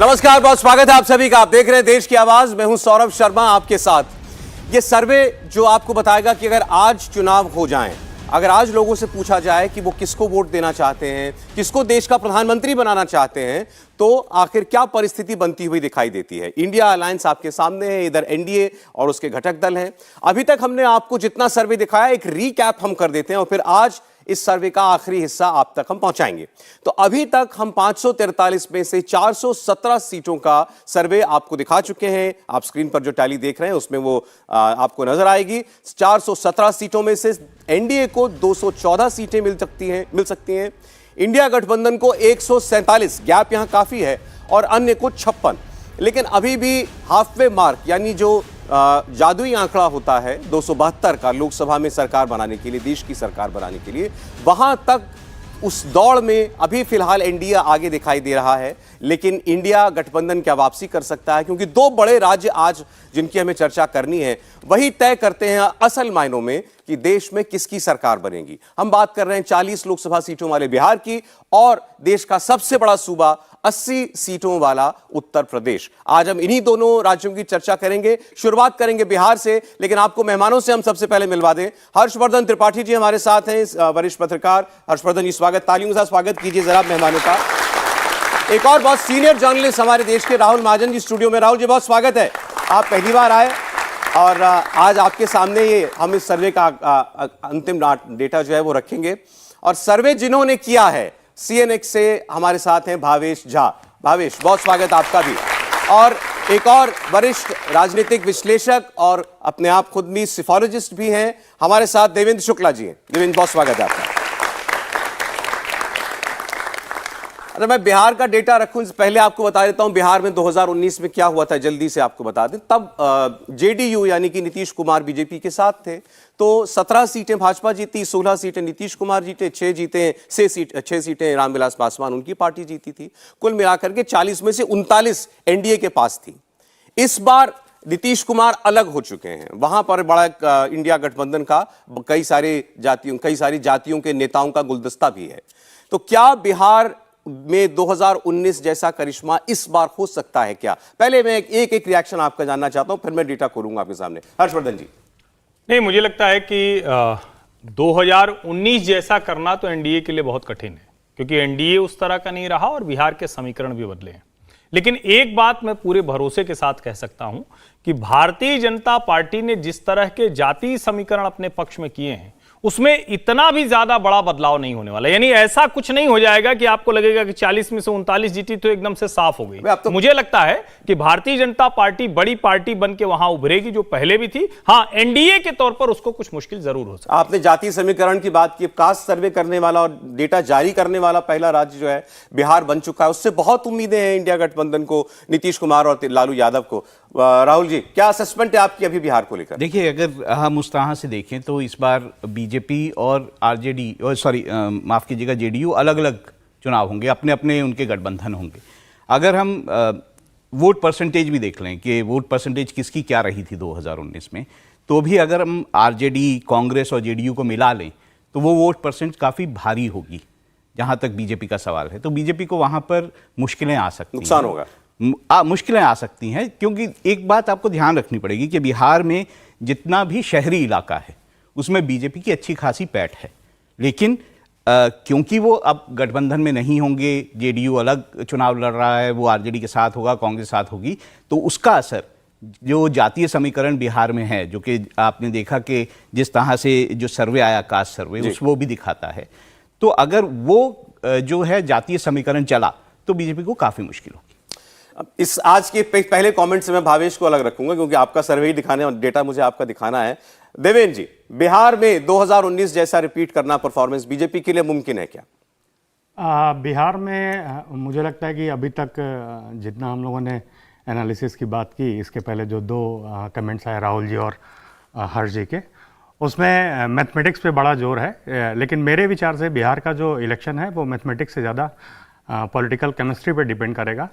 नमस्कार, बहुत स्वागत है आप सभी का। आप देख रहे हैं देश की आवाज, मैं हूं सौरभ शर्मा आपके साथ। ये सर्वे जो आपको बताएगा कि अगर आज चुनाव हो जाएं, अगर आज लोगों से पूछा जाए कि वो किसको वोट देना चाहते हैं, किसको देश का प्रधानमंत्री बनाना चाहते हैं, तो आखिर क्या परिस्थिति बनती हुई दिखाई देती है। इंडिया अलायंस आपके सामने है, इधर एनडीए और उसके घटक दल हैं। अभी तक हमने आपको जितना सर्वे दिखाया, एक रीकैप हम कर देते हैं और फिर आज इस सर्वे का आखिरी हिस्सा आप तक हम पहुंचाएंगे। तो अभी तक हम 543 में से 417 सीटों का सर्वे आपको दिखा चुके हैं। आप स्क्रीन पर जो टैली देख रहे हैं उसमें वो आपको नजर आएगी। 417 सीटों में से एनडीए को 214 सीटें मिल सकती हैं। इंडिया गठबंधन को 147, गैप यहां काफी है, और अन्य को 56। लेकिन अभी भी हाफवे मार्क, यानी जो जादुई आंकड़ा होता है 272 का लोकसभा में सरकार बनाने के लिए, देश की सरकार बनाने के लिए, वहां तक उस दौड़ में अभी फिलहाल एनडीए आगे दिखाई दे रहा है। लेकिन इंडिया गठबंधन क्या वापसी कर सकता है? क्योंकि दो बड़े राज्य आज जिनकी हमें चर्चा करनी है वही तय करते हैं असल मायनों में कि देश में किसकी सरकार बनेगी। हम बात कर रहे हैं 40 लोकसभा सीटों वाले बिहार की और देश का सबसे बड़ा सूबा 80 सीटों वाला उत्तर प्रदेश। आज हम इन्हीं दोनों राज्यों की चर्चा करेंगे। शुरुआत करेंगे बिहार से, लेकिन आपको मेहमानों से हम सबसे पहले मिलवा दें। हर्षवर्धन त्रिपाठी जी हमारे साथ हैं, वरिष्ठ पत्रकार। हर्षवर्धन जी, स्वागत, तालियों के साथ स्वागत कीजिए जरा मेहमानों का। एक और बहुत सीनियर जर्नलिस्ट हमारे देश के राहुल महाजन जी स्टूडियो में। राहुल जी, बहुत स्वागत है, आप पहली बार आए और आज आपके सामने ये हम इस सर्वे का अंतिम डेटा जो है वो रखेंगे। और सर्वे जिन्होंने किया है, सीएनएक्स से हमारे साथ हैं भावेश झा। भावेश, बहुत स्वागत आपका भी। और एक और वरिष्ठ राजनीतिक विश्लेषक और अपने आप खुद भी सिफोलॉजिस्ट भी हैं हमारे साथ, देवेंद्र शुक्ला जी हैं। देवेंद्र, बहुत स्वागत है आपका। अरे मैं बिहार का डेटा रखूं इससे पहले आपको बता देता हूं बिहार में 2019 में क्या हुआ था, जल्दी से आपको बता दें। तब जेडीयू यानी कि नीतीश कुमार बीजेपी के साथ थे, तो 17 सीटें भाजपा जीती, 16 सीटें नीतीश कुमार जीते, 6 सीटें रामविलास पासवान उनकी पार्टी जीती थी। कुल मिलाकर के 40 में से 39 एनडीए के पास थी। इस बार नीतीश कुमार अलग हो चुके हैं। वहां पर बड़ा इंडिया गठबंधन का कई सारी जातियों के नेताओं का गुलदस्ता भी है। तो क्या बिहार में 2019 जैसा करिश्मा इस बार हो सकता है क्या? पहले मैं एक रिएक्शन आपका जानना चाहता हूं, फिर मैं डेटा खोलूंगा आपके सामने। हर्षवर्धन जी। नहीं, मुझे लगता है कि 2019 जैसा करना तो एनडीए के लिए बहुत कठिन है, क्योंकि एनडीए उस तरह का नहीं रहा और बिहार के समीकरण भी बदले हैं। लेकिन एक बात मैं पूरे भरोसे के साथ कह सकता हूं कि भारतीय जनता पार्टी ने जिस तरह के जातीय समीकरण अपने पक्ष में किए हैं, उसमें इतना भी ज्यादा बड़ा बदलाव नहीं होने वाला। यानी ऐसा कुछ नहीं हो जाएगा कि आपको लगेगा कि 40 में से 39 जीती तो एकदम से साफ हो गई। मुझे लगता है कि भारतीय जनता पार्टी बड़ी पार्टी बन के वहां उभरेगी, जो पहले भी थी। हाँ, एनडीए के तौर पर उसको कुछ मुश्किल जरूर हो सकती है। आपने जातीय समीकरण की बात की, कास्ट सर्वे करने वाला और डेटा जारी करने वाला पहला राज्य जो है बिहार बन चुका है। उससे बहुत उम्मीदें हैं इंडिया गठबंधन को, नीतीश कुमार और लालू यादव को। राहुल जी, क्या असेसमेंट है आपकी अभी बिहार को लेकर? देखिए, अगर हम उस तरह से देखें तो इस बार बीजेपी और आरजेडी, माफ कीजिएगा, जेडीयू अलग अलग चुनाव होंगे, अपने अपने उनके गठबंधन होंगे। अगर हम वोट परसेंटेज भी देख लें कि वोट परसेंटेज किसकी क्या रही थी 2019 में, तो भी अगर हम आरजेडी, कांग्रेस और जेडीयू को मिला लें तो वो वोट परसेंट काफ़ी भारी होगी। जहाँ तक बीजेपी का सवाल है, तो बीजेपी को वहाँ पर मुश्किलें आ सकती हैं, नुकसान होगा, मुश्किलें आ सकती हैं। क्योंकि एक बात आपको ध्यान रखनी पड़ेगी कि बिहार में जितना भी शहरी इलाका है उसमें बीजेपी की अच्छी खासी पैठ है। लेकिन क्योंकि वो अब गठबंधन में नहीं होंगे, जेडीयू अलग चुनाव लड़ रहा है, वो आरजेडी के साथ होगा, कांग्रेस के साथ होगी, तो उसका असर जो जातीय समीकरण बिहार में है, जो कि आपने देखा कि जिस तरह से जो सर्वे आया, कास्ट सर्वे, वो भी दिखाता है। तो अगर वो जो है जातीय समीकरण चला तो बीजेपी को काफ़ी मुश्किल होगी। इस आज के पहले कमेंट से मैं भावेश को अलग रखूंगा, क्योंकि आपका सर्वे ही दिखाने और डेटा मुझे आपका दिखाना है। देवेंद्र जी, बिहार में 2019 जैसा रिपीट करना परफॉर्मेंस बीजेपी के लिए मुमकिन है क्या? बिहार में मुझे लगता है कि अभी तक जितना हम लोगों ने एनालिसिस की बात की, इसके पहले जो दो कमेंट्स आए राहुल जी और हर्ष जी के, उसमें मैथमेटिक्स पे बड़ा जोर है। लेकिन मेरे विचार से बिहार का जो इलेक्शन है वो मैथमेटिक्स से ज़्यादा पॉलिटिकल केमिस्ट्री पे डिपेंड करेगा।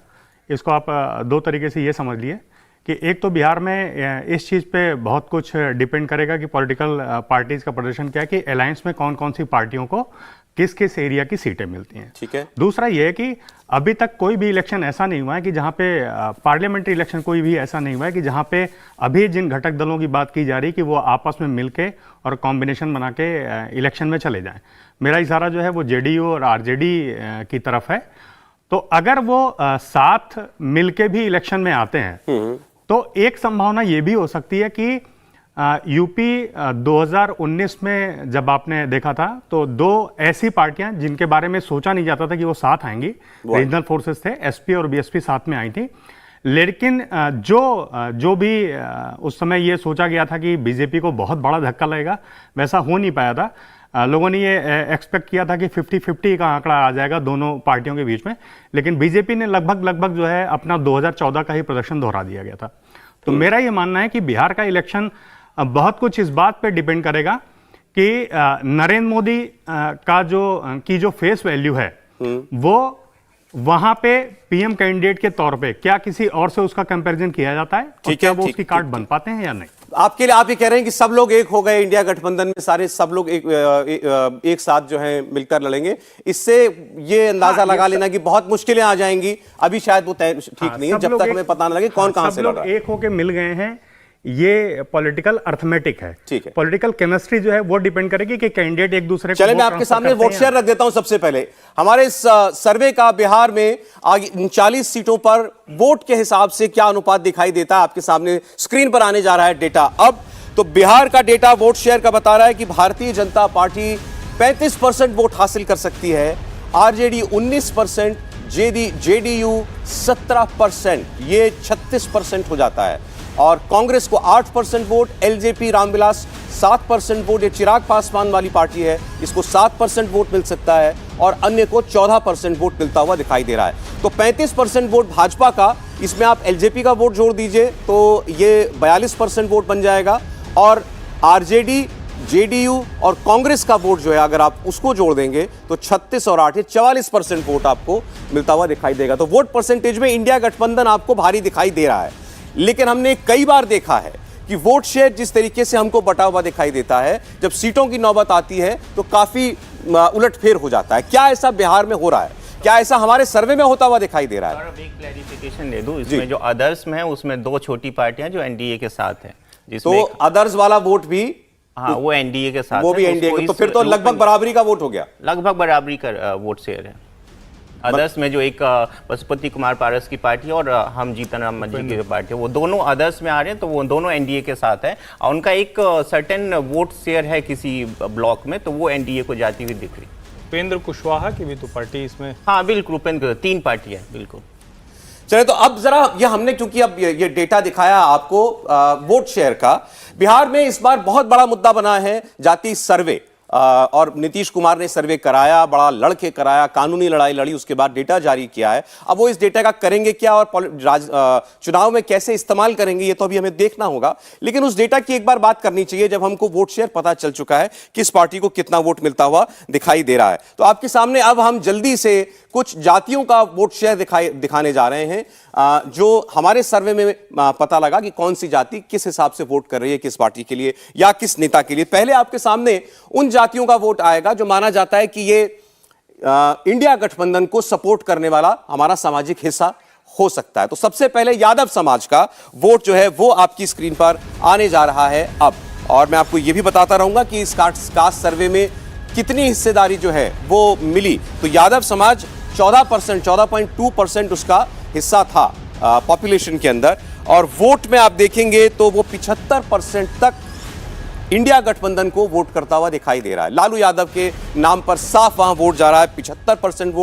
इसको आप दो तरीके से ये समझ लिए कि एक तो बिहार में इस चीज़ पे बहुत कुछ डिपेंड करेगा कि पॉलिटिकल पार्टीज़ का प्रदर्शन क्या है, कि अलायंस में कौन कौन सी पार्टियों को किस किस एरिया की सीटें मिलती हैं। ठीक है। दूसरा ये है कि अभी तक कोई भी इलेक्शन ऐसा नहीं हुआ है कि जहाँ पे पार्लियामेंट्री इलेक्शन कोई भी ऐसा नहीं हुआ है कि जहाँ पे अभी जिन घटक दलों की बात की जा रही है कि वो आपस में मिलके और कॉम्बिनेशन बना के इलेक्शन में चले जाएं। मेरा इशारा जो है वो जेडीयू और आरजेडी की तरफ है। तो अगर वो साथ मिलके भी इलेक्शन में आते हैं तो एक संभावना ये भी हो सकती है कि यूपी 2019 में जब आपने देखा था तो दो ऐसी पार्टियां जिनके बारे में सोचा नहीं जाता था कि वो साथ आएंगी, रीजनल फोर्सेस थे, एसपी और बीएसपी साथ में आई थी। लेकिन जो भी उस समय ये सोचा गया था कि बीजेपी को बहुत बड़ा धक्का लगेगा, वैसा हो नहीं पाया था। लोगों ने ये एक्सपेक्ट किया था कि 50-50 का आंकड़ा आ जाएगा दोनों पार्टियों के बीच में, लेकिन बीजेपी ने लगभग जो है अपना 2014 का ही प्रदर्शन दोहरा दिया गया था। तो मेरा ये मानना है कि बिहार का इलेक्शन बहुत कुछ इस बात पे डिपेंड करेगा कि नरेंद्र मोदी की जो फेस वैल्यू है वो वहां पे पीएम कैंडिडेट के तौर पे क्या किसी और से उसका कंपैरिजन किया जाता है, और क्या वो उसकी कार्ड बन पाते हैं या नहीं। आपके लिए आप ये कह रहे हैं कि सब लोग एक हो गए इंडिया गठबंधन में, सारे सब लोग एक साथ जो है मिलकर लड़ेंगे, इससे ये अंदाजा लगा लेना कि बहुत मुश्किलें आ जाएंगी। अभी शायद वो ठीक नहीं है, जब तक हमें पता न लगे कौन कहां से लड़ रहा है। एक होके मिल गए हैं, ये पॉलिटिकल अर्थमेटिक है। ठीक है। पॉलिटिकल केमिस्ट्री जो है वो डिपेंड करेगी कि कैंडिडेट एक दूसरे को। चले मैं आपके सामने वोट शेयर रख देता हूं। सबसे पहले हमारे इस सर्वे का बिहार में आगे 39 सीटों पर वोट के हिसाब से क्या अनुपात दिखाई देता है, आपके सामने स्क्रीन पर आने जा रहा है डेटा। अब तो बिहार का डेटा वोट शेयर का बता रहा है कि भारतीय जनता पार्टी 35% वोट हासिल कर सकती है, आरजेडी 19%, जेडीयू 17%, ये 36% हो जाता है, और कांग्रेस को 8% वोट, एलजेपी रामविलास 7% वोट, ये चिराग पासवान वाली पार्टी है, इसको 7% वोट मिल सकता है, और अन्य को 14% वोट मिलता हुआ दिखाई दे रहा है। तो 35% वोट भाजपा का, इसमें आप एलजेपी का वोट जोड़ दीजिए तो ये 42% वोट बन जाएगा, और आरजेडी, जेडीयू और कांग्रेस का वोट जो है अगर आप उसको जोड़ देंगे तो 36 और 8 44% वोट आपको मिलता हुआ दिखाई देगा। तो वोट परसेंटेज में इंडिया गठबंधन आपको भारी दिखाई दे रहा है, लेकिन हमने कई बार देखा है कि वोट शेयर जिस तरीके से हमको बटा हुआ दिखाई देता है, जब सीटों की नौबत आती है तो काफी उलटफेर हो जाता है। क्या ऐसा बिहार में हो रहा है? क्या ऐसा हमारे सर्वे में होता हुआ दिखाई दे रहा है? एक क्लैरिफिकेशन दे दूं, इसमें जो अदर्स में है उसमें दो छोटी पार्टियां जो एनडीए के साथ हैं, तो अदर्स वाला वोट भी, हाँ वो एनडीए के साथ, वो भी एनडीए के, तो फिर तो लगभग बराबरी का वोट हो गया, लगभग बराबरी का वोट शेयर है। अदर्स में जो एक पशुपति कुमार पारस की पार्टी है और हम जीतन राम मांझी की पार्टी है, वो दोनों अदर्स में आ रहे हैं, तो वो दोनों एनडीए के साथ है, और उनका एक सर्टेन वोट शेयर है किसी ब्लॉक में, तो वो एनडीए को जाती हुई दिख रही। उपेंद्र कुशवाहा की भी तो पार्टी इसमें, हाँ बिल्कुल, उपेंद्र 3 पार्टी है बिल्कुल। चले तो अब जरा ये हमने, क्योंकि अब ये डेटा दिखाया आपको वोट शेयर का, बिहार में इस बार बहुत बड़ा मुद्दा बना है जाति सर्वे, और नीतीश कुमार ने सर्वे कराया, बड़ा लड़के कराया, कानूनी लड़ाई लड़ी, उसके बाद डेटा जारी किया है। अब वो इस डेटा का करेंगे क्या और चुनाव में कैसे इस्तेमाल करेंगे, ये तो अभी हमें देखना होगा, लेकिन उस डेटा की एक बार बात करनी चाहिए जब हमको वोट शेयर पता चल चुका है किस पार्टी को कितना वोट मिलता हुआ दिखाई दे रहा है। तो आपके सामने अब हम जल्दी से कुछ जातियों का वोट शेयर दिखाने जा रहे हैं, जो हमारे सर्वे में पता लगा कि कौन सी जाति किस हिसाब से वोट कर रही है, किस पार्टी के लिए या किस नेता के लिए। पहले आपके सामने उन जातियों का वोट आएगा जो माना जाता है कि ये इंडिया गठबंधन को सपोर्ट करने वाला हमारा सामाजिक हिस्सा हो सकता है। तो सबसे पहले यादव समाज का वोट जो है वो आपकी स्क्रीन पर आने जा रहा है अब, और मैं आपको यह भी बताता रहूंगा कि इस कास्ट सर्वे में कितनी हिस्सेदारी जो है वो मिली। तो यादव समाज 14%, 14.2% उसका हिस्सा था पॉपुलेशन के अंदर, और वोट में आप देखेंगे तो वो 75% तक इंडिया गठबंधन को वोट करता हुआ दिखाई दे रहा है। लालू यादव के नाम पर साफ वहां वोट जा रहा है, 75%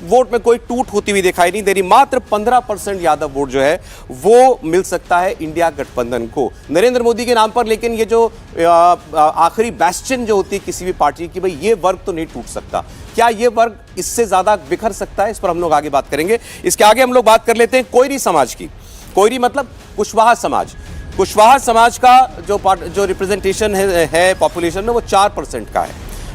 वोट में कोई टूट होती हुई दिखाई नहीं दे रही। मात्र 15% यादव वोट जो है वो मिल सकता है इंडिया गठबंधन को नरेंद्र मोदी के नाम पर। लेकिन ये जो आखिरी बैस्टियन जो होती है किसी भी पार्टी की, भाई ये वर्ग तो नहीं टूट सकता। क्या ये वर्ग इससे ज्यादा बिखर सकता है? इस पर हम लोग आगे बात करेंगे। इसके आगे हम लोग बात कर लेते हैं कोयरी समाज की। कोयरी मतलब कुशवाहा समाज। कुशवाहा समाज का जो रिप्रेजेंटेशन है पॉपुलेशन में वो 4% का है,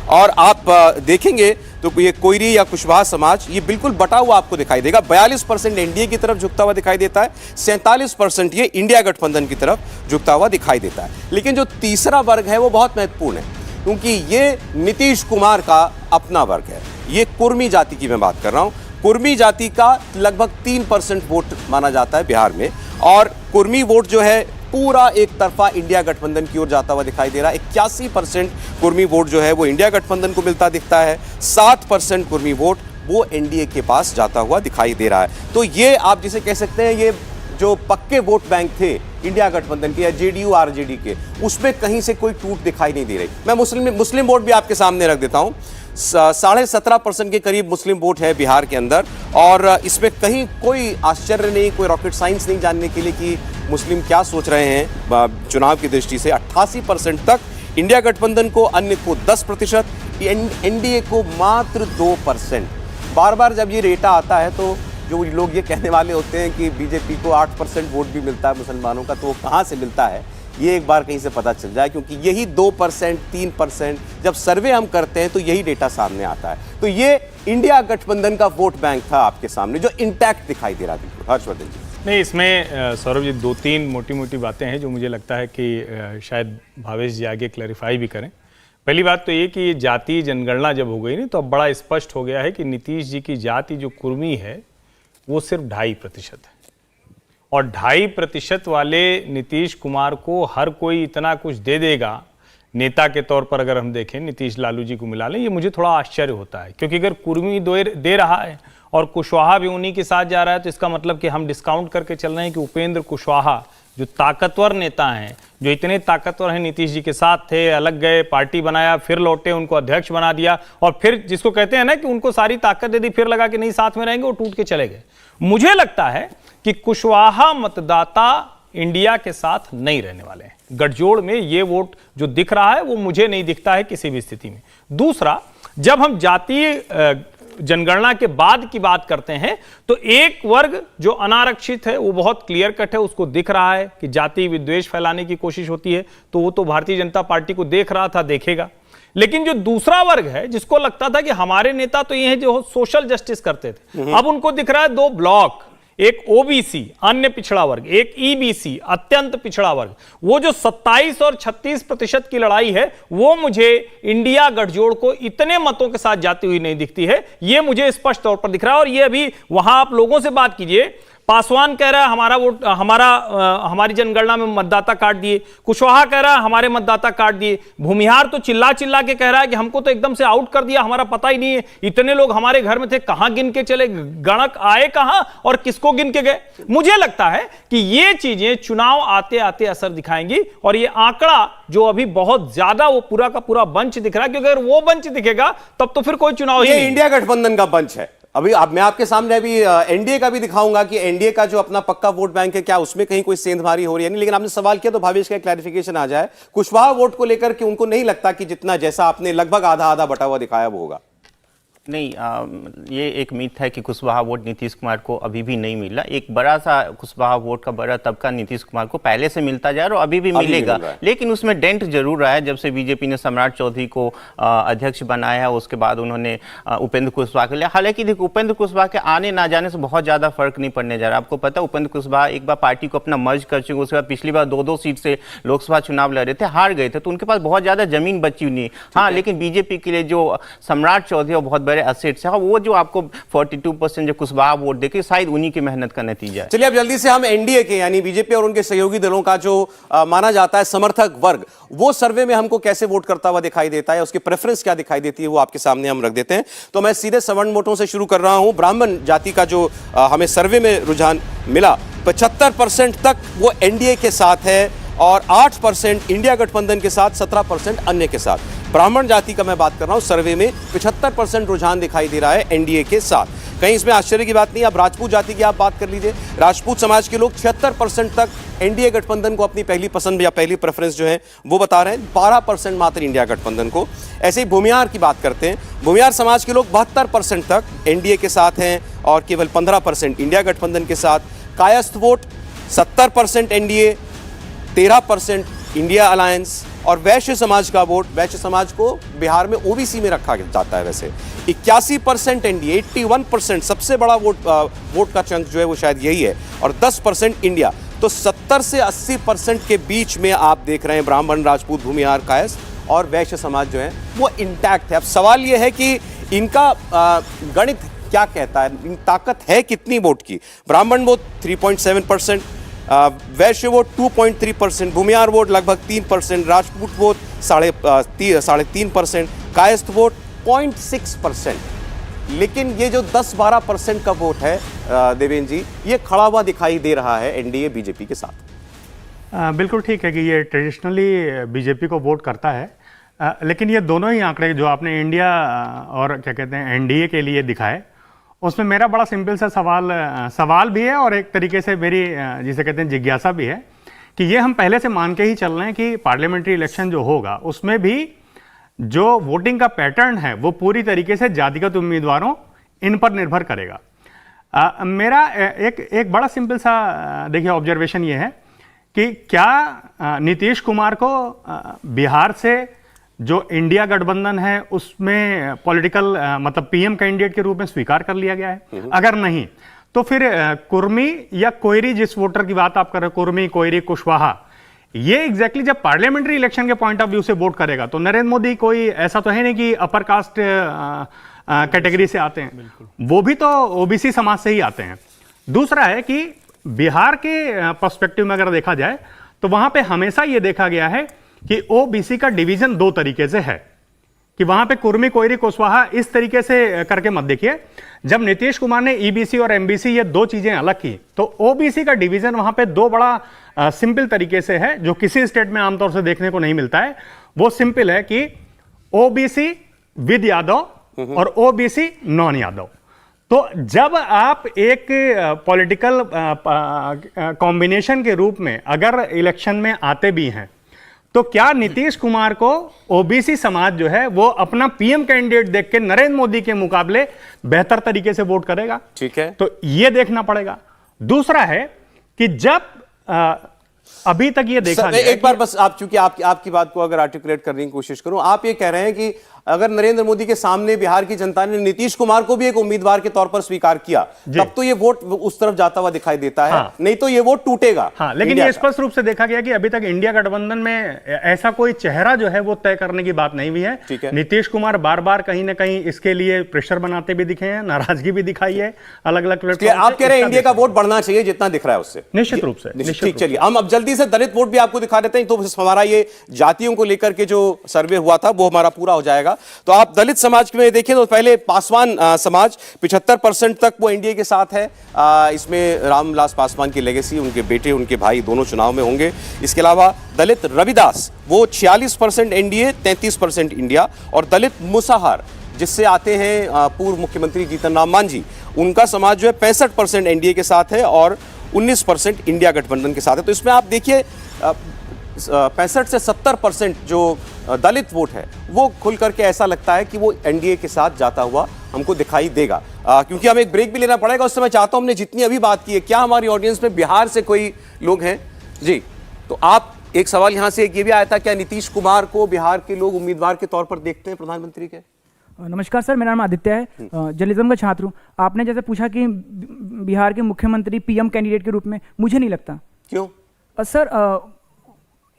और आप देखेंगे तो ये कोयरी या कुशवाहा समाज ये बिल्कुल बटा हुआ आपको दिखाई देगा। 42% एनडीए की तरफ झुकता हुआ दिखाई देता है, 47% ये इंडिया गठबंधन की तरफ झुकता हुआ दिखाई देता है। लेकिन जो तीसरा वर्ग है वो बहुत महत्वपूर्ण है। क्योंकि ये नीतीश कुमार का अपना वर्ग है। ये कुर्मी जाति की मैं बात कर रहा हूं। कुर्मी जाति का लगभग 3% वोट माना जाता है बिहार में, और कुर्मी वोट जो है पूरा एक तरफा इंडिया गठबंधन की ओर जाता हुआ दिखाई दे रहा है। 81% कुर्मी वोट जो है वो इंडिया गठबंधन को मिलता दिखता है, 60% कुर्मी वोट वो एनडीए के पास जाता हुआ दिखाई दे रहा है। तो ये आप जिसे कह सकते हैं, ये जो पक्के वोट बैंक थे इंडिया गठबंधन के या जेडीयू आरजेडी के, उसमें कहीं से कोई टूट दिखाई नहीं दे रही। मैं मुस्लिम वोट भी आपके सामने रख देता हूं। 17.5% के करीब मुस्लिम वोट है बिहार के अंदर, और इसमें कहीं कोई आश्चर्य नहीं, कोई रॉकेट साइंस नहीं जानने के लिए कि मुस्लिम क्या सोच रहे हैं चुनाव की दृष्टि से। 88% तक इंडिया गठबंधन को, अन्य को 10%, एनडीए को मात्र 2%। बार बार जब ये डेटा आता है तो जो लोग ये कहने वाले होते हैं कि बीजेपी को 8% वोट भी मिलता है मुसलमानों का, तो वो कहाँ से मिलता है ये एक बार कहीं से पता चल जाए, क्योंकि यही 2%, 3% जब सर्वे हम करते हैं तो यही डेटा सामने आता है। तो ये इंडिया गठबंधन का वोट बैंक था आपके सामने, जो इंटैक्ट दिखाई दे रहा था। हर्षवर्धन जी। नहीं, इसमें सौरभ जी 2-3 मोटी बातें हैं जो मुझे लगता है कि शायद भावेश जी आगे क्लैरिफाई भी करें। पहली बात तो ये कि ये जातीय जनगणना जब हो गई नहीं, तो अब बड़ा स्पष्ट हो गया है कि नीतीश जी की जाति जो कुर्मी है वो सिर्फ 2.5% है, और 2.5% वाले नीतीश कुमार को हर कोई इतना कुछ दे देगा नेता के तौर पर। अगर हम देखें नीतीश लालू जी को मिला लें, ये मुझे थोड़ा आश्चर्य होता है, क्योंकि अगर कुर्मी दे रहा है और कुशवाहा भी उन्हीं के साथ जा रहा है, तो इसका मतलब कि हम डिस्काउंट करके चल रहे हैं कि उपेंद्र कुशवाहा जो ताकतवर नेता हैं, जो इतने ताकतवर हैं, नीतीश जी के साथ थे, अलग गए, पार्टी बनाया, फिर लौटे, उनको अध्यक्ष बना दिया, और फिर जिसको कहते हैं ना कि उनको सारी ताकत दे दी, फिर लगा कि नहीं साथ में रहेंगे, वो टूट के चले गए। मुझे लगता है कि कुशवाहा मतदाता इंडिया के साथ नहीं रहने वाले हैं। गठजोड़ में ये वोट जो दिख रहा है वो मुझे नहीं दिखता है किसी भी स्थिति में। दूसरा, जब हम जातीय जनगणना के बाद की बात करते हैं तो एक वर्ग जो अनारक्षित है वो बहुत क्लियर कट है, उसको दिख रहा है कि जाति विद्वेष फैलाने की कोशिश होती है, तो वो तो भारतीय जनता पार्टी को देख रहा था, देखेगा। लेकिन जो दूसरा वर्ग है जिसको लगता था कि हमारे नेता तो ये हैं जो सोशल जस्टिस करते थे, अब उनको दिख रहा है 2 ब्लॉक, एक ओबीसी अन्य पिछड़ा वर्ग, एक ईबीसी अत्यंत पिछड़ा वर्ग। वो जो 27 और 36% की लड़ाई है वो मुझे इंडिया गठजोड़ को इतने मतों के साथ जाती हुई नहीं दिखती है, ये मुझे स्पष्ट तौर पर दिख रहा है। और ये अभी वहां आप लोगों से बात कीजिए, पासवान कह रहा है हमारा वोट हमारी जनगणना में मतदाता काट दिए, कुशवाहा कह रहा है हमारे मतदाता काट दिए, भूमिहार तो चिल्ला चिल्ला के कह रहा है कि हमको तो एकदम से आउट कर दिया, हमारा पता ही नहीं है, इतने लोग हमारे घर में थे, कहां गिन के चले, गणक आए कहां और किसको गिन के गए। मुझे लगता है कि ये चीजें चुनाव आते आते असर दिखाएंगी, और ये आंकड़ा जो अभी बहुत ज्यादा वो पूरा का पूरा बंच दिख रहा है, क्योंकि अगर वो बंच दिखेगा तब तो फिर कोई चुनाव ही नहीं। इंडिया गठबंधन का बंच है। अभी अब मैं आपके सामने अभी एनडीए का भी दिखाऊंगा कि एनडीए का जो अपना पक्का वोट बैंक है, क्या उसमें कहीं कोई सेंधमारी हो रही है नहीं। लेकिन आपने सवाल किया तो भावेश का क्लैरिफिकेशन आ जाए कुशवाहा वोट को लेकर कि उनको नहीं लगता कि जितना जैसा आपने लगभग आधा आधा बटा हुआ दिखाया वो होगा। नहीं, ये एक मिथ है कि कुशवाहा वोट नीतीश कुमार को अभी भी नहीं मिला। एक बड़ा सा कुशवाहा वोट का बड़ा तबका नीतीश कुमार को पहले से मिलता जा रहा है और अभी भी मिलेगा, लेकिन उसमें डेंट जरूर रहा है। जब से बीजेपी ने सम्राट चौधरी को अध्यक्ष बनाया है, उसके बाद उन्होंने उपेंद्र कुशवाहा को लिया। हालांकि देखो, उपेंद्र कुशवाहा के आने ना जाने से बहुत ज़्यादा फर्क नहीं पड़ने जा रहा। आपको पता है उपेंद्र कुशवाहा एक बार पार्टी को अपना मर्ज कर चुके, उसके बाद पिछली बार 2-2 सीट से लोकसभा चुनाव लड़ रहे थे, हार गए थे, तो उनके पास बहुत ज़्यादा जमीन बची हुई नहीं। हाँ, लेकिन बीजेपी के लिए जो सम्राट चौधरी और बहुत बड़े असेट्स है, वो जो आपको 42% जो कुशवाहा वोट देखे, शायद उन्हीं की मेहनत का नतीजा है। चलिए अब जल्दी से हम एनडीए के यानी बीजेपी और उनके सहयोगी दलों का जो माना जाता है समर्थक वर्ग, वो सर्वे में हमको कैसे वोट करता हुआ दिखाई देता है, उसकी प्रेफरेंस क्या दिखाई देती है, वो आपके सामने हम रख देते हैं। तो मैं सीधे सवर्ण वोटों से शुरू कर रहा हूं। ब्राह्मण जाति का जो हमें सर्वे में रुझान मिला, 75% तक वो एनडीए के साथ है और 8% इंडिया गठबंधन के साथ, 17% अन्य के साथ। ब्राह्मण जाति का मैं बात कर रहा हूं, सर्वे में 75% रुझान दिखाई दे रहा है एनडीए के साथ। कहीं इसमें आश्चर्य की बात नहीं। अब राजपूत जाति की आप बात कर लीजिए, राजपूत समाज के लोग 76% तक एनडीए गठबंधन को अपनी पहली पसंद या पहली प्रेफरेंस जो है वो बता रहे हैं, 12% मात्र इंडिया गठबंधन को। ऐसे ही भूमिहार की बात करते हैं, भूमिहार समाज के लोग 72% तक एनडीए के साथ हैं और केवल 15% इंडिया गठबंधन के साथ। Kayastha vote 70% NDA, 13% India alliance. और वैश्य समाज का वोट, वैश्य समाज को बिहार में ओबीसी में रखा जाता है वैसे, 81% एनडीए, 81% सबसे बड़ा वोट का चंक जो है वो शायद यही है, और 10% इंडिया। तो 70 से 80% के बीच में आप देख रहे हैं ब्राह्मण, राजपूत, भूमिहार, कायस्थ और वैश्य समाज जो है वो इंटैक्ट है। अब सवाल ये है कि इनका गणित क्या कहता है, इन ताकत है कितनी वोट की। ब्राह्मण वोट 3.7%, वैश्य वोट 2.3%, भूमिहार वोट लगभग 3%, राजपूत वोट 3.5%, कायस्थ वोट 0.6%। लेकिन ये जो 10-12% का वोट है देवेंद्र जी, ये खड़ा हुआ दिखाई दे रहा है एनडीए बीजेपी के साथ। बिल्कुल ठीक है कि ये ट्रेडिशनली बीजेपी को वोट करता है, लेकिन ये दोनों ही आंकड़े जो आपने इंडिया और क्या कहते हैं एनडीए के लिए दिखाए, उसमें मेरा बड़ा सिंपल सा सवाल भी है और एक तरीके से मेरी जिसे कहते हैं जिज्ञासा भी है कि ये हम पहले से मान के ही चल रहे हैं कि पार्लियामेंट्री इलेक्शन जो होगा उसमें भी जो वोटिंग का पैटर्न है वो पूरी तरीके से जातिगत उम्मीदवारों इन पर निर्भर करेगा। मेरा एक बड़ा सिंपल सा देखिए ऑब्जर्वेशन ये है कि क्या नीतीश कुमार को बिहार से जो इंडिया गठबंधन है उसमें पॉलिटिकल मतलब पीएम कैंडिडेट के रूप में स्वीकार कर लिया गया है? अगर नहीं तो फिर कुर्मी या कोयरी, जिस वोटर की बात आप कर रहे हो, कुर्मी, कोयरी, कुशवाहा, ये एग्जैक्टली जब पार्लियामेंट्री इलेक्शन के पॉइंट ऑफ व्यू से वोट करेगा तो नरेंद्र मोदी कोई ऐसा तो है नहीं कि अपर कास्ट कैटेगरी से आते हैं, वो भी तो ओबीसी समाज से ही आते हैं। दूसरा है कि बिहार के पर्सपेक्टिव में अगर देखा जाए तो वहां पे हमेशा ये देखा गया है कि ओबीसी का डिवीजन दो तरीके से है कि वहां पे कुर्मी, कोयरी, कुशवाहा इस तरीके से करके मत देखिए। जब नीतीश कुमार ने ईबीसी और एमबीसी ये दो चीजें अलग की तो ओबीसी का डिवीजन वहां पे दो बड़ा सिंपल तरीके से है जो किसी स्टेट में आमतौर से देखने को नहीं मिलता है। वो सिंपल है कि ओबीसी विद यादव और ओबीसी नॉन यादव। तो जब आप एक पॉलिटिकल कॉम्बिनेशन के रूप में अगर इलेक्शन में आते भी हैं तो क्या नीतीश कुमार को ओबीसी समाज जो है वो अपना पीएम कैंडिडेट देख के नरेंद्र मोदी के मुकाबले बेहतर तरीके से वोट करेगा? ठीक है, तो ये देखना पड़ेगा। दूसरा है कि जब अभी तक ये देखा गया एक बार बस आप, चूंकि आपकी बात को अगर आर्टिकुलेट करने की कोशिश करूं, आप ये कह रहे हैं कि अगर नरेंद्र मोदी के सामने बिहार की जनता ने नीतीश कुमार को भी एक उम्मीदवार के तौर पर स्वीकार किया तब तो ये वोट उस तरफ जाता हुआ दिखाई देता है। हाँ। नहीं तो ये वोट टूटेगा। हाँ, लेकिन ये स्पष्ट रूप से देखा गया कि अभी तक इंडिया गठबंधन में ऐसा कोई चेहरा जो है वो तय करने की बात नहीं हुई है। नीतीश कुमार बार बार कहीं ना कहीं इसके लिए प्रेशर बनाते भी दिखे हैं, नाराजगी भी दिखाई है अलग अलग प्लेटफॉर्म। आप कह रहे हैं इंडिया का वोट बढ़ना चाहिए जितना दिख रहा है उससे? निश्चित रूप से। ठीक, चलिए हम अब जल्दी से दलित वोट भी आपको दिखा देते हैं, तो हमारा ये जातियों को लेकर के जो सर्वे हुआ था वो हमारा पूरा हो जाएगा। तो आप दलित समाज में देखें तो पहले पासवान समाज 75% तक वो एनडीए के साथ है। इसमें रामविलास पासवान की लेगेसी, उनके बेटे उनके भाई दोनों चुनाव में होंगे। इसके अलावा दलित रविदास वो 46% एनडीए 33% इंडिया, और दलित मुसाहर जिससे आते हैं पूर्व मुख्यमंत्री जीतन राम मांझी, उनका समाज जो है 65% एनडीए के साथ है और 19% इंडिया गठबंधन के साथ है। तो इसमें आप देखिए 65 से 70% जो दलित वोट है वो खुल करके ऐसा लगता है कि वो एनडीए के साथ जाता हुआ हमको दिखाई देगा। क्योंकि हमें एक ब्रेक भी लेना पड़ेगा, उस समय चाहता हूं, हमने जितनी अभी बात की है, क्या हमारी ऑडियंस में बिहार से कोई लोग हैं? जी, तो आप, एक सवाल यहां से ये भी आया था, क्या नीतीश कुमार को बिहार के लोग उम्मीदवार के तौर पर देखते हैं प्रधानमंत्री के? नमस्कार सर, मेरा नाम आदित्य है, जर्नलिज्म का छात्र हूँ। आपने जैसे पूछा कि बिहार के मुख्यमंत्री पीएम कैंडिडेट के रूप में, मुझे नहीं लगता। क्यों? सर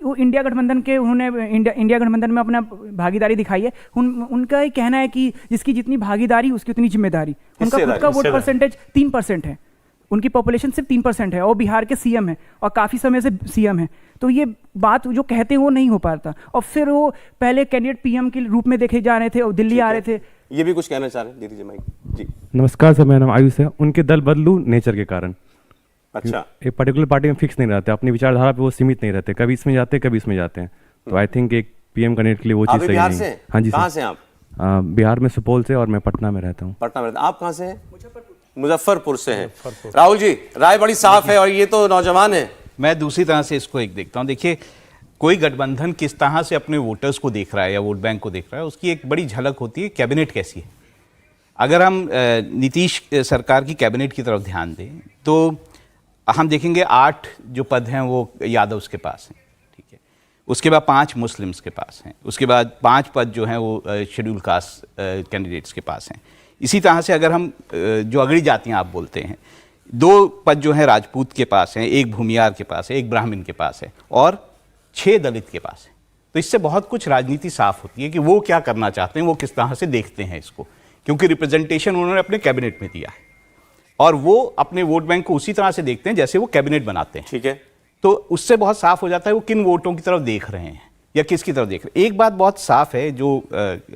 वो इंडिया गठबंधन के, उन्होंने इंडिया गठबंधन में अपना भागीदारी दिखाई है। उनका ही कहना है कि जिसकी जितनी भागीदारी उसकी उतनी जिम्मेदारी। उनका खुद का वोट परसेंटेज 3% है, उनकी पॉपुलेशन सिर्फ 3% है और बिहार के सीएम है और काफ़ी समय से सीएम है। तो ये बात जो कहते हैं वो नहीं हो पाता। और फिर वो पहले कैंडिडेट पीएम के रूप में देखे जा रहे थे और दिल्ली आ रहे थे। ये भी कुछ कहना चाह रहे हैं? दीदी माइक। जी नमस्कार सर, मेरा नाम आयुष है। उनके दल बदलू नेचर के कारण। अच्छा, एक पर्टिकुलर पार्टी में फिक्स नहीं रहते, अपनी विचारधारा पे वो सीमित नहीं रहते, कभी इसमें जाते हैं कभी इसमें जाते हैं। तो आई थिंक एक पीएम कैंडिडेट के लिए वो चीज़ सही नहीं है। हाँ जी सर। कहाँ से आप? बिहार में सुपौल से, और मैं पटना में रहता हूँ। पटना में रहता। आप कहाँ से हैं? मुजफ्फरपुर से हैं। राहुल जी, राय बड़ी साफ है और ये तो नौजवान है। मैं दूसरी तरह से इसको एक देखता हूँ। देखिए, कोई गठबंधन किस तरह से अपने वोटर्स को देख रहा है या वोट बैंक को देख रहा है, उसकी एक बड़ी झलक होती है कैबिनेट कैसी है। अगर हम नीतीश सरकार की कैबिनेट की तरफ ध्यान दें तो हम देखेंगे 8 जो पद हैं वो यादव्स के पास हैं, ठीक है। उसके बाद 5 मुस्लिम्स के पास हैं, उसके बाद 5 पद जो हैं वो शेड्यूल कास्ट कैंडिडेट्स के पास हैं। इसी तरह से अगर हम जो अगड़ी जातियाँ आप बोलते हैं, 2 पद जो हैं राजपूत के पास हैं, 1 भूमिहार के पास है, 1 ब्राह्मण के पास है और 6 दलित के पास है। तो इससे बहुत कुछ राजनीति साफ होती है कि वो क्या करना चाहते हैं, वो किस तरह से देखते हैं इसको, क्योंकि रिप्रेजेंटेशन उन्होंने अपने कैबिनेट में दिया है और वो अपने वोट बैंक को उसी तरह से देखते हैं जैसे वो कैबिनेट बनाते हैं। ठीक है, तो उससे बहुत साफ हो जाता है वो किन वोटों की तरफ देख रहे हैं या किसकी तरफ देख रहे हैं। एक बात बहुत साफ है जो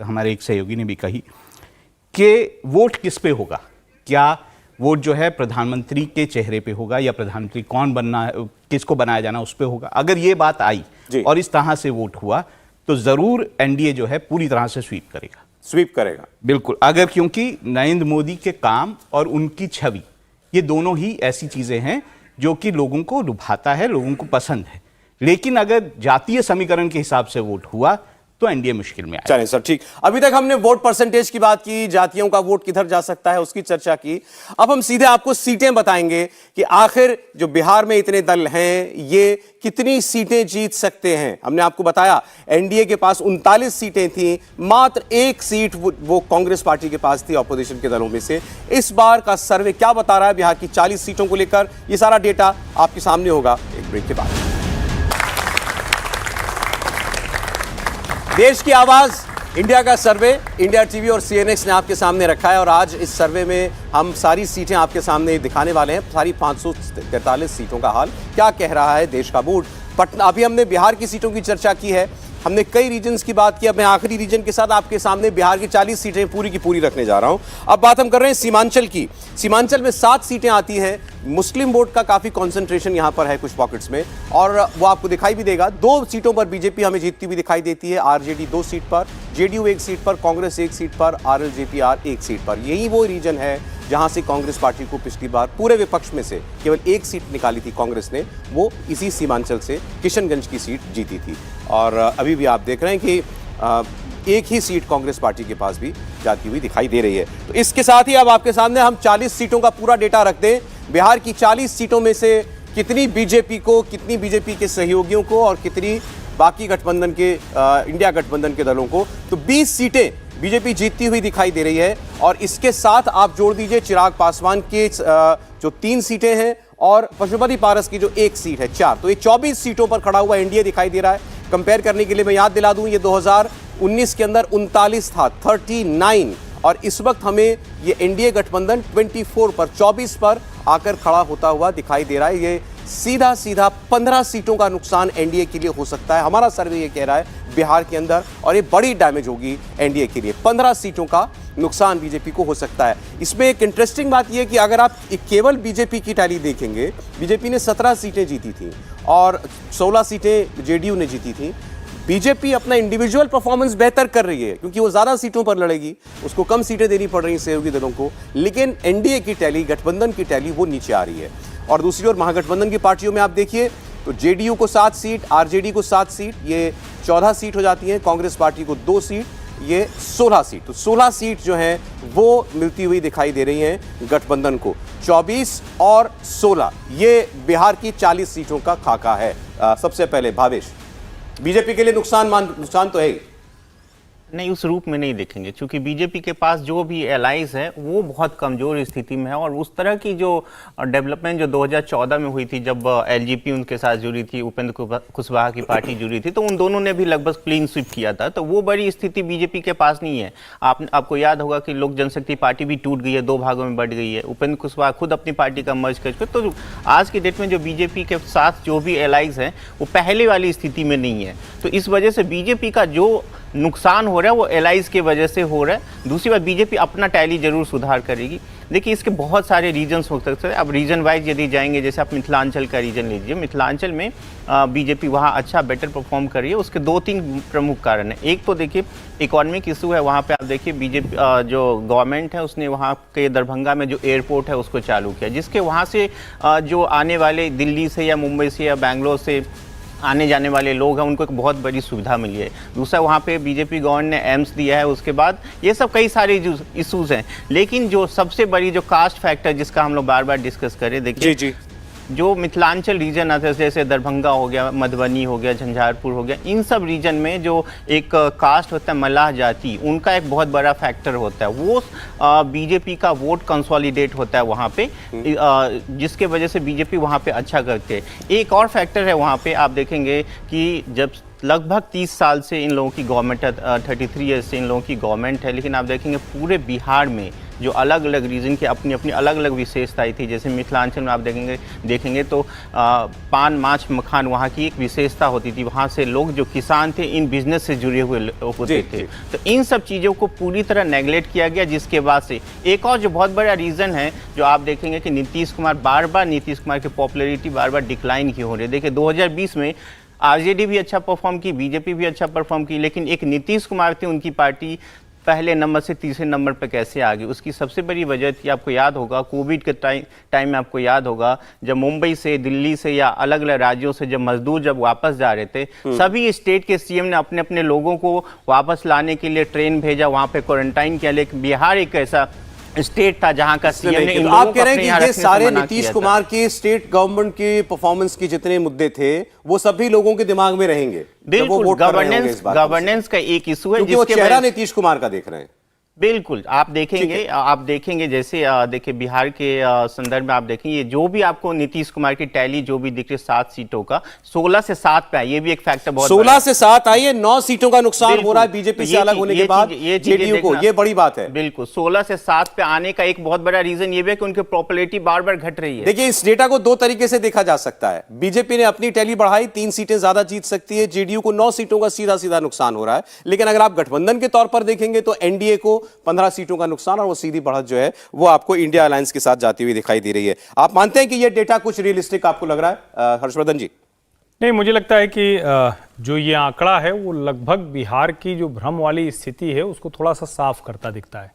हमारे एक सहयोगी ने भी कही कि वोट किस पे होगा, क्या वोट जो है प्रधानमंत्री के चेहरे पे होगा या प्रधानमंत्री कौन बनना है, किसको बनाया जाना उस पे होगा। अगर ये बात आई और इस तरह से वोट हुआ तो जरूर एनडीए जो है पूरी तरह से स्वीप करेगा। बिल्कुल, अगर क्योंकि नरेंद्र मोदी के काम और उनकी छवि ये दोनों ही ऐसी चीजें हैं जो कि लोगों को लुभाता है, लोगों को पसंद है। लेकिन अगर जातीय समीकरण के हिसाब से वोट हुआ तो एनडीए मुश्किल में आएगा। चलें सर, ठीक। अभी तक हमने वोट परसेंटेज की बात की, जातियों का वोट किधर जा सकता है उसकी चर्चा की। अब हम सीधे आपको सीटें बताएंगे कि आखिर जो बिहार में इतने दल हैं ये कितनी सीटें जीत सकते हैं। हमने आपको बताया एनडीए के पास 39 सीटें थी, मात्र एक सीट वो कांग्रेस पार्टी के पास थी ऑपोजिशन के दलों में से। इस बार का सर्वे क्या बता रहा है बिहार की 40 सीटों को लेकर, ये सारा डेटा आपके सामने होगा एक ब्रेक के बाद। देश की आवाज इंडिया का सर्वे इंडिया टीवी और सीएनएक्स ने आपके सामने रखा है और आज इस सर्वे में हम सारी सीटें आपके सामने दिखाने वाले हैं। सारी 543 सीटों का हाल क्या कह रहा है देश का मूड। पटना, अभी हमने बिहार की सीटों की चर्चा की है, हमने कई रीजन्स की बात की। अब मैं आखिरी रीजन के साथ आपके सामने बिहार की 40 सीटें पूरी की पूरी रखने जा रहा हूं। अब बात हम कर रहे हैं सीमांचल की। सीमांचल में 7 सीटें आती हैं। मुस्लिम वोट का काफी कंसंट्रेशन यहां पर है कुछ पॉकेट्स में और वो आपको दिखाई भी देगा। 2 सीटों पर बीजेपी हमें जीतती हुई दिखाई देती है, आरजेडी 2 सीट पर, जेडीयू 1 सीट पर, कांग्रेस 1 सीट पर, आरएलजेपी 1 सीट पर। यही वो रीजन है जहां से कांग्रेस पार्टी को पिछली बार पूरे विपक्ष में से केवल 1 सीट निकाली थी कांग्रेस ने, वो इसी सीमांचल से किशनगंज की सीट जीती थी। और अभी भी आप देख रहे हैं कि एक ही सीट कांग्रेस पार्टी के पास भी जाती हुई दिखाई दे रही है। तो इसके साथ ही अब आपके सामने हम 40 सीटों का पूरा डेटा रख दें। बिहार की 40 सीटों में से कितनी बीजेपी को, कितनी बीजेपी के सहयोगियों को और कितनी बाकी गठबंधन के इंडिया गठबंधन के दलों को, तो 20 सीटें बीजेपी जीतती हुई दिखाई दे रही है। और इसके साथ आप जोड़ दीजिए चिराग पासवान के जो 3 सीटें हैं और पशुपति पारस की जो 1 सीट है, 4, तो ये 24 सीटों पर खड़ा हुआ एनडीए दिखाई दे रहा है। कंपेयर करने के लिए मैं याद दिला दूं, ये 2019 के अंदर 39 था, 39, और इस वक्त हमें ये एनडीए गठबंधन 24 पर आकर खड़ा होता हुआ दिखाई दे रहा है। ये सीधा 15 सीटों का नुकसान एनडीए के लिए हो सकता है। हमारा सर्वे ये कह रहा है बिहार के अंदर, और ये बड़ी डैमेज होगी एनडीए के लिए। 15 सीटों का नुकसान बीजेपी को हो सकता है। इसमें एक इंटरेस्टिंग बात यह है कि अगर आप केवल बीजेपी की टैली देखेंगे, बीजेपी ने 17 सीटें जीती थी और 16 सीटें जेडीयू ने जीती थी। बीजेपी अपना इंडिविजुअल परफॉर्मेंस बेहतर कर रही है क्योंकि वो ज्यादा सीटों पर लड़ेगी, उसको कम सीटें देनी पड़ रही सहयोगी दलों को, लेकिन एनडीए की टैली, गठबंधन की टैली, वो नीचे आ रही है। और दूसरी ओर महागठबंधन की पार्टियों में आप देखिए तो जेडीयू को 7 सीट, आरजेडी को 7 सीट, ये 14 सीट हो जाती है। कांग्रेस पार्टी को 2 सीट, ये 16 सीट। तो 16 सीट जो हैं वो मिलती हुई दिखाई दे रही हैं गठबंधन को। 24 और 16 ये बिहार की 40 सीटों का खाका है। सबसे पहले भावेश, बीजेपी के लिए नुकसान तो है ही नहीं, उस रूप में नहीं देखेंगे क्योंकि बीजेपी के पास जो भी एलाइज है वो बहुत कमजोर स्थिति में है। और उस तरह की जो डेवलपमेंट जो 2014 में हुई थी जब एलजेपी उनके साथ जुड़ी थी, उपेंद्र कुशवाहा की पार्टी जुड़ी थी, तो उन दोनों ने भी लगभग क्लीन स्वीप किया था। तो वो बड़ी स्थिति बीजेपी के पास नहीं है। आपको याद होगा कि लोक जनशक्ति पार्टी भी टूट गई है, 2 भागों में बढ़ गई है। उपेंद्र कुशवाहा खुद अपनी पार्टी का मर्ज करके, तो आज की डेट में जो बीजेपी के साथ जो भी एलाइज है वो पहले वाली स्थिति में नहीं है। तो इस वजह से बीजेपी का जो नुकसान हो रहा है वो एलाइज की वजह से हो रहा है। दूसरी बात, बीजेपी अपना टैली जरूर सुधार करेगी। देखिए इसके बहुत सारे रीजन्स हो सकते हैं। अब रीजन वाइज यदि जाएंगे, जैसे आप मिथिलांचल का रीजन लीजिए, मिथिलांचल में बीजेपी वहाँ अच्छा बेटर परफॉर्म कर रही है। उसके 2-3 प्रमुख कारण है। एक तो देखिए इकोनॉमिक इशू है, वहाँ पे आप देखिए बीजेपी जो गवर्नमेंट है उसने वहाँ के दरभंगा में जो एयरपोर्ट है उसको चालू किया, जिसके वहाँ से जो आने वाले दिल्ली से या मुंबई से या बैंगलोर से आने जाने वाले लोग हैं उनको एक बहुत बड़ी सुविधा मिली है। दूसरा, वहाँ पे बीजेपी गवर्नमेंट ने एम्स दिया है। उसके बाद ये सब कई सारे इशूज़ हैं। लेकिन जो सबसे बड़ी जो कास्ट फैक्टर जिसका हम लोग बार बार डिस्कस करें, देखिए जो मिथिलांचल रीजन आता है, जैसे दरभंगा हो गया, मधुबनी हो गया, झंझारपुर हो गया, इन सब रीजन में जो एक कास्ट होता है मल्लाह जाति, उनका एक बहुत बड़ा फैक्टर होता है। वो बीजेपी का वोट कंसोलिडेट होता है वहाँ पे, जिसके वजह से बीजेपी वहाँ पे अच्छा करते हैं। एक और फैक्टर है वहाँ पे, आप देखेंगे कि जब लगभग 30 साल से इन लोगों की गवर्नमेंट है, 33 ईयर्स से इन लोगों की गवर्नमेंट है, लेकिन आप देखेंगे पूरे बिहार में जो अलग अलग रीजन की अपनी अपनी अलग अलग विशेषताएं थी। जैसे मिथिलांचल में आप देखेंगे तो पान, माछ, मखान वहाँ की एक विशेषता होती थी। वहाँ से लोग जो किसान थे इन बिजनेस से जुड़े हुए होते थे। तो इन सब चीज़ों को पूरी तरह नेगलेक्ट किया गया, जिसके बाद से एक और जो बहुत बड़ा रीज़न है, जो आप देखेंगे कि नीतीश कुमार की पॉपुलैरिटी बार बार डिक्लाइन की हो रही है। देखिए 2020 में आरजेडी भी अच्छा परफॉर्म की, बीजेपी भी अच्छा परफॉर्म की, लेकिन एक नीतीश कुमार थे, उनकी पार्टी पहले नंबर से तीसरे नंबर पर कैसे आ गई? उसकी सबसे बड़ी वजह थी, आपको याद होगा कोविड के टाइम में, आपको याद होगा जब मुंबई से, दिल्ली से या अलग अलग राज्यों से जब मजदूर जब वापस जा रहे थे, सभी स्टेट के सीएम ने अपने अपने लोगों को वापस लाने के लिए ट्रेन भेजा, वहाँ पे क्वारंटाइन किया। लेकिन बिहार एक ऐसा स्टेट था जहां का सीएम ने तो आप कह रहे हैं कि ये सारे नीतीश कुमार के स्टेट गवर्नमेंट के परफॉर्मेंस के जितने मुद्दे थे वो सभी लोगों के दिमाग में रहेंगे। बिल्कुल, गवर्नेंस का एक इशू है, क्योंकि वो चेहरा नीतीश कुमार का देख रहे हैं। बिल्कुल, आप देखेंगे जैसे देखिए बिहार के संदर्भ में आप देखेंगे जो भी आपको नीतीश कुमार की टैली जो भी दिख रही 7 सीटों का 16 से 7 पे आई, ये भी एक फैक्टर बहुत 16 से 7 आई है, 9 सीटों का नुकसान हो रहा है बीजेपी से अलग होने के बाद जेडीयू को, ये बड़ी बात है। बिल्कुल, 16 से 7 पे आने का एक बहुत बड़ा रीजन ये भी है कि उनकी पॉपुलैरिटी बार बार घट रही है। देखिए इस डेटा को 2 तरीके से देखा जा सकता है। बीजेपी ने अपनी टैली बढ़ाई, 3 सीटें ज्यादा जीत सकती है, जेडीयू को 9 सीटों का सीधा सीधा नुकसान हो रहा है। लेकिन अगर आप गठबंधन के तौर पर देखेंगे तो एनडीए को 15 सीटों का नुकसान और वो सीधी बढ़त जो है वो आपको इंडिया अलायंस के साथ जाती हुई दिखाई दे रही है। आप मानते हैं कि ये डेटा कुछ रियलिस्टिक आपको लग रहा है हर्षवर्धन जी? नहीं, मुझे लगता है कि जो ये आंकड़ा है वो लगभग बिहार की जो भ्रम वाली स्थिति है उसको थोड़ा सा साफ करता दिखता है।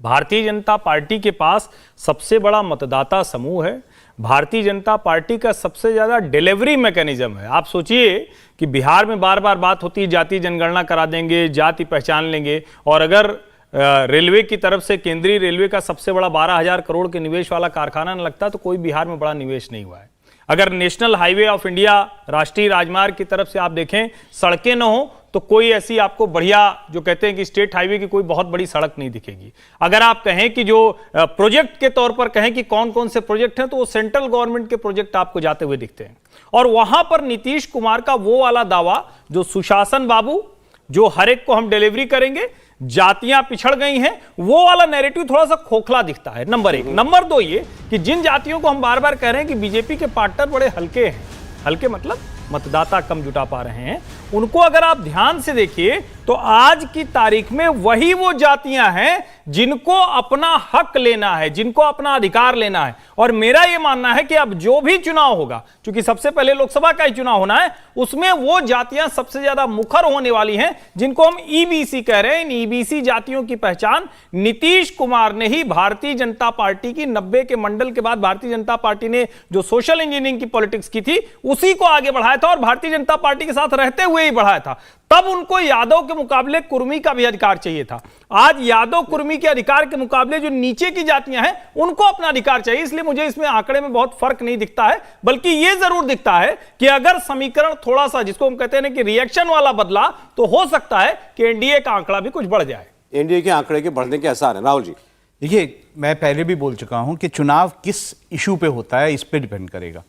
भारतीय जनता पार्टी के पास सबसे बड़ा मतदाता समूह है, भारतीय जनता पार्टी का सबसे ज्यादा डिलीवरी मैकेनिज्म है। आप सोचिए कि बिहार में बार बार बात होती है जाति जनगणना करा देंगे, जाति पहचान लेंगे, और अगर रेलवे की तरफ से केंद्रीय रेलवे का सबसे बड़ा 12,000 करोड़ के निवेश वाला कारखाना न लगता तो कोई बिहार में बड़ा निवेश नहीं हुआ है। अगर नेशनल हाईवे ऑफ इंडिया, राष्ट्रीय राजमार्ग की तरफ से आप देखें सड़कें न हो तो कोई ऐसी आपको बढ़िया, जो कहते हैं कि स्टेट हाईवे की कोई बहुत बड़ी सड़क नहीं दिखेगी। अगर आप कहें कि जो प्रोजेक्ट के तौर पर कहें कि कौन कौन से प्रोजेक्ट हैं तो वो सेंट्रल गवर्नमेंट के प्रोजेक्ट आपको जाते हुए दिखते हैं। और वहां पर नीतीश कुमार का वो वाला दावा जो सुशासन बाबू, जो हर एक को हम डिलीवरी करेंगे, जातियां पिछड़ गई हैं, वो वाला नैरेटिव थोड़ा सा खोखला दिखता है, नंबर 1। नंबर 2 ये कि जिन जातियों को हम बार बार कह रहे हैं कि बीजेपी के पार्टनर बड़े हल्के हैं, हल्के मतलब मतदाता कम जुटा पा रहे हैं, उनको अगर आप ध्यान से देखिए तो आज की तारीख में वही वो जातियां हैं जिनको अपना हक लेना है, जिनको अपना अधिकार लेना है। और मेरा यह मानना है कि अब जो भी चुनाव होगा, क्योंकि सबसे पहले लोकसभा का ही चुनाव होना है, उसमें वो जातियां सबसे ज्यादा मुखर होने वाली हैं जिनको हम ईबीसी कह रहे हैं। इन ईबीसी जातियों की पहचान नीतीश कुमार ने ही भारतीय जनता पार्टी की 90 के मंडल के बाद भारतीय जनता पार्टी ने जो सोशल इंजीनियरिंग की पॉलिटिक्स की थी उसी को आगे बढ़ाया था और भारतीय जनता पार्टी के साथ रहते हुए ही बढ़ाया था। तब उनको यादव के मुकाबले कुर्मी का भी अधिकार चाहिए था। आज यादव कुर्मी के अधिकार के मुकाबले जो नीचे की जातियां हैं उनको अपना अधिकार चाहिए। इसलिए मुझे इसमें आंकड़े में बहुत फर्क नहीं दिखता है, बल्कि यह जरूर दिखता है कि अगर समीकरण थोड़ा सा, जिसको हम कहते हैं कि रिएक्शन वाला बदला, तो हो सकता है कि एनडीए का आंकड़ा भी कुछ बढ़ जाए। एनडीए के आंकड़े के बढ़ने के आसार है। राहुल जी देखिए, मैं पहले भी बोल चुका हूं कि चुनाव किस इशू पे होता है इस पे डिपेंड करेगा।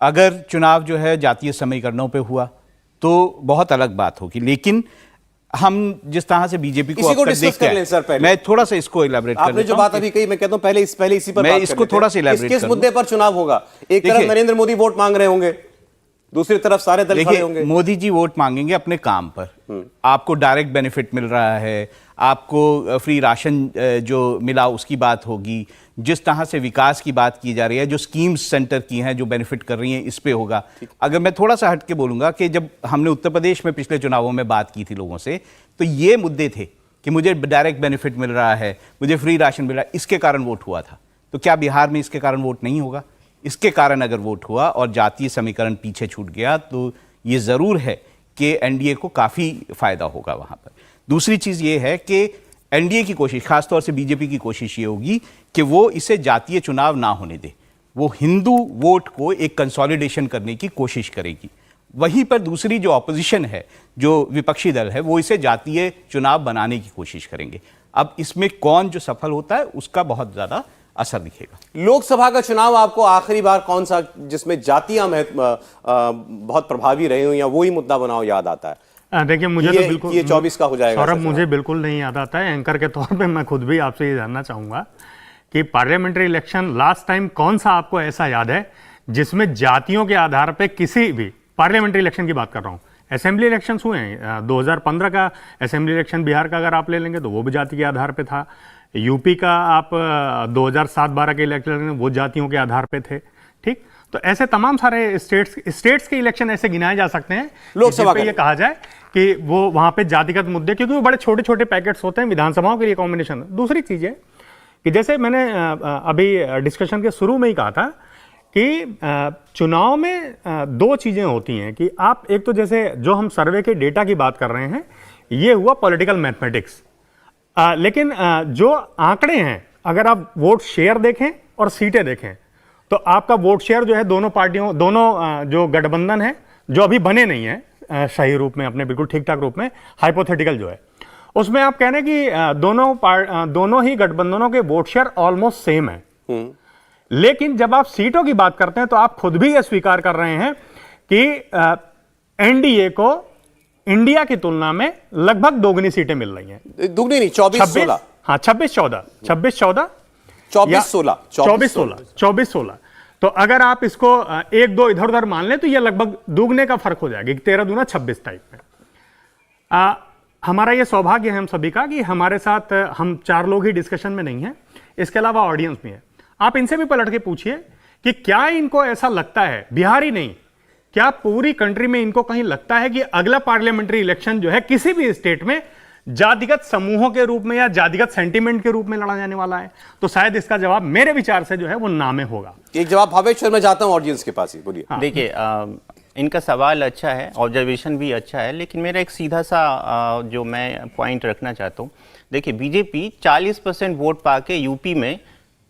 अगर चुनाव जो है जातीय समीकरणों पे हुआ तो बहुत अलग बात होगी, लेकिन हम जिस तरह से बीजेपी को देखते हैं, मैं थोड़ा सा इसको इलैबोरेट कर आपने जो बात अभी कही, मैं कहता हूं पहले इसी पर मैं इसको थोड़ा सा इलैबोरेट किस मुद्दे पर चुनाव होगा? एक तरफ नरेंद्र मोदी वोट मांग रहे होंगे, दूसरी तरफ सारे दल खड़े होंगे। मोदी जी वोट मांगेंगे अपने काम पर। आपको डायरेक्ट बेनिफिट मिल रहा है, आपको फ्री राशन जो मिला उसकी बात होगी, जिस तरह से विकास की बात की जा रही है, जो स्कीम्स सेंटर की हैं जो बेनिफिट कर रही हैं, इस पे होगा। अगर मैं थोड़ा सा हट के बोलूंगा कि जब हमने उत्तर प्रदेश में पिछले चुनावों में बात की थी लोगों से, तो ये मुद्दे थे कि मुझे डायरेक्ट बेनिफिट मिल रहा है, मुझे फ्री राशन मिल रहा है, इसके कारण वोट हुआ था। तो क्या बिहार में इसके कारण वोट नहीं होगा? इसके कारण अगर वोट हुआ और जातीय समीकरण पीछे छूट गया तो ये जरूर है कि एनडीए को काफी फायदा होगा वहां पर। दूसरी चीज ये है कि एनडीए की कोशिश, खासतौर से बीजेपी की कोशिश ये होगी कि वो इसे जातीय चुनाव ना होने दे। वो हिंदू वोट को एक कंसोलिडेशन करने की कोशिश करेगी। वहीं पर दूसरी जो ऑपोजिशन है, जो विपक्षी दल है, वो इसे जातीय चुनाव बनाने की कोशिश करेंगे। अब इसमें कौन जो सफल होता है उसका बहुत ज्यादा असर दिखेगा। लोकसभा का चुनाव आपको आखिरी बार कौन सा जिसमें जातियां बहुत प्रभावी रही हुई या वही मुद्दा बनाओ याद आता है? देखिए, मुझे तो बिल्कुल ये 24 का हो जाएगा सौरभ, मुझे बिल्कुल नहीं याद आता है। एंकर के तौर पे मैं खुद भी आपसे ये जानना चाहूंगा कि पार्लियामेंट्री इलेक्शन लास्ट टाइम कौन सा आपको ऐसा याद है जिसमें जातियों के आधार पे किसी भी पार्लियामेंट्री इलेक्शन की बात कर रहा हूँ, असेंबली इलेक्शंस हुए हैं 2015 का असेंबली इलेक्शन बिहार का अगर आप ले लेंगे तो वो भी जाति के आधार पे था। यूपी का आप 2007-12 के इलेक्शन वो जातियों के आधार पे थे। ठीक, तो ऐसे तमाम सारे स्टेट्स के इलेक्शन ऐसे गिनाए जा सकते हैं लोकसभा पे ये कहा जाए कि वो वहां पे जातिगत मुद्दे, क्योंकि वो बड़े छोटे छोटे पैकेट्स होते हैं विधानसभाओं के लिए कॉम्बिनेशन। दूसरी चीज है कि जैसे मैंने अभी डिस्कशन के शुरू में ही कहा था कि चुनाव में दो चीजें होती हैं कि आप एक तो जैसे जो हम सर्वे के डेटा की बात कर रहे हैं ये हुआ पॉलिटिकल मैथमेटिक्स, लेकिन जो आंकड़े हैं अगर आप वोट शेयर देखें और सीटें देखें तो आपका वोट शेयर जो है दोनों पार्टियों, दोनों जो गठबंधन है जो अभी बने नहीं है सही रूप में, अपने बिल्कुल ठीक ठाक रूप में, हाइपोथेटिकल जो है, उसमें आप कह रहे हैं कि दोनों ही गठबंधनों के वोट शेयर ऑलमोस्ट सेम है। लेकिन जब आप सीटों की बात करते हैं तो आप खुद भी यह स्वीकार कर रहे हैं कि एनडीए को इंडिया की तुलना में लगभग दोगुनी सीटें मिल रही हैं। दुगनी नहीं, 24-16। हाँ, 26-14 24-16। तो अगर आप इसको 1-2 इधर उधर मान लें तो यह लगभग दुगने का फर्क हो जाएगा, 13-26 टाइप में। हमारा यह सौभाग्य है हम सभी का कि हमारे साथ हम 4 लोग ही डिस्कशन में नहीं हैं, इसके अलावा ऑडियंस भी है। आप इनसे भी पलट के पूछिए कि क्या इनको ऐसा लगता है, बिहार ही नहीं, क्या पूरी कंट्री में इनको कहीं लगता है कि अगला पार्लियामेंट्री इलेक्शन जो है किसी भी स्टेट में जातिगत समूहों के रूप में या जातिगत सेंटीमेंट के रूप में लड़ा जाने वाला है? तो शायद इसका जवाब मेरे विचार से जो है वो ना में होगा। एक जवाब भावेश, मैं जाता हूं ऑडियंस के पास ही, बोलिए। हाँ। देखिए, इनका सवाल अच्छा है, ऑब्जर्वेशन भी अच्छा है, लेकिन मेरा एक सीधा सा जो मैं पॉइंट रखना चाहता हूँ। देखिए, बीजेपी 40% वोट पाके यूपी में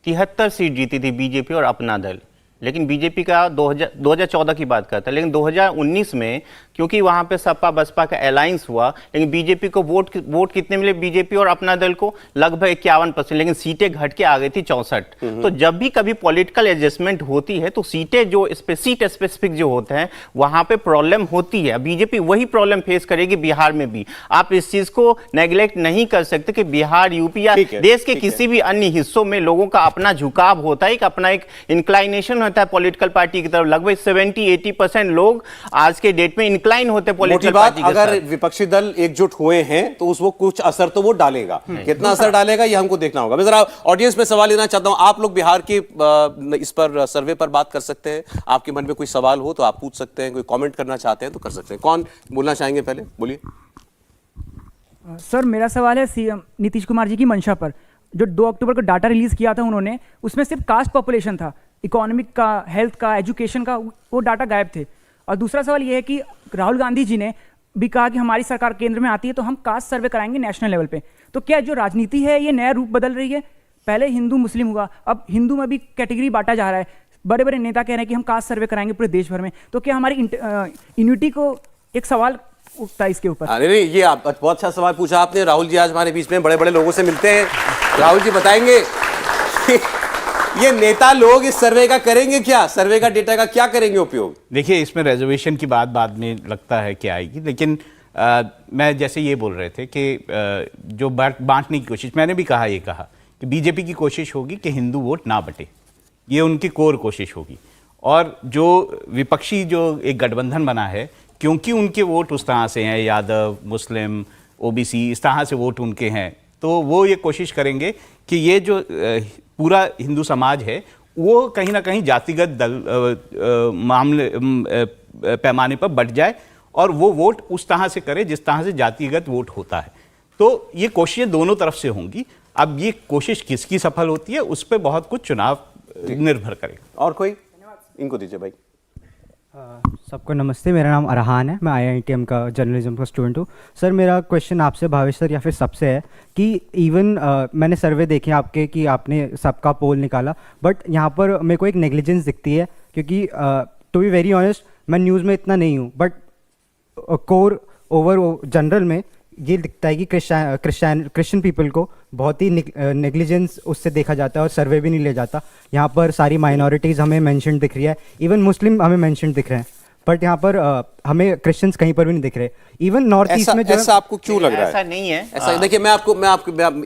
73 सीट जीती थी, बीजेपी और अपना दल। लेकिन बीजेपी का 2014 की बात करता है, लेकिन 2019 में क्योंकि वहां पे सपा बसपा का अलायंस हुआ, लेकिन बीजेपी को वोट कितने मिले, बीजेपी और अपना दल को लगभग 51%, लेकिन सीटें घट के आ गई थी 64। तो जब भी कभी पॉलिटिकल एडजस्टमेंट होती है तो सीटें जो सीट स्पेसिफिक जो होते हैं वहां पे प्रॉब्लम होती है। बीजेपी वही प्रॉब्लम फेस करेगी बिहार में भी। आप इस चीज को नेग्लेक्ट नहीं कर सकते कि बिहार, यूपी या देश के किसी भी अन्य हिस्सों में लोगों का अपना झुकाव होता है, अपना एक इंक्लाइनेशन होता है पॉलिटिकल पार्टी की तरफ। लगभग 70-80% लोग आज के डेट में इंक्लाइन होते हैं पॉलिटिकल पार्टी के साथ। अगर विपक्षी दल एकजुट हुए हैं तो वो कुछ असर तो वो डालेगा, कितना असर डालेगा ये हमको देखना होगा। मैं जरा ऑडियंस में सवाल लेना चाहता हूं, आप लोग बिहार के इस पर सर्वे पर बात कर सकते हैं, आपके मन में कोई सवाल हो तो आप पूछ सकते हैं, कोई कमेंट करना चाहते हैं तो कर सकते हैं। कौन बोलना चाहेंगे पहले, बोलिए। सर, मेरा सवाल है सीएम नीतीश कुमार जी की मंशा पर। जो 2 अक्टूबर को डाटा रिलीज किया था उन्होंने, उसमें सिर्फ कास्ट पॉपुलेशन था, इकोनॉमिक का, हेल्थ का, एजुकेशन का, वो डाटा गायब थे। और दूसरा सवाल ये है कि राहुल गांधी जी ने भी कहा कि हमारी सरकार केंद्र में आती है तो हम कास्ट सर्वे कराएंगे नेशनल लेवल पे। तो क्या जो राजनीति है ये नया रूप बदल रही है? पहले हिंदू मुस्लिम हुआ, अब हिंदू में भी कैटेगरी बांटा जा रहा है। बड़े बड़े नेता कह रहे हैं कि हम कास्ट सर्वे कराएंगे पूरे देश भर में। तो क्या हमारी यूनिटी को एक सवाल उठता है इसके ऊपर? नहीं, ये आप बहुत अच्छा सवाल पूछा आपने। राहुल जी आज हमारे बीच में बड़े बड़े लोगों से मिलते हैं। राहुल जी बताएंगे ये नेता लोग इस सर्वे का करेंगे क्या, सर्वे का डेटा का क्या करेंगे उपयोग? देखिए, इसमें रिजर्वेशन की बात बाद में लगता है कि आएगी, लेकिन मैं जैसे ये बोल रहे थे कि जो बांटने की कोशिश, मैंने भी ये कहा कि बीजेपी की कोशिश होगी कि हिंदू वोट ना बटे, ये उनकी कोर कोशिश होगी। और जो विपक्षी जो एक गठबंधन बना है, क्योंकि उनके वोट उस तरह से हैं, यादव, मुस्लिम, ओबीसी, इस तरह से वोट उनके हैं, तो वो ये कोशिश करेंगे कि ये जो पूरा हिंदू समाज है वो कहीं ना कहीं जातिगत मामले पैमाने पर बढ़ जाए और वो वोट उस तरह से करे जिस तरह से जातिगत वोट होता है। तो ये कोशिशें दोनों तरफ से होंगी। अब ये कोशिश किसकी सफल होती है उस पर बहुत कुछ चुनाव निर्भर करेगा। और कोई? इनको दीजिए भाई। सबको नमस्ते, मेरा नाम अरहान है, मैं IITM का जर्नलिज्म का स्टूडेंट हूँ। सर मेरा क्वेश्चन आपसे, भावेश सर या फिर सबसे है कि इवन मैंने सर्वे देखे आपके कि आपने सबका पोल निकाला, बट यहाँ पर मेरे को एक नेग्लिजेंस दिखती है, क्योंकि टू बी वेरी ऑनेस्ट मैं न्यूज़ में इतना नहीं हूँ, बट कोर ओवर जनरल में ये दिखता है कि क्रिश्चियन पीपल को बहुत ही नेग्लिजेंस उससे देखा जाता है और सर्वे भी नहीं ले जाता। यहाँ पर सारी माइनॉरिटीज़ हमें मेंशन दिख रही है, इवन मुस्लिम हमें मेंशन दिख रहे हैं, बट यहाँ पर हमें क्रिश्चियंस कहीं पर भी नहीं दिख रहे। इवन नॉर्थ ईस्ट में जो ऐसा आपको क्यों लग रहा है? ऐसा नहीं है। ऐसा देखिए, मैं आपको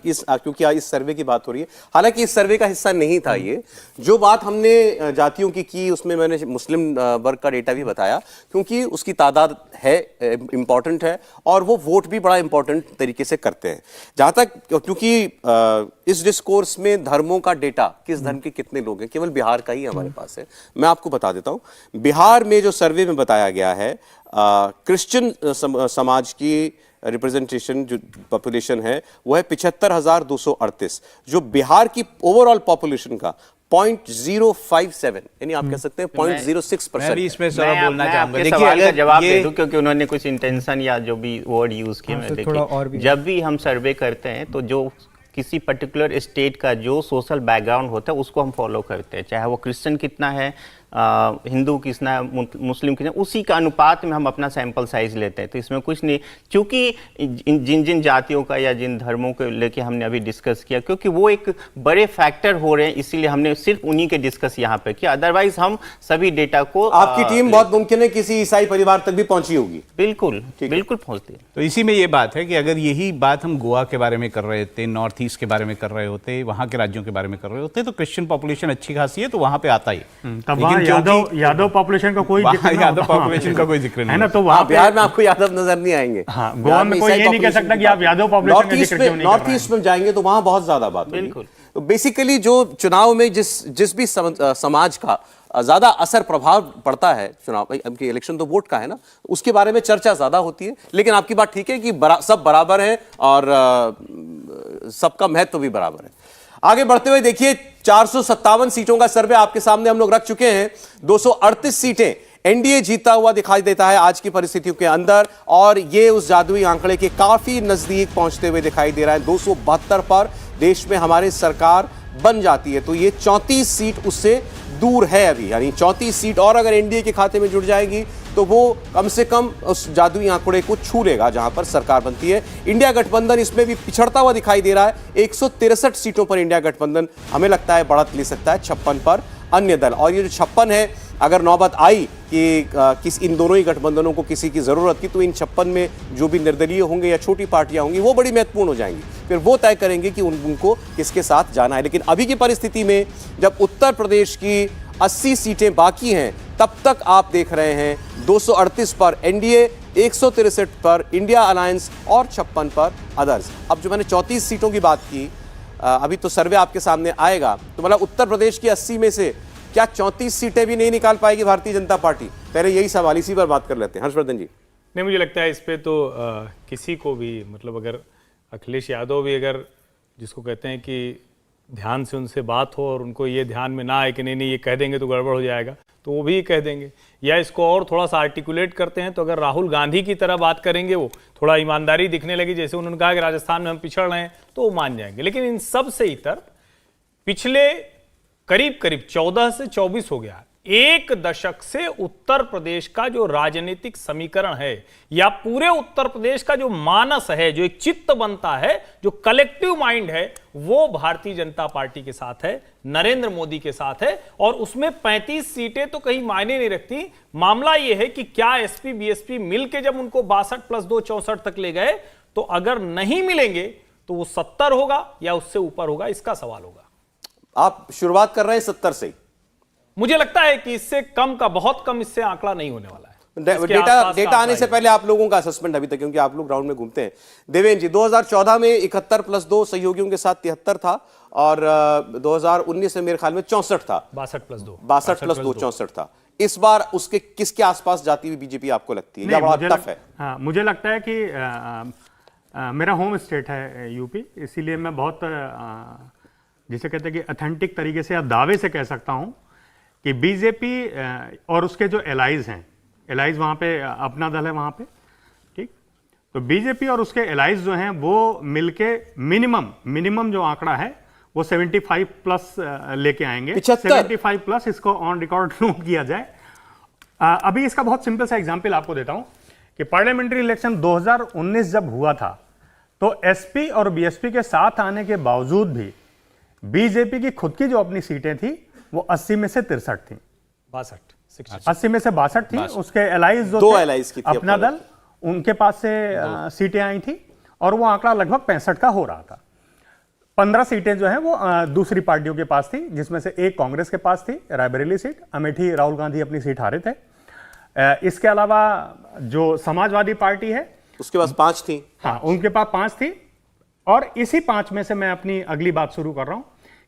इस, क्योंकि आज इस सर्वे की बात हो रही है, हालांकि इस सर्वे का हिस्सा नहीं था ये। जो बात हमने जातियों की उसमें मैंने मुस्लिम वर्ग का डेटा भी बताया, क्योंकि उसकी तादाद है, इंपॉर्टेंट है, और वो वोट भी बड़ा इंपॉर्टेंट तरीके से करते हैं। जहां तक, क्योंकि इस डिस्कोर्स में धर्मों का डेटा, किस धर्म के कितने लोग हैं, केवल बिहार का ही हमारे पास है। मैं आपको बता देता हूं, बिहार में जो सर्वे में बताया गया है, क्रिश्चियन समाज की रिप्रेजेंटेशन जो पॉपुलेशन है वो है 75,238, जो बिहार की ओवरऑल पॉपुलेशन का 0.057, यानी आप कह सकते हैं 0.06%। मैं भी इसमें सवाल बोलना चाहूंगा। देखिए, सवाल का जवाब दे दूं, क्योंकि उन्होंने कुछ इंटेंशन या जो भी वर्ड यूज किए, मैं देखिए जब भी हम सर्वे करते हैं तो जो किसी पर्टिकुलर स्टेट का जो सोशल बैकग्राउंड होता है उसको हम फॉलो करते हैं, चाहे वो क्रिश्चियन कितना है, हिंदू कितना है, मुस्लिम कितना, उसी का अनुपात में हम अपना सैंपल साइज लेते हैं। तो इसमें कुछ नहीं, क्योंकि जिन जिन जातियों का या जिन धर्मों को लेके हमने अभी डिस्कस किया, क्योंकि वो एक बड़े फैक्टर हो रहे हैं, इसीलिए हमने सिर्फ उन्हीं के डिस्कस यहाँ पे किया। अदरवाइज हम सभी डेटा को, आपकी टीम बहुत मुमकिन है किसी ईसाई परिवार तक भी पहुंची होगी। बिल्कुल बिल्कुल पहुंचती है। तो इसी में ये बात है कि अगर यही बात हम गोवा के बारे में कर रहे थे, नॉर्थ ईस्ट के बारे में कर रहे होते, वहां के राज्यों के बारे में कर रहे होते, तो क्रिश्चियन पॉपुलेशन अच्छी खासी है, तो वहां पे आता ही। यादव पॉपुलेशन का कोई यादव पॉपुलेशन का कोई जिक्र नहीं है ना, तो वहां बिहार में आपको यादव नजर नहीं आएंगे। गोवा में कोई ये नहीं कह सकता कि आप यादव पॉपुलेशन का जिक्र क्यों नहीं कर रहे हैं। नॉर्थ ईस्ट में जाएंगे तो वहां बहुत ज्यादा बात होगी। बिल्कुल। तो बेसिकली जो चुनाव में जिस भी समाज का ज्यादा असर प्रभाव पड़ता है, चुनाव की इलेक्शन तो वोट का है ना, उसके बारे में चर्चा ज्यादा होती है। लेकिन आपकी बात ठीक है कि सब बराबर हैं और सबका महत्व भी बराबर है। आगे बढ़ते हुए देखिए, 457 सीटों का सर्वे आपके सामने हम लोग रख चुके हैं। 238 सीटें एनडीए जीता हुआ दिखाई देता है आज की परिस्थितियों के अंदर, और ये उस जादुई आंकड़े के काफी नजदीक पहुंचते हुए दिखाई दे रहा है। 272 पर देश में हमारी सरकार बन जाती है, तो ये 34 सीट उससे दूर है अभी, यानी 34 सीट और अगर एनडीए के खाते में जुड़ जाएगी तो वो कम से कम उस जादुई आंकड़े को छू लेगा जहां पर सरकार बनती है। इंडिया गठबंधन इसमें भी पिछड़ता हुआ दिखाई दे रहा है। 163 सीटों पर इंडिया गठबंधन हमें लगता है बढ़त ले सकता है, 56 पर अन्य दल। और ये जो 56 है, अगर नौबत आई कि इन दोनों ही गठबंधनों को किसी की जरूरत की, तो इन 56 में जो भी निर्दलीय होंगे या छोटी पार्टियां होंगी वो बड़ी महत्वपूर्ण हो जाएंगी। फिर वो तय करेंगे कि उनको किसके साथ जाना है। लेकिन अभी की परिस्थिति में जब उत्तर प्रदेश की 80 सीटें बाकी हैं, तब तक आप देख रहे हैं 238 पर एनडीए, 163 पर इंडिया अलायंस और 56 पर अदर्स। अब जो मैंने 34 सीटों की बात की, अभी तो सर्वे आपके सामने आएगा, तो मतलब उत्तर प्रदेश की 80 में से क्या 34 सीटें भी नहीं निकाल पाएगी भारतीय जनता पार्टी? पहले यही सवाल, इसी पर बात कर लेते हैं। हर्षवर्धन जी। नहीं, मुझे लगता है इस पे तो किसी को भी, मतलब अगर अखिलेश यादव भी, अगर जिसको कहते हैं कि ध्यान से उनसे बात हो और उनको ये ध्यान में ना आए कि नहीं ये कह देंगे तो गड़बड़ हो जाएगा, तो वो भी कह देंगे। या इसको और थोड़ा सा आर्टिकुलेट करते हैं, तो अगर राहुल गांधी की तरह बात करेंगे, वो थोड़ा ईमानदारी दिखने लगी, जैसे उन्होंने कहा कि राजस्थान में हम पिछड़ रहे हैं, तो वो मान जाएंगे। लेकिन इन सब से इतर पिछले करीब 14 से 24 हो गया, एक दशक से उत्तर प्रदेश का जो राजनीतिक समीकरण है या पूरे उत्तर प्रदेश का जो मानस है, जो एक चित्त बनता है, जो कलेक्टिव माइंड है, वो भारतीय जनता पार्टी के साथ है, नरेंद्र मोदी के साथ है। और उसमें 35 सीटें तो कहीं मायने नहीं रखती। मामला यह है कि क्या एसपी बीएसपी मिलकर जब उनको 62 + 2 64 तक ले गए, तो अगर नहीं मिलेंगे तो वो 70 होगा या उससे ऊपर होगा, इसका सवाल होगा। आप शुरुआत कर रहे हैं 70 से? मुझे लगता है कि इससे कम का, बहुत कम इससे आंकड़ा नहीं होने वाला है। डेटा आने से पहले आप लोगों का असेसमेंट अभी तक, क्योंकि आप लोग ग्राउंड में घूमते हैं। देवेंद्र जी, 2014 में 71 + 2 सहयोगियों के साथ 73 था, और 2019 में मेरे ख्याल में 64 था। 62 + 2 64 था। इस बार उसके किसके आसपास जाती हुई बीजेपी आपको लगती है, या बड़ा टफ है? हाँ, मुझे लगता है कि मेरा होम स्टेट है यूपी, इसीलिए मैं बहुत जिसे कहते हैं कि ऑथेंटिक तरीके से या दावे से कह सकता हूं कि बीजेपी और उसके जो एलाइज हैं, एलाइज वहाँ पे अपना दल है वहाँ पे, ठीक, तो बीजेपी और उसके एलाइज जो हैं वो मिलके मिनिमम जो आंकड़ा है वो 75 प्लस लेके आएंगे। 75 प्लस, इसको ऑन रिकॉर्ड नोट किया जाए। अभी इसका बहुत सिंपल सा एग्जांपल आपको देता हूं कि पार्लियामेंट्री इलेक्शन 2019 जब हुआ था तो एसपी और बीएसपी के साथ आने के बावजूद भी बीजेपी की खुद की जो अपनी सीटें थी वो 80 में से 63 थी, 80 में से 62 थी। उसके एलाइज जो थे, अपना दल, उनके पास से सीटें आई थी और वो आंकड़ा लगभग 65 का हो रहा था। 15 सीटें जो हैं वो दूसरी पार्टियों के पास थी, जिसमें से एक कांग्रेस के पास थी, रायबरेली सीट, अमेठी राहुल गांधी अपनी सीट हारे थे। इसके अलावा जो समाजवादी पार्टी है उसके पास 5 थी। हाँ, उनके पास 5 थी। और इसी 5 में से मैं अपनी अगली बात शुरू कर रहा हूं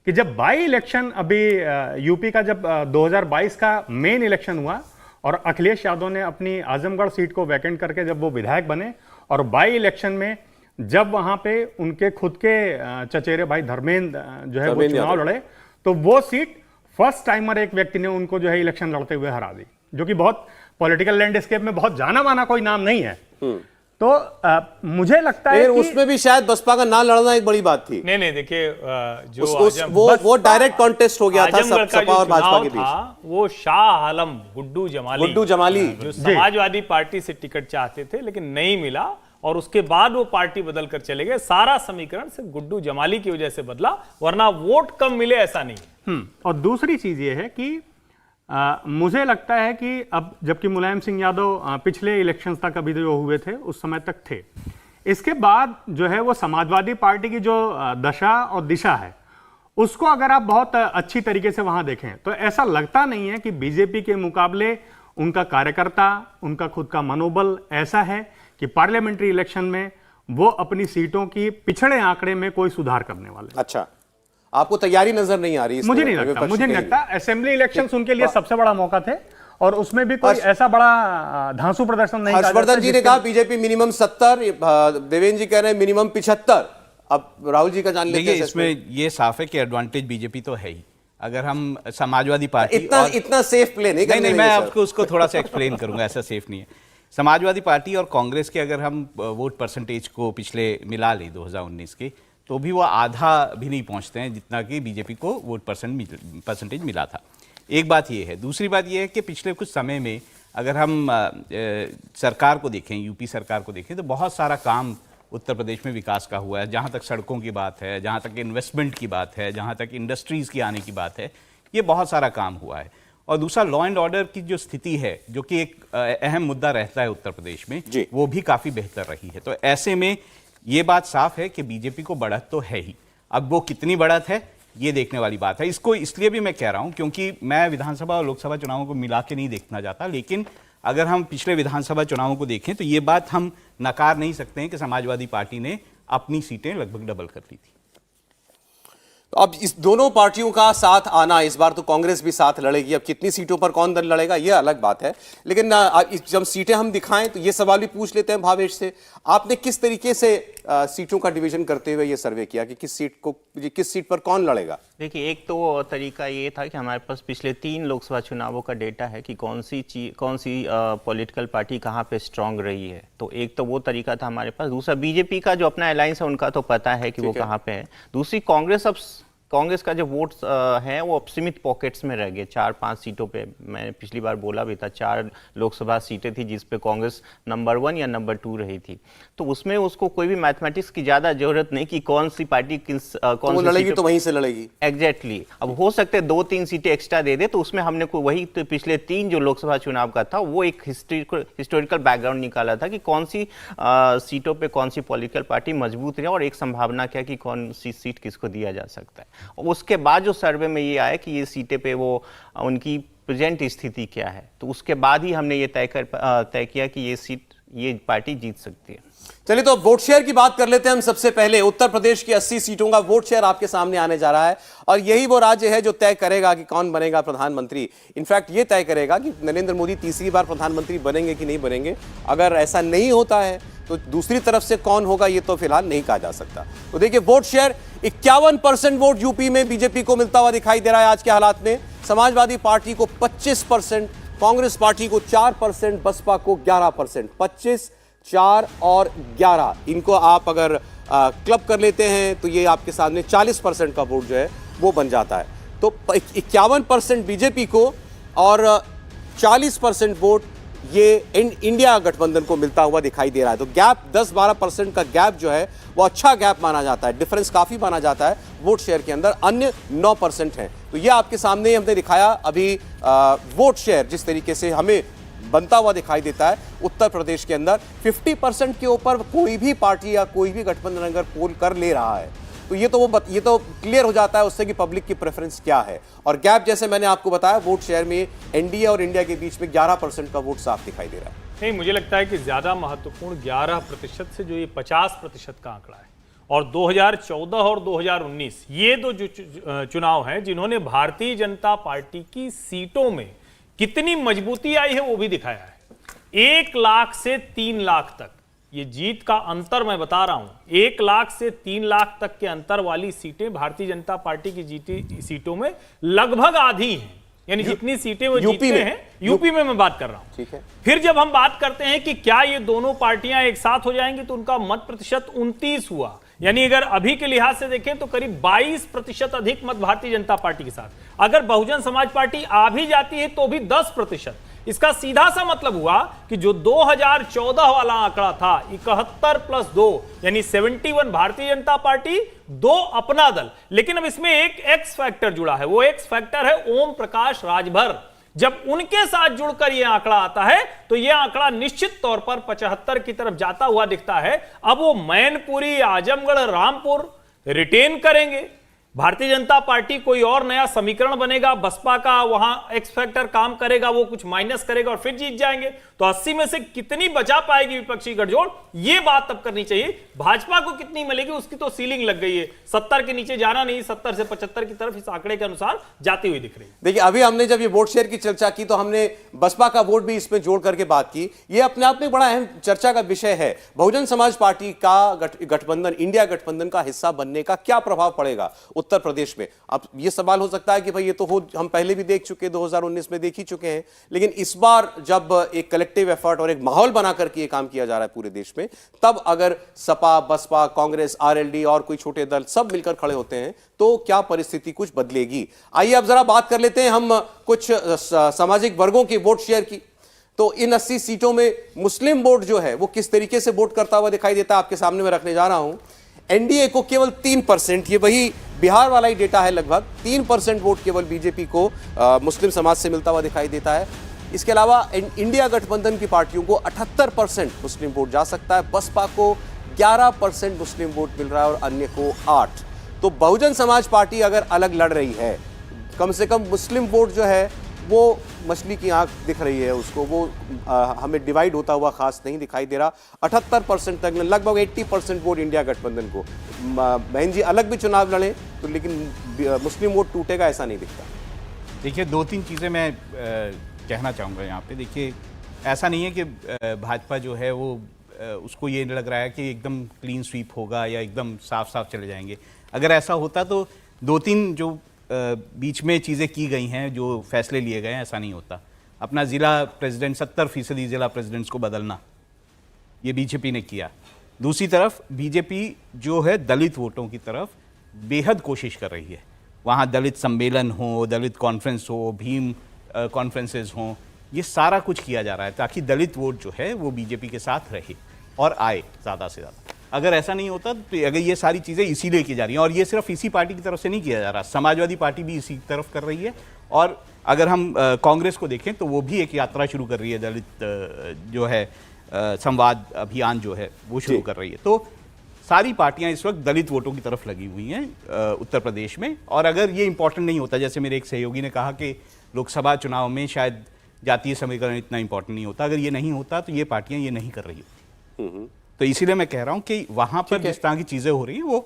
कि जब बाई इलेक्शन अभी यूपी का जब 2022 का मेन इलेक्शन हुआ और अखिलेश यादव ने अपनी आजमगढ़ सीट को वैकेंट करके जब वो विधायक बने और बाई इलेक्शन में जब वहां पे उनके खुद के चचेरे भाई धर्मेंद्र जो है वो चुनाव लड़े तो वो सीट फर्स्ट टाइमर एक व्यक्ति ने उनको जो है इलेक्शन लड़ते हुए हरा दी, जो कि बहुत पॉलिटिकल लैंडस्केप में बहुत जाना माना कोई नाम नहीं है। तो मुझे लगता है कि उसमें भी शायद बसपा का ना लड़ना एक बड़ी बात थी। नहीं देखिए, जो वो डायरेक्ट कॉन्टेस्ट हो गया था सपा और भाजपा के बीच। वो शाह आलम गुड्डू जमाली जो समाजवादी पार्टी से टिकट चाहते थे लेकिन नहीं मिला और उसके बाद वो पार्टी बदल कर चले गए। सारा समीकरण सिर्फ गुड्डू जमाली की वजह से बदला, वरना वोट कम मिले ऐसा नहीं। और दूसरी चीज ये है कि मुझे लगता है कि अब जबकि मुलायम सिंह यादव पिछले इलेक्शंस तक अभी जो हुए थे उस समय तक थे, इसके बाद जो है वो समाजवादी पार्टी की जो दशा और दिशा है उसको अगर आप बहुत अच्छी तरीके से वहां देखें तो ऐसा लगता नहीं है कि बीजेपी के मुकाबले उनका कार्यकर्ता, उनका खुद का मनोबल ऐसा है कि पार्लियामेंट्री इलेक्शन में वो अपनी सीटों की पिछड़े आंकड़े में कोई सुधार करने वाले। अच्छा, आपको तैयारी नजर नहीं आ रही? मुझे नहीं लगता। असेंबली इलेक्शंस उनके लिए सबसे बड़ा मौका थे और उसमें भी कोई ऐसा बड़ा धांसू प्रदर्शन नहीं। हर्षवर्धन जी ने कहा बीजेपी मिनिमम 70, देवेंद्र जी कह रहे हैं मिनिमम 75। अब राहुल जी का जान लेंगे। इसमें ये साफ है कि एडवांटेज बीजेपी तो है ही। अगर हम समाजवादी पार्टी इतना सेफ प्ले नहीं, मैं आपको उसको थोड़ा सा एक्सप्लेन करूंगा, ऐसा सेफ नहीं है। समाजवादी पार्टी और कांग्रेस के अगर हम वोट परसेंटेज को पिछले मिला लें 2019 के, तो भी वो आधा भी नहीं पहुंचते हैं जितना कि बीजेपी को वोट परसेंटेज मिला था। एक बात ये है। दूसरी बात ये है कि पिछले कुछ समय में अगर हम सरकार को देखें, यूपी सरकार को देखें, तो बहुत सारा काम उत्तर प्रदेश में विकास का हुआ है। जहाँ तक सड़कों की बात है, जहाँ तक इन्वेस्टमेंट की बात है, जहाँ तक इंडस्ट्रीज़ की आने की बात है, ये बहुत सारा काम हुआ है। और दूसरा, लॉ एंड ऑर्डर की जो स्थिति है, जो कि एक अहम मुद्दा रहता है उत्तर प्रदेश में, वो भी काफ़ी बेहतर रही है। तो ऐसे में ये बात साफ है कि बीजेपी को बढ़त तो है ही। अब वो कितनी बढ़त है ये देखने वाली बात है। इसको इसलिए भी मैं कह रहा हूं क्योंकि मैं विधानसभा और लोकसभा चुनावों को मिला के नहीं देखना चाहता, लेकिन अगर हम पिछले विधानसभा चुनावों को देखें तो ये बात हम नकार नहीं सकते हैं कि समाजवादी पार्टी ने अपनी सीटें लगभग डबल कर ली थी। तो अब इस दोनों पार्टियों का साथ आना, इस बार तो कांग्रेस भी साथ लड़ेगी। अब कितनी सीटों पर कौन दल लड़ेगा ये अलग बात है, लेकिन जब सीटें हम दिखाएं तो ये सवाल भी पूछ लेते हैं भावेश से, आपने किस तरीके से सीटों का डिवीजन करते हुए ये सर्वे किया कि किस सीट पर कौन लड़ेगा? देखिए, एक तो तरीका ये था कि हमारे पास पिछले 3 लोकसभा चुनावों का डेटा है कि कौन सी पॉलिटिकल पार्टी कहाँ पे स्ट्रांग रही है। तो एक तो वो तरीका था हमारे पास। दूसरा, बीजेपी का जो अपना अलायंस है उनका तो पता है कि वो कहाँ पे है। दूसरी, कांग्रेस का जो वोट्स है वो अब सीमित पॉकेट्स में रह गए। 4-5 सीटों पे, मैंने पिछली बार बोला भी था, 4 लोकसभा सीटें थी जिस पे कांग्रेस नंबर 1 या नंबर 2 रही थी। तो उसमें उसको कोई भी मैथमेटिक्स की ज्यादा जरूरत नहीं कि कौन सी पार्टी कौन सी लड़ेगी तो वहीं से लड़ेगी। एग्जैक्टली। अब हो सकते हैं 2-3 सीटें एक्स्ट्रा दे दे, तो उसमें हमने को वही तो पिछले 3 जो लोकसभा चुनाव का था वो एक हिस्टोरिकल बैकग्राउंड निकाला था कि कौन सी सीटों पर कौन सी पॉलिटिकल पार्टी मजबूत रही और एक संभावना क्या कि कौन सी सीट किसको दिया जा सकता है। उसके बाद जो सर्वे में ये आया कि ये सीटें पे वो उनकी प्रेजेंट स्थिति क्या है, तो उसके बाद ही हमने ये तय किया कि ये पार्टी जीत सकती है। चलिए, तो वोट शेयर की बात कर लेते हैं हम। सबसे पहले उत्तर प्रदेश की 80 सीटों का वोट शेयर आपके सामने आने जा रहा है और यही वो राज्य है जो तय करेगा कि कौन बनेगा प्रधानमंत्री। इनफैक्ट ये तय करेगा कि नरेंद्र मोदी तीसरी बार प्रधानमंत्री बनेंगे कि नहीं बनेंगे। अगर ऐसा नहीं होता है तो दूसरी तरफ से कौन होगा ये तो फिलहाल नहीं कहा जा सकता। तो देखिए, वोट शेयर 51% वोट यूपी में बीजेपी को मिलता हुआ दिखाई दे रहा है आज के हालात में। समाजवादी पार्टी को 25%, कांग्रेस पार्टी को 4%, बसपा को 11%। 25, 4 और 11 इनको आप अगर क्लब कर लेते हैं तो ये आपके सामने 40% का वोट जो है वो बन जाता है। तो 51% बीजेपी को और 40% वोट ये इंडिया गठबंधन को मिलता हुआ दिखाई दे रहा है। तो गैप 10-12% का गैप जो है वो अच्छा गैप माना जाता है, डिफरेंस काफी माना जाता है वोट शेयर के अंदर। अन्य 9% हैं। तो ये आपके सामने हमने दिखाया अभी वोट शेयर जिस तरीके से हमें बनता हुआ दिखाई देता है उत्तर प्रदेश के अंदर। 50% के ऊपर कोई भी पार्टी या कोई भी गठबंधन अगर पोल कर ले रहा है तो ये तो क्लियर हो जाता है उससे कि पब्लिक की प्रेफरेंस क्या है। और गैप जैसे मैंने आपको बताया वोट शेयर में एनडीए और इंडिया के बीच में 11% का वोट साफ दिखाई दे रहा है। नहीं, मुझे लगता है कि ज्यादा महत्वपूर्ण 11% से जो ये 50% का आंकड़ा है, और 2014 और 2019 ये दो जो चुनाव हैं जिन्होंने भारतीय जनता पार्टी की सीटों में कितनी मजबूती आई है वो भी दिखाया है। 1 लाख से 3 लाख तक ये जीत का अंतर मैं बता रहा हूं। 1 लाख से 3 लाख तक के अंतर वाली सीटें भारतीय जनता पार्टी की जीती सीटों में लगभग आधी हैं। यानी जितनी सीटें वो जीते हैं, यूपी में मैं बात कर रहा हूं। ठीक है। फिर जब हम बात करते हैं कि क्या ये दोनों पार्टियां एक साथ हो जाएंगी तो उनका मत प्रतिशत 29 हुआ। यानी अगर अभी के लिहाज से देखें तो करीब 22% अधिक मत भारतीय जनता पार्टी के साथ। अगर बहुजन समाज पार्टी आ भी जाती है तो भी 10%। इसका सीधा सा मतलब हुआ कि जो 2014 वाला आंकड़ा था 71 + 2 यानी 71 भारतीय जनता पार्टी, 2 अपना दल। लेकिन अब इसमें एक एक्स फैक्टर जुड़ा है, वो एक्स फैक्टर है ओम प्रकाश राजभर। जब उनके साथ जुड़कर यह आंकड़ा आता है तो यह आंकड़ा निश्चित तौर पर 75 की तरफ जाता हुआ दिखता है। अब वो मैनपुरी, आजमगढ़, रामपुर रिटेन करेंगे, भारतीय जनता पार्टी कोई और नया समीकरण बनेगा, बसपा का वहां एक्स फैक्टर काम करेगा, वो कुछ माइनस करेगा और फिर जीत जाएंगे। तो 80 में से कितनी बचा पाएगी विपक्षी गठजोड़, ये बात तब करनी चाहिए। भाजपा को कितनी मिलेगी उसकी तो सीलिंग लग गई है, 70 के नीचे जाना नहीं, 70 से 75 की तरफ इस आंकड़े के अनुसार जाती हुई दिख रही है। देखिए अभी हमने जब ये वोट शेयर की चर्चा की तो हमने बसपा का वोट भी इसमें जोड़ करके बात की। ये अपने आप में बड़ा अहम चर्चा का विषय है। बहुजन समाज पार्टी का गठबंधन, इंडिया गठबंधन का हिस्सा बनने का क्या प्रभाव पड़ेगा उत्तर प्रदेश में। अब ये सवाल हो सकता है कि भाई ये तो हम पहले भी देख चुके, 2019 में देख ही चुके हैं, लेकिन इस बार जब एक कलेक्टिव एफर्ट और एक माहौल बना करके ये काम किया जा रहा है पूरे देश में, तब अगर सपा, बसपा, कांग्रेस, आरएलडी और कोई छोटे दल सब मिलकर खड़े होते हैं तो क्या परिस्थिति कुछ बदलेगी। आइए अब जरा बात कर लेते हैं हम कुछ सामाजिक वर्गों के वोट शेयर की। तो इन 80 सीटों में मुस्लिम वोट जो है वो किस तरीके से वोट करता हुआ दिखाई देता है आपके सामने मैं रखने जा रहा हूं। एनडीए को केवल 3%, ये वही बिहार वाला ही डेटा है, लगभग 3% वोट केवल बीजेपी को मुस्लिम समाज से मिलता हुआ दिखाई देता है। इसके अलावा इंडिया गठबंधन की पार्टियों को 78% मुस्लिम वोट जा सकता है, बसपा को 11% मुस्लिम वोट मिल रहा है और अन्य को 8। तो बहुजन समाज पार्टी अगर अलग लड़ रही है, कम से कम मुस्लिम वोट जो है वो मछली की आंख दिख रही है उसको, वो हमें डिवाइड होता हुआ खास नहीं दिखाई दे रहा। 78% तक, लगभग 80% वोट इंडिया गठबंधन को। बहन जी अलग भी चुनाव लड़ें तो लेकिन मुस्लिम वोट टूटेगा ऐसा नहीं दिखता। देखिए 2-3 चीज़ें मैं कहना चाहूँगा यहाँ पे। देखिए ऐसा नहीं है कि भाजपा जो है वो उसको ये लग रहा है कि एकदम क्लीन स्वीप होगा या एकदम साफ साफ चले जाएंगे। अगर ऐसा होता तो 2-3 जो बीच में चीज़ें की गई हैं, जो फैसले लिए गए हैं, ऐसा नहीं होता। अपना ज़िला प्रेसिडेंट 70% ज़िला प्रेसिडेंट्स को बदलना, ये बीजेपी ने किया। दूसरी तरफ बीजेपी जो है दलित वोटों की तरफ बेहद कोशिश कर रही है। वहाँ दलित सम्मेलन हो, दलित कॉन्फ्रेंस हो, भीम कॉन्फ्रेंसेस हों, ये सारा कुछ किया जा रहा है ताकि दलित वोट जो है वो बीजेपी के साथ रहे और आए ज़्यादा से ज़्यादा। अगर ऐसा नहीं होता तो अगर ये सारी चीज़ें इसीलिए की जा रही हैं, और ये सिर्फ इसी पार्टी की तरफ से नहीं किया जा रहा, समाजवादी पार्टी भी इसी तरफ कर रही है। और अगर हम कांग्रेस को देखें तो वो भी एक यात्रा शुरू कर रही है, दलित जो है संवाद अभियान जो है वो शुरू कर रही है। तो सारी पार्टियां इस वक्त दलित वोटों की तरफ लगी हुई हैं उत्तर प्रदेश में। और अगर ये इंपॉर्टेंट नहीं होता, जैसे मेरे एक सहयोगी ने कहा कि लोकसभा चुनाव में शायद जातीय समीकरण इतना इंपॉर्टेंट नहीं होता, अगर ये नहीं होता तो ये पार्टियां ये नहीं कर रही होती। तो इसीलिए मैं कह रहा हूं कि वहां पर जिस तरह की चीजें हो रही है वो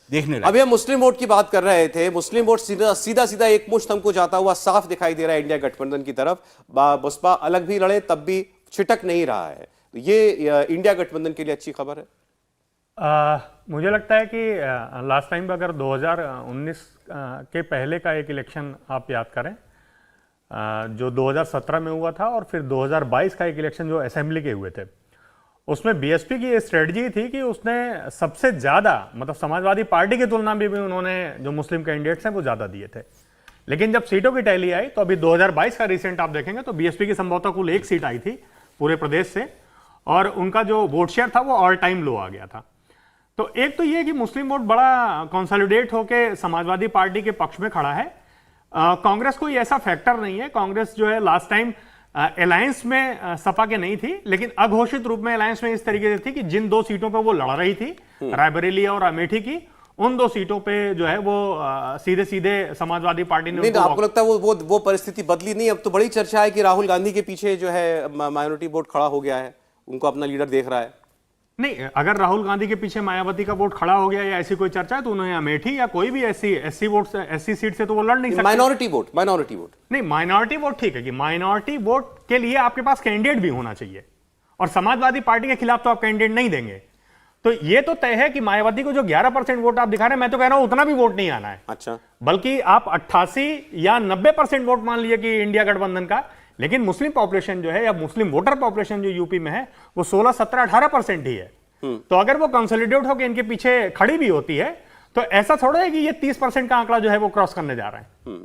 देखने लगे। अभी हम मुस्लिम वोट की बात कर रहे थे। मुस्लिम वोट सीधा सीधा एक मुश्त हमको जाता हुआ साफ दिखाई दे रहा है इंडिया गठबंधन की तरफ। बसपा अलग भी लड़े तब भी छिटक नहीं रहा है। ये इंडिया गठबंधन के लिए अच्छी खबर है। मुझे लगता है कि लास्ट टाइम अगर 2019 के पहले का एक इलेक्शन आप याद करें जो 2017 में हुआ था और फिर 2022 का एक इलेक्शन जो असेंबली के हुए थे, उसमें बीएसपी की ये स्ट्रेटजी थी कि उसने सबसे ज़्यादा, मतलब समाजवादी पार्टी की तुलना में भी उन्होंने जो मुस्लिम कैंडिडेट्स हैं वो ज़्यादा दिए थे। लेकिन जब सीटों की टैली आई तो अभी 2022 का रिसेंट आप देखेंगे तो बीएसपी की संभवतः कुल 1 सीट आई थी पूरे प्रदेश से, और उनका जो वोट शेयर था वो ऑल टाइम लो आ गया था। तो एक तो ये कि मुस्लिम वोट बड़ा कंसोलिडेट होकर समाजवादी पार्टी के पक्ष में खड़ा है। कांग्रेस कोई ऐसा फैक्टर नहीं है। कांग्रेस जो है लास्ट टाइम अलायंस में सपा के नहीं थी, लेकिन अघोषित रूप में अलायंस में इस तरीके से थी कि जिन 2 सीटों पर वो लड़ रही थी, रायबरेली और अमेठी की, उन 2 सीटों पे जो है वो सीधे सीधे समाजवादी पार्टी ने नहीं, आपको लगता है वो परिस्थिति बदली नहीं? अब तो बड़ी चर्चा है कि राहुल गांधी के पीछे जो है माइनॉरिटी वोट खड़ा हो गया है, उनको अपना लीडर देख रहा है। नहीं, अगर राहुल गांधी के पीछे मायावती का वोट खड़ा हो गया या ऐसी कोई चर्चा है तो उन्हें अमेठी या कोई भी एससी वोट से, एससी सीट से तो वो लड़ नहीं सकते। माइनॉरिटी वोट नहीं, माइनॉरिटी वोट ठीक है कि माइनॉरिटी वोट के लिए आपके पास कैंडिडेट भी होना चाहिए, और समाजवादी पार्टी के खिलाफ तो आप कैंडिडेट नहीं देंगे। तो ये तो तय है कि मायावती को जो 11% वोट आप दिखा रहे हैं, मैं तो कह रहा हूं उतना भी वोट नहीं आना है। अच्छा, बल्कि आप 88 या 90% वोट मान लीजिए कि इंडिया गठबंधन का, लेकिन मुस्लिम पॉपुलेशन जो है या मुस्लिम वोटर पॉपुलेशन जो यूपी में है वो 16, 17, 18% ही है। तो अगर वो कंसोलिडेट होकर इनके पीछे खड़ी भी होती है तो ऐसा थोड़ा है कि ये 30% का आंकड़ा जो है वो क्रॉस करने जा रहा है।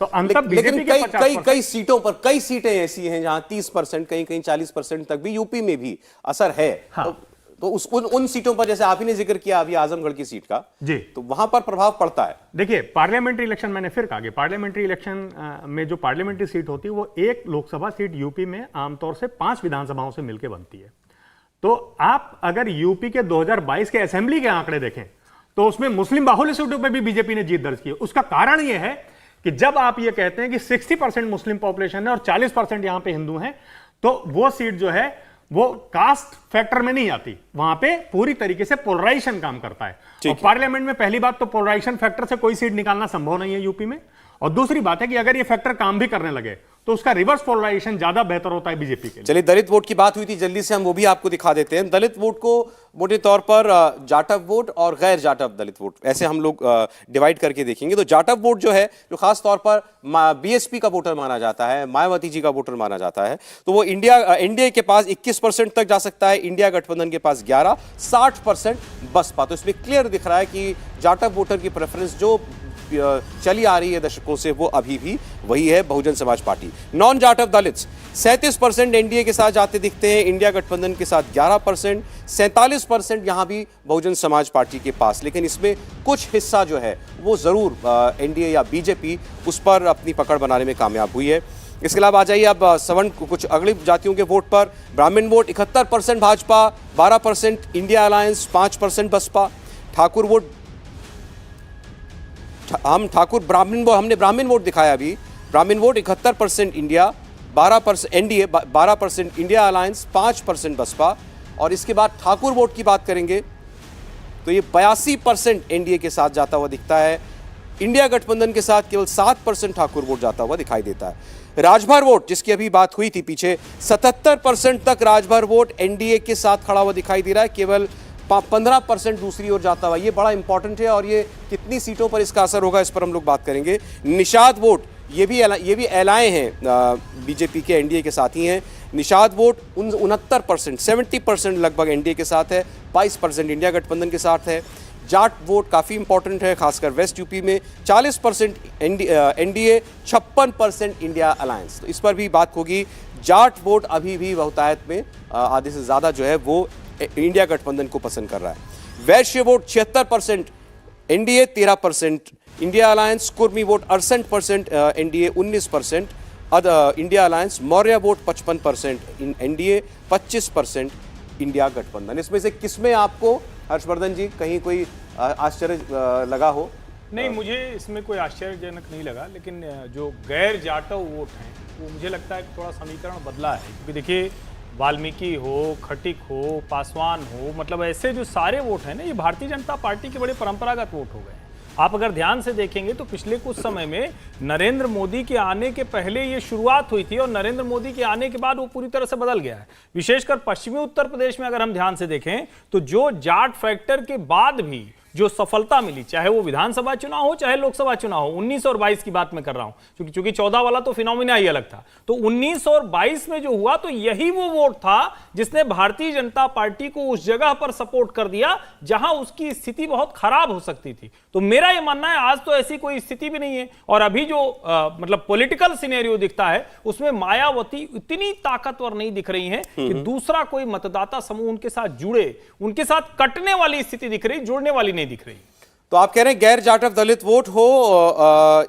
तो अंतर लेकिन कई सीटों पर, कई सीटें ऐसी हैं जहां 30%, कहीं 40% तक भी यूपी में भी असर है। हाँ। तो उन सीटों पर, जैसे आप ही ने जिक्र किया अभी आजमगढ़ की सीट का जी, तो वहां पर प्रभाव पड़ता है। देखिए, पार्लियामेंट्री इलेक्शन, मैंने फिर कहा कि पार्लियामेंट्री इलेक्शन में जो पार्लियामेंट्री सीट होती है वो एक लोकसभा सीट यूपी में आमतौर से 5 विधानसभाओं से मिलकर बनती है। तो आप अगर यूपी के 2022 के असेंबली के आंकड़े देखें तो उसमें मुस्लिम बाहुल्य सीटों पर भी बीजेपी ने जीत दर्ज की है। उसका कारण यह है कि जब आप ये कहते हैं कि 60% मुस्लिम पॉपुलेशन है और 40% यहां पे हिंदू हैं, तो वो सीट जो है वो कास्ट फैक्टर में नहीं आती, वहां पे पूरी तरीके से पोलराइजेशन काम करता है। और पार्लियामेंट में पहली बात तो पोलराइजेशन फैक्टर से कोई सीट निकालना संभव नहीं है यूपी में, और दूसरी बात है कि अगर ये फैक्टर काम भी करने लगे तो उसका रिवर्स पोलराइजेशन ज्यादा बेहतर होता है बीजेपी के लिए। चलिए, दलित वोट की बात हुई थी, जल्दी से हम वो भी आपको दिखा देते हैं। दलित वोट को मोटे तौर पर जाटव वोट और गैर जाटव दलित वोट, ऐसे हम लोग डिवाइड करके देखेंगे। तो जाटव वोट जो है, जो खास तौर पर बीएसपी का वोटर माना जाता है, मायावती जी का वोटर माना जाता है, तो वो एनडीए के पास 21% तक जा सकता है, इंडिया गठबंधन के पास 11, 60% बसपा। तो इसमें क्लियर दिख रहा है कि जाटव वोटर की प्रेफरेंस जो चली आ रही है दशकों से, वो अभी भी वही है, Bahujan Samaj party. Non Jatav Dalits 37% NDA के साथ जाते दिखते हैं, इंडिया गठबंधन के साथ 11%, 47% यहां भी बहुजन समाज पार्टी के पास। लेकिन इसमें कुछ हिस्सा जो है वो जरूर एनडीए या बीजेपी उस पर अपनी पकड़ बनाने में कामयाब हुई है। इसके अलावा आ जाइए अब सवर्ण, कुछ अगली जातियों के वोट पर। Brahmin vote 71% Bhajpa, 12% India alliance, 5% Baspa. Thakur vote, हमने ब्राह्मण वोट दिखाया अभी। Brahmin vote 71% India, 12% NDA, 12% India alliance, 5% Baspa. और इसके बाद ठाकुर वोट की बात करेंगे तो ये 82% एनडीए के साथ जाता हुआ दिखता है। इंडिया गठबंधन के साथ केवल 7% ठाकुर वोट जाता हुआ दिखाई देता है। राजभर वोट, जिसकी अभी बात हुई थी पीछे, 77% तक राजभर वोट एनडीए के साथ खड़ा हुआ दिखाई दे रहा है, केवल 15% दूसरी ओर जाता हुआ। ये बड़ा इंपॉर्टेंट है, और ये कितनी सीटों पर इसका असर होगा इस पर हम लोग बात करेंगे। निषाद वोट, ये भी एलाए हैं बीजेपी के, एनडीए के साथ ही हैं। निषाद वोट 69%, 70% लगभग एनडीए के साथ है, 22% इंडिया गठबंधन के साथ है। जाट वोट काफ़ी इंपॉर्टेंट है, खासकर वेस्ट यूपी में, 40% एनडीए, 56% इंडिया अलायंस। तो इस पर भी बात होगी। जाट वोट अभी भी बहुतायत में आधे से ज़्यादा जो है वो इंडिया गठबंधन को पसंद कर रहा है। वैश्य vote 76%, NDA 13%, India alliance. Kurmi vote 68%, NDA 19%, India alliance. Maurya vote 55%, NDA 25%, India गठबंधन। इसमें से किसमें आपको, हर्षवर्धन जी, कहीं कोई आश्चर्य लगा हो? नहीं, मुझे इसमें कोई आश्चर्यजनक नहीं लगा, लेकिन जो गैर जाटव वोट हैं वो मुझे लगता है थोड़ा समीकरण बदला है। क्योंकि देखिए, वाल्मीकि हो, खटिक हो, पासवान हो, मतलब ऐसे जो सारे वोट हैं ना, ये भारतीय जनता पार्टी के बड़े परंपरागत वोट हो गए हैं। आप अगर ध्यान से देखेंगे तो पिछले कुछ समय में नरेंद्र मोदी के आने के पहले ये शुरुआत हुई थी, और नरेंद्र मोदी के आने के बाद वो पूरी तरह से बदल गया है। विशेषकर पश्चिमी उत्तर प्रदेश में अगर हम ध्यान से देखें तो जो जाट फैक्टर के बाद भी जो सफलता मिली, चाहे वो विधानसभा चुनाव हो चाहे लोकसभा चुनाव हो, 19 और 22 की बात मैं कर रहा हूं, क्योंकि 14 वाला तो फिनोमिना ही अलग था, तो 19 और 22 में जो हुआ तो यही वो वोट था जिसने भारतीय जनता पार्टी को उस जगह पर सपोर्ट कर दिया जहां उसकी स्थिति बहुत खराब हो सकती थी। तो मेरा यह मानना है आज तो ऐसी कोई स्थिति भी नहीं है, और अभी जो मतलब पॉलिटिकल सिनेरियो दिखता है उसमें मायावती इतनी ताकतवर नहीं दिख रही है कि दूसरा कोई मतदाता समूह उनके साथ जुड़े, उनके साथ कटने वाली स्थिति दिख रही, जुड़ने वाली नहीं दिख रही। तो आप कह रहे हैं गैर जाटव दलित वोट हो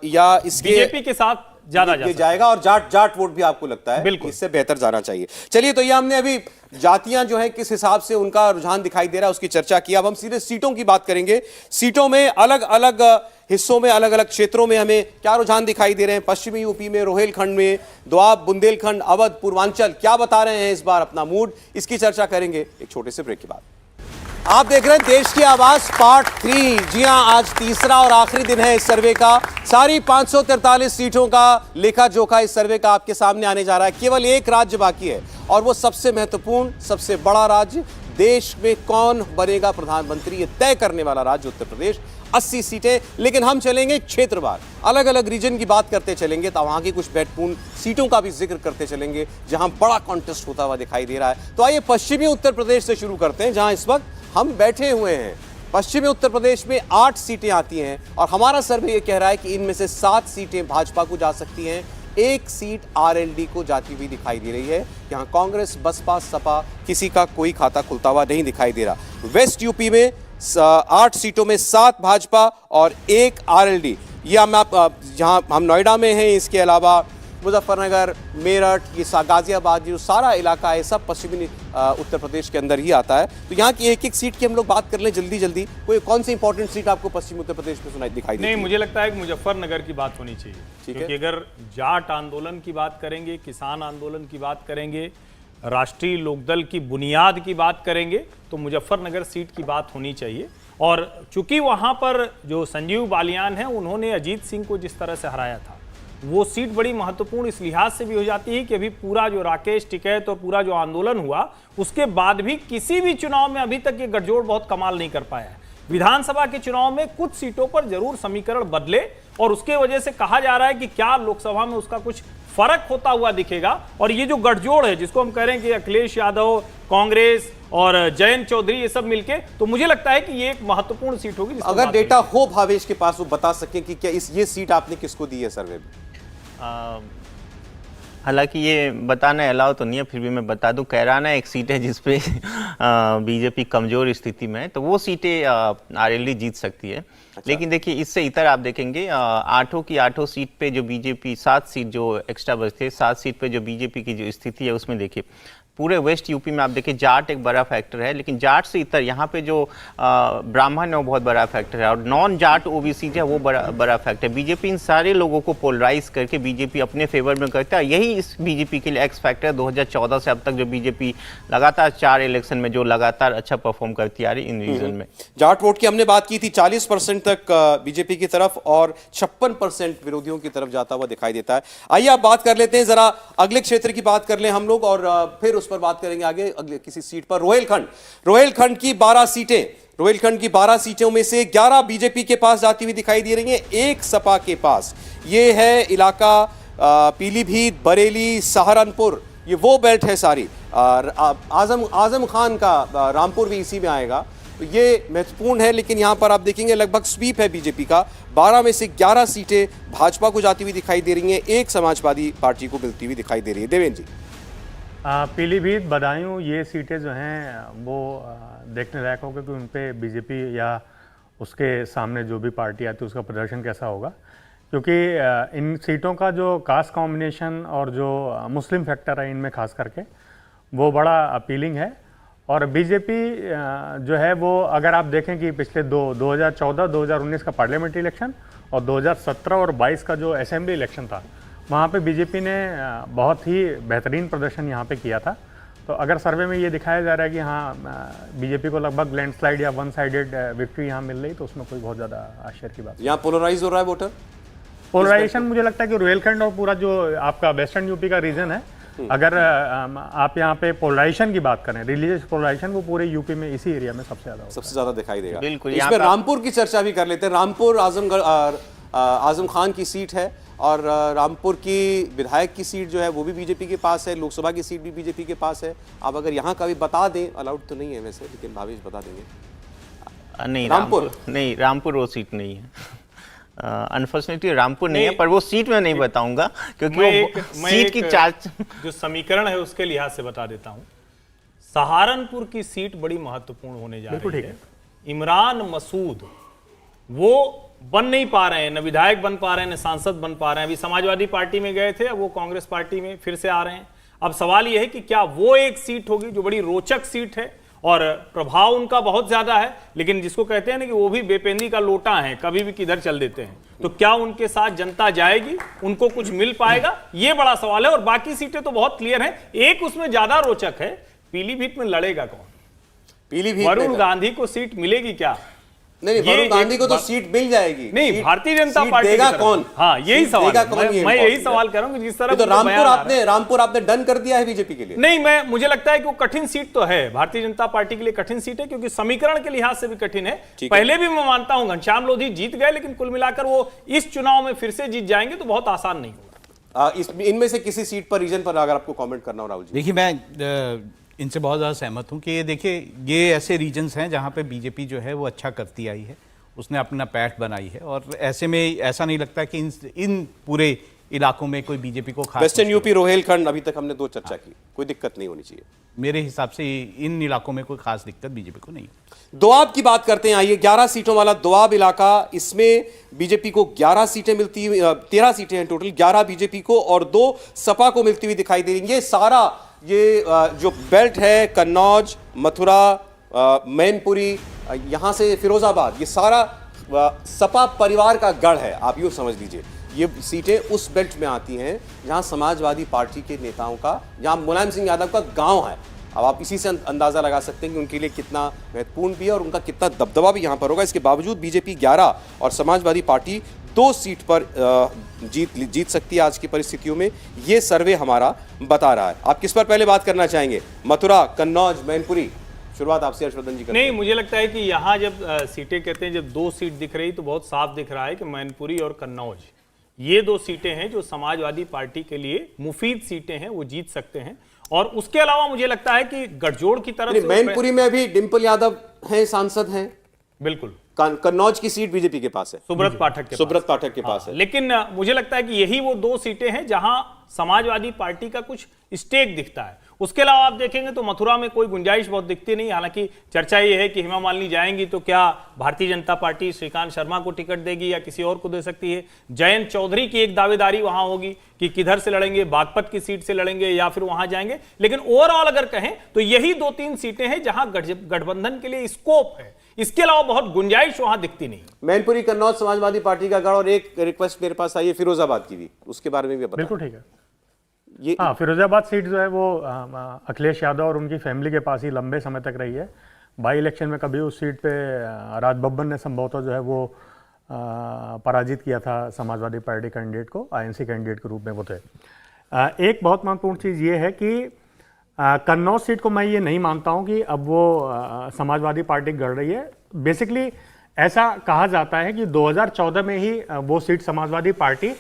या इसके बीजेपी के साथ ज्यादा जाएगा, और जाट वोट भी आपको लगता है बिल्कुल इससे बेहतर जाना चाहिए। चलिए, तो ये हमने अभी जातियां जो है किस हिसाब से उनका रुझान दिखाई दे रहा है उसकी चर्चा की। अब हम सीधे सीटों की बात करेंगे। सीटों में अलग अलग हिस्सों में, अलग अलग क्षेत्रों में हमें क्या रुझान दिखाई दे रहे हैं। पश्चिमी यूपी में, रोहिलखंड में, दोआब, बुंदेलखंड, अवध, पूर्वांचल क्या बता रहे हैं इस बार अपना मूड, इसकी चर्चा करेंगे एक छोटे से ब्रेक के बाद। आप देख रहे हैं देश की आवाज पार्ट 3। जी हां, आज तीसरा और आखिरी दिन है इस सर्वे का। सारी 543 सीटों का लेखा जोखा इस सर्वे का आपके सामने आने जा रहा है। केवल एक राज्य बाकी है, और वो सबसे महत्वपूर्ण, सबसे बड़ा राज्य, देश में कौन बनेगा प्रधानमंत्री ये तय करने वाला राज्य उत्तर प्रदेश। 80 सीटें, लेकिन हम चलेंगे क्षेत्रवार, अलग अलग रीजन की बात करते चलेंगे, तो वहां की कुछ महत्वपूर्ण सीटों का भी जिक्र करते चलेंगे जहां बड़ा कॉन्टेस्ट होता हुआ दिखाई दे रहा है। तो आइए पश्चिमी उत्तर प्रदेश से शुरू करते हैं, जहां इस वक्त हम बैठे हुए हैं। पश्चिमी उत्तर प्रदेश में 8 सीटें आती हैं, और हमारा सर्वे ये कह रहा है कि इनमें से 7 सीटें भाजपा को जा सकती हैं, 1 सीट आरएलडी को जाती हुई दिखाई दे रही है। यहां कांग्रेस, बसपा, सपा किसी का कोई खाता खुलता हुआ नहीं दिखाई दे रहा। वेस्ट यूपी में 8 सीटों में 7 भाजपा और 1 आरएलडी। ये जहां हम नोएडा में हैं, इसके अलावा मुजफ्फरनगर, मेरठ, ये गाजियाबाद, जो सारा इलाका है सब पश्चिमी उत्तर प्रदेश के अंदर ही आता है। तो यहाँ की एक एक सीट की हम लोग बात कर लें जल्दी जल्दी। कोई कौन सी इंपॉर्टेंट सीट आपको पश्चिमी उत्तर प्रदेश में सुनाई दिखाई देती है? नहीं, मुझे लगता है कि मुजफ्फरनगर की बात होनी चाहिए, क्योंकि अगर जाट आंदोलन की बात करेंगे, किसान आंदोलन की बात करेंगे, राष्ट्रीय लोकदल की बुनियाद की बात करेंगे, तो मुजफ्फरनगर सीट की बात होनी चाहिए। और चूंकि वहां पर जो संजीव बालियान है, उन्होंने अजीत सिंह को जिस तरह से हराया था, वो सीट बड़ी महत्वपूर्ण इस लिहाज से भी हो जाती है कि अभी पूरा जो राकेश टिकैत और पूरा जो आंदोलन हुआ, उसके बाद भी किसी भी चुनाव में अभी तक ये गठजोड़ बहुत कमाल नहीं कर पाया है। विधानसभा के चुनाव में कुछ सीटों पर जरूर समीकरण बदले, और उसके वजह से कहा जा रहा है कि क्या लोकसभा में उसका कुछ फर्क होता हुआ दिखेगा। और ये जो गठजोड़ है, जिसको हम कह रहे हैं कि अखिलेश यादव, कांग्रेस और जयंत चौधरी, ये सब मिलके, तो मुझे लगता है कि ये एक महत्वपूर्ण सीट होगी। अगर डेटा हो भावेश के पास, वो बता सकें कि क्या ये सीट आपने किसको दी है सर्वे में? हालांकि ये बताना अलाउ तो नहीं है, फिर भी मैं बता दूं, कैराना एक सीट है जिसपे बीजेपी कमजोर स्थिति में है, तो वो सीटें आरएलडी जीत सकती है। अच्छा। लेकिन देखिए, इससे इतर आप देखेंगे 8 की 8 सीट पे जो बीजेपी, 7 सीट जो एक्स्ट्रा बचते हैं, 7 सीट पे जो बीजेपी की जो स्थिति है उसमें देखिए पूरे वेस्ट यूपी में आप देखिए जाट एक बड़ा फैक्टर है, लेकिन जाट से इतर यहाँ पे जो ब्राह्मण है वो बहुत बड़ा फैक्टर है, और नॉन जाट ओबीसी है वो बड़ा फैक्टर है। बीजेपी इन सारे लोगों को पोलराइज करके बीजेपी अपने फेवर में करता है। यही इस बीजेपी के लिए एक्स फैक्टर है। 2014 से अब तक जो बीजेपी लगातार 4 इलेक्शन में जो लगातार अच्छा परफॉर्म करती आ रही इन रीजन में। जाट वोट की हमने बात की थी, 40% तक बीजेपी की तरफ और 56% विरोधियों की तरफ जाता हुआ दिखाई देता है। आइए आप बात कर लेते हैं, जरा अगले क्षेत्र की बात कर लें हम लोग, और फिर पर बात करेंगे आगे अगले किसी सीट पर। रोहिलखंड की 12 सीटें, रोहिलखंड की 12 सीटों में से 11 बीजेपी के पास जाती हुई दिखाई दे रही हैं, 1 सपा के पास। ये है इलाका पीलीभीत, बरेली, सहारनपुर, ये वो बेल्ट है सारी। आजम खान का रामपुर भी इसी में आएगा, तो ये महत्वपूर्ण है। लेकिन यहां पर आप देखेंगे लगभग स्वीप है बीजेपी का, 12 में से 11 सीटें भाजपा को जाती हुई दिखाई दे रही हैं, 1 समाजवादी पार्टी को मिलती हुई दिखाई दे रही है। देवेंद्र जी, पीलीभीत, बदायूं, ये सीटें जो हैं वो देखने लायक होगा कि उन पर बीजेपी या उसके सामने जो भी पार्टी आती है उसका प्रदर्शन कैसा होगा, क्योंकि इन सीटों का जो कास्ट कॉम्बिनेशन और जो मुस्लिम फैक्टर है इनमें खास करके वो बड़ा अपीलिंग है। और बीजेपी जो है वो, अगर आप देखें कि पिछले 2014-2019 का पार्लियामेंट्री इलेक्शन और 2017 और 22 का जो असेंबली इलेक्शन था, वहाँ पे बीजेपी ने बहुत ही बेहतरीन प्रदर्शन यहाँ पे किया था। तो अगर सर्वे में ये दिखाया जा रहा है कि हाँ बीजेपी को लगभग लैंडस्लाइड या वन साइडेड विक्ट्री यहाँ मिल रही, तो उसमें कोई बहुत ज़्यादा आश्चर्य की बात। यहाँ पोलराइज हो रहा है वोटर, पोलराइजेशन मुझे लगता है कि रोहिलखंड और पूरा जो आपका वेस्टर्न यूपी का रीजन है, अगर आप यहाँ पे पोलराइजेशन की बात करें, रिलीजियस पोलराइजेशन, वो पूरे यूपी में इसी एरिया में सबसे ज्यादा होता है। सबसे ज्यादा दिखाई देगा। बिल्कुल। इसमें रामपुर की चर्चा भी कर लेते हैं। रामपुर आजम खान की सीट है और रामपुर की विधायक की सीट जो है वो भी बीजेपी के पास है, लोकसभा की सीट भी बीजेपी के पास है। आप अगर यहाँ का भी बता दें, अलाउड तो नहीं है वैसे, लेकिन भावेश बता देंगे। नहीं, रामपुर वो सीट नहीं है। अनफॉर्चुनेटली रामपुर नहीं है, पर वो सीट में नहीं बताऊंगा क्योंकि वो सीट की चार्ज जो समीकरण है उसके लिहाज से बता देता हूं। सहारनपुर की सीट बड़ी महत्वपूर्ण होने जा रही है। इमरान मसूद वो बन नहीं पा रहे हैं, न विधायक बन पा रहे हैं, न सांसद बन पा रहे हैं। अभी समाजवादी पार्टी में गए थे, अब वो कांग्रेस पार्टी में फिर से आ रहे हैं। अब सवाल यह है कि क्या वो एक सीट होगी जो बड़ी रोचक सीट है और प्रभाव उनका बहुत ज्यादा है, लेकिन जिसको कहते हैं ना कि वो भी बेपेंदी का लोटा है, कभी भी किधर चल देते हैं। तो क्या उनके साथ जनता जाएगी, उनको कुछ मिल पाएगा, ये बड़ा सवाल है। और बाकी सीटें तो बहुत क्लियर हैं। एक उसमें ज्यादा रोचक है, पीलीभीत में लड़ेगा कौन? पीलीभीत वरुण गांधी को सीट मिलेगी क्या? नहीं, वरुण गांधी को तो सीट मिल जाएगी। नहीं, भारतीय जनता पार्टी देगा कौन? हाँ, यही सवाल है। मैं यही सवाल कर रहा हूँ। जिस तरह तो रामपुर आपने डन कर दिया है बीजेपी के लिए? नहीं, मुझे लगता है कि वो कठिन सीट तो है, भारतीय जनता पार्टी के लिए कठिन सीट है, क्योंकि समीकरण के लिहाज से भी कठिन है। पहले भी मैं मानता हूं घनश्याम लोधी जीत गए, लेकिन कुल मिलाकर वो इस चुनाव में फिर से जीत जाएंगे तो बहुत आसान नहीं होगा। इनमें से किसी सीट पर, रीजन पर अगर आपको कॉमेंट करना हो राहुल जी। देखिए, मैं इनसे बहुत ज़्यादा सहमत हूँ कि ये देखिए, ये ऐसे रीजन्स हैं जहाँ पे बीजेपी जो है वो अच्छा करती आई है, उसने अपना पैठ बनाई है, और ऐसे में ऐसा नहीं लगता कि इन पूरे इलाकों में कोई बीजेपी को खास। वेस्टर्न यूपी, रोहेलखंड, अभी तक हमने 2 चर्चा की, कोई दिक्कत नहीं होनी चाहिए मेरे हिसाब से। इन इलाकों में कोई खास दिक्कत बीजेपी को नहीं। दोआब की बात करते हैं, आइए। 11 सीटों वाला दोआब इलाका, इसमें बीजेपी को 11 सीटें मिलती हुई, 13 सीटें हैं टोटल, 11 बीजेपी को और 2 सपा को मिलती हुई दिखाई दे रही है। ये सारा जो बेल्ट है, कन्नौज, मथुरा, मैनपुरी, यहां से फिरोजाबाद, ये सारा सपा परिवार का गढ़ है, आप यूं समझ लीजिए। ये सीटें उस बेल्ट में आती हैं जहां समाजवादी पार्टी के नेताओं का, जहां मुलायम सिंह यादव का गांव है। अब आप इसी से अंदाजा लगा सकते हैं कि उनके लिए कितना महत्वपूर्ण भी है और उनका कितना दबदबा भी यहां पर होगा। इसके बावजूद बीजेपी 11 और समाजवादी पार्टी 2 सीट पर जीत सकती है आज की परिस्थितियों में, ये सर्वे हमारा बता रहा है। आप किस पर पहले बात करना चाहेंगे? मथुरा, कन्नौज, मैनपुरी? शुरुआत आपसे हर्षवर्धन जी करते हैं। नहीं, मुझे लगता है कि यहाँ जब सीटें कहते हैं, जब 2 सीट दिख रही तो बहुत साफ दिख रहा है कि मैनपुरी और कन्नौज, ये 2 सीटें हैं जो समाजवादी पार्टी के लिए मुफीद सीटें हैं, वो जीत सकते हैं। और उसके अलावा मुझे लगता है कि गठजोड़ की तरफ से मैनपुरी में अभी डिंपल यादव हैं, सांसद हैं। बिल्कुल। कन्नौज की सीट बीजेपी के पास है, सुब्रत पाठक के पास है। लेकिन मुझे लगता है कि यही वो 2 सीटें हैं जहां समाजवादी पार्टी का कुछ स्टेक दिखता है। उसके अलावा आप देखेंगे तो मथुरा में कोई गुंजाइश बहुत दिखती नहीं। हालांकि चर्चा ये है कि हेमा मालिनी जाएंगी तो क्या भारतीय जनता पार्टी श्रीकांत शर्मा को टिकट देगी या किसी और को दे सकती है। जयंत चौधरी की एक दावेदारी वहां होगी कि किधर से लड़ेंगे, बागपत की सीट से लड़ेंगे या फिर वहां जाएंगे। लेकिन ओवरऑल अगर कहें तो यही 2-3 सीटें हैं जहां गठबंधन के लिए स्कोप है। इसके अलावा बहुत गुंजाइश वहां दिखती नहीं। मैनपुरी, कन्नौज समाजवादी पार्टी का गढ़। और एक रिक्वेस्ट मेरे पास आई है फिरोजाबाद की भी, उसके बारे में भी बताएं। बिल्कुल ठीक है। हाँ, फिरोजाबाद सीट जो है वो अखिलेश यादव और उनकी फैमिली के पास ही लंबे समय तक रही है। बाई इलेक्शन में कभी उस सीट पे राज बब्बर ने संभवतः जो है वो पराजित किया था समाजवादी पार्टी कैंडिडेट को, आईएनसी कैंडिडेट के रूप में वो थे। एक बहुत महत्वपूर्ण चीज़ ये है कि कन्नौज सीट को मैं ये नहीं मानता हूँ कि अब वो समाजवादी पार्टी गढ़ रही है। बेसिकली ऐसा कहा जाता है कि 2014 में ही वो सीट समाजवादी पार्टी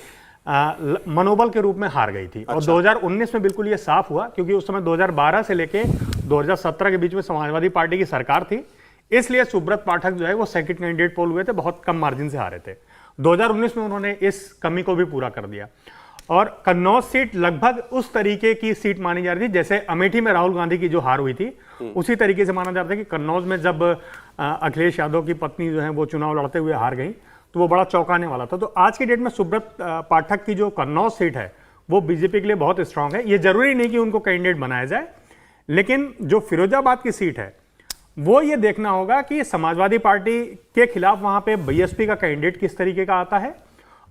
मनोबल के रूप में हार गई थी। और 2019 में बिल्कुल ये साफ हुआ, क्योंकि उस समय 2012 से लेके 2017 के बीच में समाजवादी पार्टी की सरकार थी, इसलिए सुब्रत पाठक जो है वो सेकंड कैंडिडेट पोल हुए थे, बहुत कम मार्जिन से हारे थे। 2019 में उन्होंने इस कमी को भी पूरा कर दिया। और कन्नौज सीट लगभग उस तरीके की सीट मानी जा रही थी जैसे अमेठी में राहुल गांधी की जो हार हुई थी, उसी तरीके से माना जाता है कि कन्नौज में जब अखिलेश यादव की पत्नी जो है वो चुनाव लड़ते हुए हार गई तो वो बड़ा चौंकाने वाला था। तो आज की डेट में सुब्रत पाठक की जो कन्नौज सीट है वो बीजेपी के लिए बहुत स्ट्रांग है। ये जरूरी नहीं कि उनको कैंडिडेट बनाया जाए, लेकिन जो फिरोजाबाद की सीट है वो ये देखना होगा कि समाजवादी पार्टी के खिलाफ वहां पे बीएसपी का कैंडिडेट किस तरीके का आता है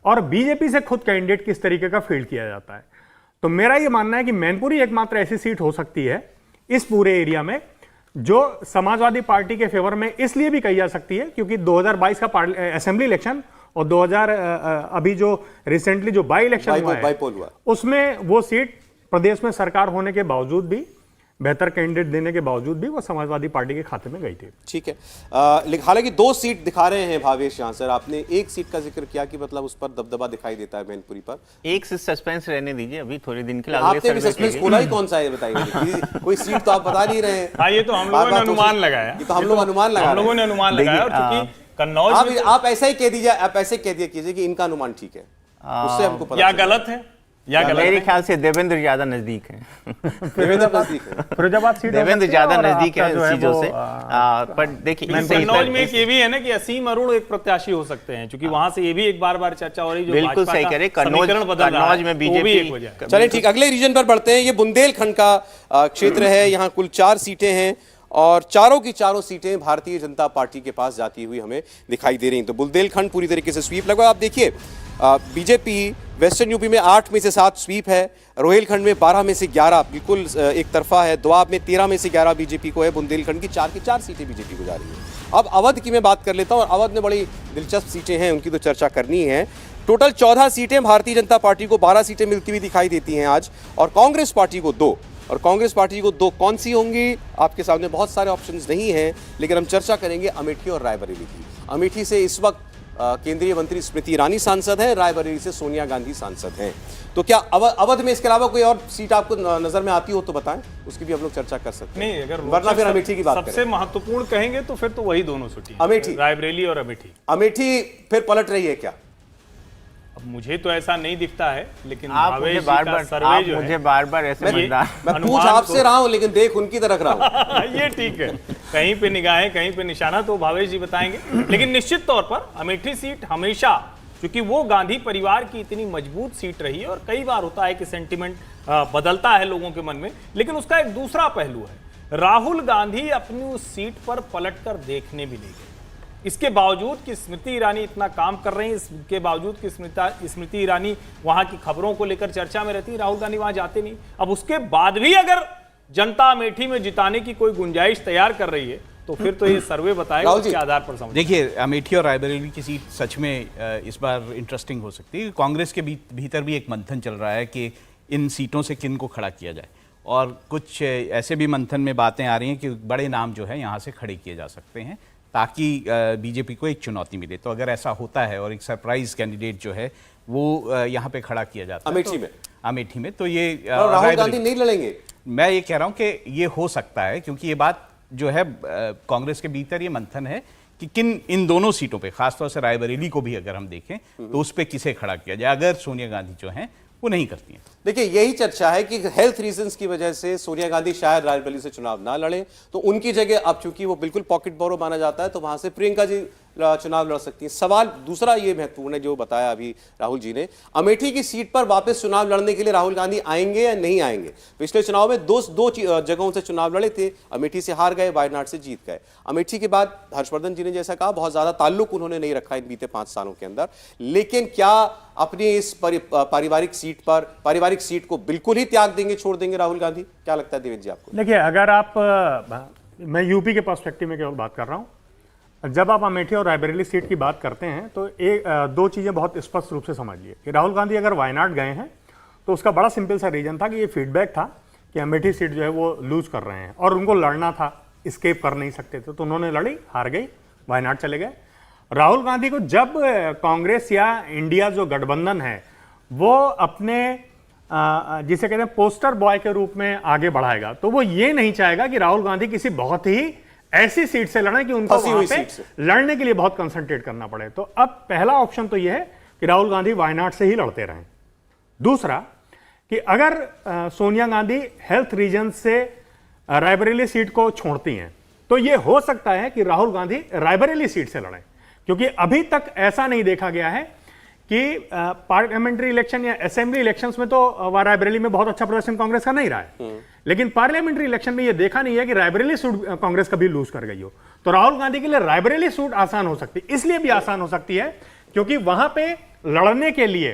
और बीजेपी से खुद कैंडिडेट किस तरीके का फील्ड किया जाता है। तो मेरा ये मानना है कि मैनपुरी एकमात्र ऐसी सीट हो सकती है इस पूरे एरिया में जो समाजवादी पार्टी के फेवर में इसलिए भी कही जा सकती है क्योंकि 2022 का असेंबली इलेक्शन और अभी जो रिसेंटली जो बाई इलेक्शन हुआ है उसमें वो सीट प्रदेश में सरकार होने के बावजूद भी, बेहतर कैंडिडेट देने के बावजूद भी वो समाजवादी पार्टी के खाते में गई थी। ठीक है, हालांकि 2 सीट दिखा रहे हैं भावेश यहाँ सर, आपने 1 सीट का जिक्र किया कि मतलब उस पर दबदबा दिखाई देता है मैनपुरी पर। एक से सस्पेंस रहने दीजिए अभी थोड़े दिन के लिए। आपने भी सस्पेंस खोला ही कौन सा है बताइए, कोई सीट तो आप बता नहीं रहे हैं। हाँ, ये तो हम लोगों ने अनुमान लगाया, ये तो हम लोग अनुमान लगा, हम लोगों ने अनुमान लगाया, और चूंकि कन्नौज आप ऐसा ही कह दीजिए, आप ऐसे कह दिया कीजिए कि इनका अनुमान ठीक है, उससे हमको पता या गलत है या गलत मेरे है। ख्याल से देवेंद्र ज्यादा नजदीक है। देवेंद्र नजदीक है, फिरोजाबाद सीट देवेंद्र ज्यादा नजदीक है चीजों से। पर देखिए कन्नौज में एक ये भी है ना कि असीम अरुण एक प्रत्याशी हो सकते हैं, क्योंकि वहां से ये भी एक बार चर्चा हो रही है, जो बिल्कुल भाजपा सही का कह रहे, समीकरण बदल रहा कन्नौज है, में वो भी एक बीजेपी वजह है। चलिए ठीक, अगले रीजन पर बढ़ते हैं। ये बुंदेलखंड का क्षेत्र है, यहाँ कुल 4 सीटें हैं और चारों की चारों सीटें भारतीय जनता पार्टी के पास जाती हुई हमें दिखाई दे रही हैं। तो बुंदेलखंड पूरी तरीके से स्वीप लगभग, आप देखिए बीजेपी वेस्टर्न यूपी में 8 में से 7 स्वीप है, रोहिलखंड में 12 में से 11 बिल्कुल एक तरफा है, दोआब में 13 में से 11 बीजेपी को है, बुंदेलखंड की 4 सीटें बीजेपी को जा रही है। अब अवध की मैं बात कर लेता हूँ, और अवध में बड़ी दिलचस्प सीटें हैं, उनकी तो चर्चा करनी है। टोटल 14 सीटें भारतीय जनता पार्टी को, 12 सीटें मिलती हुई दिखाई देती हैं आज, और कांग्रेस पार्टी को 2। और कांग्रेस पार्टी को 2 कौन सी होंगी, आपके सामने बहुत सारे ऑप्शंस नहीं हैं, लेकिन हम चर्चा करेंगे अमेठी और रायबरेली की। अमेठी से इस वक्त केंद्रीय मंत्री स्मृति ईरानी सांसद हैं, रायबरेली से सोनिया गांधी सांसद हैं। तो क्या अवध में इसके अलावा कोई और सीट आपको नजर में आती हो तो बताएं, उसकी भी हम लोग चर्चा कर सकते हैं। नहीं, अगर वरना फिर अमेठी की बात सबसे महत्वपूर्ण कहेंगे तो फिर तो वही दोनों सीटें, अमेठी, रायबरेली और अमेठी। अमेठी फिर पलट रही है क्या? अब मुझे तो ऐसा नहीं दिखता है, लेकिन आप भावेश मुझे जी बार का बार सर्वे जो मुझे है, बार बार ऐसे मैं पूछ अनुमान आपसे रहा हूं, लेकिन देख उनकी तरफ रहा हूं। ये ठीक है, कहीं पे निगाहें कहीं पे निशाना तो भावेश जी बताएंगे। लेकिन निश्चित तौर पर अमेठी सीट हमेशा, क्योंकि वो गांधी परिवार की इतनी मजबूत सीट रही है, और कई बार होता है कि सेंटिमेंट बदलता है लोगों के मन में, लेकिन उसका एक दूसरा पहलू है। राहुल गांधी अपनी उस सीट पर पलटकर देखने भी नहीं गए, इसके बावजूद कि स्मृति ईरानी इतना काम कर रही हैं, इसके बावजूद कि स्मृति ईरानी वहां की खबरों को लेकर चर्चा में रहती है, राहुल गांधी वहां जाते नहीं। अब उसके बाद भी अगर जनता अमेठी में जिताने की कोई गुंजाइश तैयार कर रही है, तो फिर तो ये सर्वे बताएगा उसके आधार पर समझ। देखिए, अमेठी और रायबरेली की सीट सच में इस बार इंटरेस्टिंग हो सकती है। कांग्रेस के भीतर भी एक मंथन चल रहा है कि इन सीटों से किन को खड़ा किया जाए, और कुछ ऐसे भी मंथन में बातें आ रही हैं कि बड़े नाम जो है यहाँ से खड़े किए जा सकते हैं, ताकि बीजेपी को एक चुनौती मिले। तो अगर ऐसा होता है और एक सरप्राइज कैंडिडेट जो है वो यहाँ पे खड़ा किया जाता है अमेठी में, तो ये राहुल गांधी नहीं लड़ेंगे। मैं ये कह रहा हूँ कि ये हो सकता है, क्योंकि ये बात जो है कांग्रेस के भीतर ये मंथन है कि किन इन दोनों सीटों पे, खासतौर से रायबरेली को भी अगर हम देखें तो उस पे किसे खड़ा किया जाए, अगर सोनिया गांधी जो हैं वो नहीं करती हैं। देखिए, यही चर्चा है कि हेल्थ रीजंस की वजह से सोनिया गांधी शायद रायबरेली से चुनाव ना लड़े, तो उनकी जगह अब चूंकि वो बिल्कुल पॉकेट बोरो माना जाता है, तो वहां से प्रियंका जी चुनाव लड़ सकती हैं। सवाल दूसरा ये महत्वपूर्ण है जो बताया अभी राहुल जी ने, अमेठी की सीट पर वापस चुनाव लड़ने के लिए राहुल गांधी आएंगे या नहीं आएंगे। पिछले चुनाव में दो जगहों से चुनाव लड़े थे, अमेठी से हार गए, वायनाड से जीत गए। अमेठी के बाद हर्षवर्धन जी ने जैसा कहा, बहुत ज्यादा ताल्लुक उन्होंने नहीं रखा इन बीते 5 सालों के अंदर, लेकिन क्या अपनी इस पारिवारिक सीट को बिल्कुल ही त्याग देंगे, छोड़ देंगे राहुल गांधी? क्या लगता है देवेंद्र जी आपको? देखिए, अगर आप, मैं यूपी के पर्सपेक्टिव में केवल बात कर रहा हूं, जब आप अमेठी और रायबरेली सीट की बात करते हैं तो दो चीज़ें बहुत स्पष्ट रूप से समझिए कि राहुल गांधी अगर वायनाड गए हैं तो उसका बड़ा सिंपल सा रीजन था कि ये फीडबैक था कि अमेठी सीट जो है वो लूज कर रहे हैं और उनको लड़ना था, स्केप कर नहीं सकते थे, तो उन्होंने लड़ी, हार गई, वायनाड चले गए। राहुल गांधी को जब कांग्रेस या इंडिया जो गठबंधन है वो अपने जिसे कहते हैं पोस्टर बॉय के रूप में आगे बढ़ाएगा, तो वो ये नहीं चाहेगा कि राहुल गांधी किसी बहुत ही ऐसी सीट से लड़ें कि उनको वहां पे लड़ने के लिए बहुत कंसंट्रेट करना पड़े। तो अब पहला ऑप्शन तो यह है कि राहुल गांधी वायनाड से ही लड़ते रहें। दूसरा कि अगर सोनिया गांधी हेल्थ रीजन से रायबरेली सीट को छोड़ती हैं तो यह हो सकता है कि राहुल गांधी रायबरेली सीट से लड़ें, क्योंकि अभी तक ऐसा नहीं देखा गया है कि पार्लियामेंट्री इलेक्शन या असेंबली इलेक्शंस में तो रायबरेली में बहुत अच्छा प्रदर्शन कांग्रेस का नहीं रहा है, लेकिन पार्लियामेंट्री इलेक्शन में यह देखा नहीं है कि रायबरेली सूट कांग्रेस कभी लूज कर गई हो। तो राहुल गांधी के लिए रायबरेली सूट आसान हो सकती है, इसलिए भी आसान हो सकती है क्योंकि वहां पे लड़ने के लिए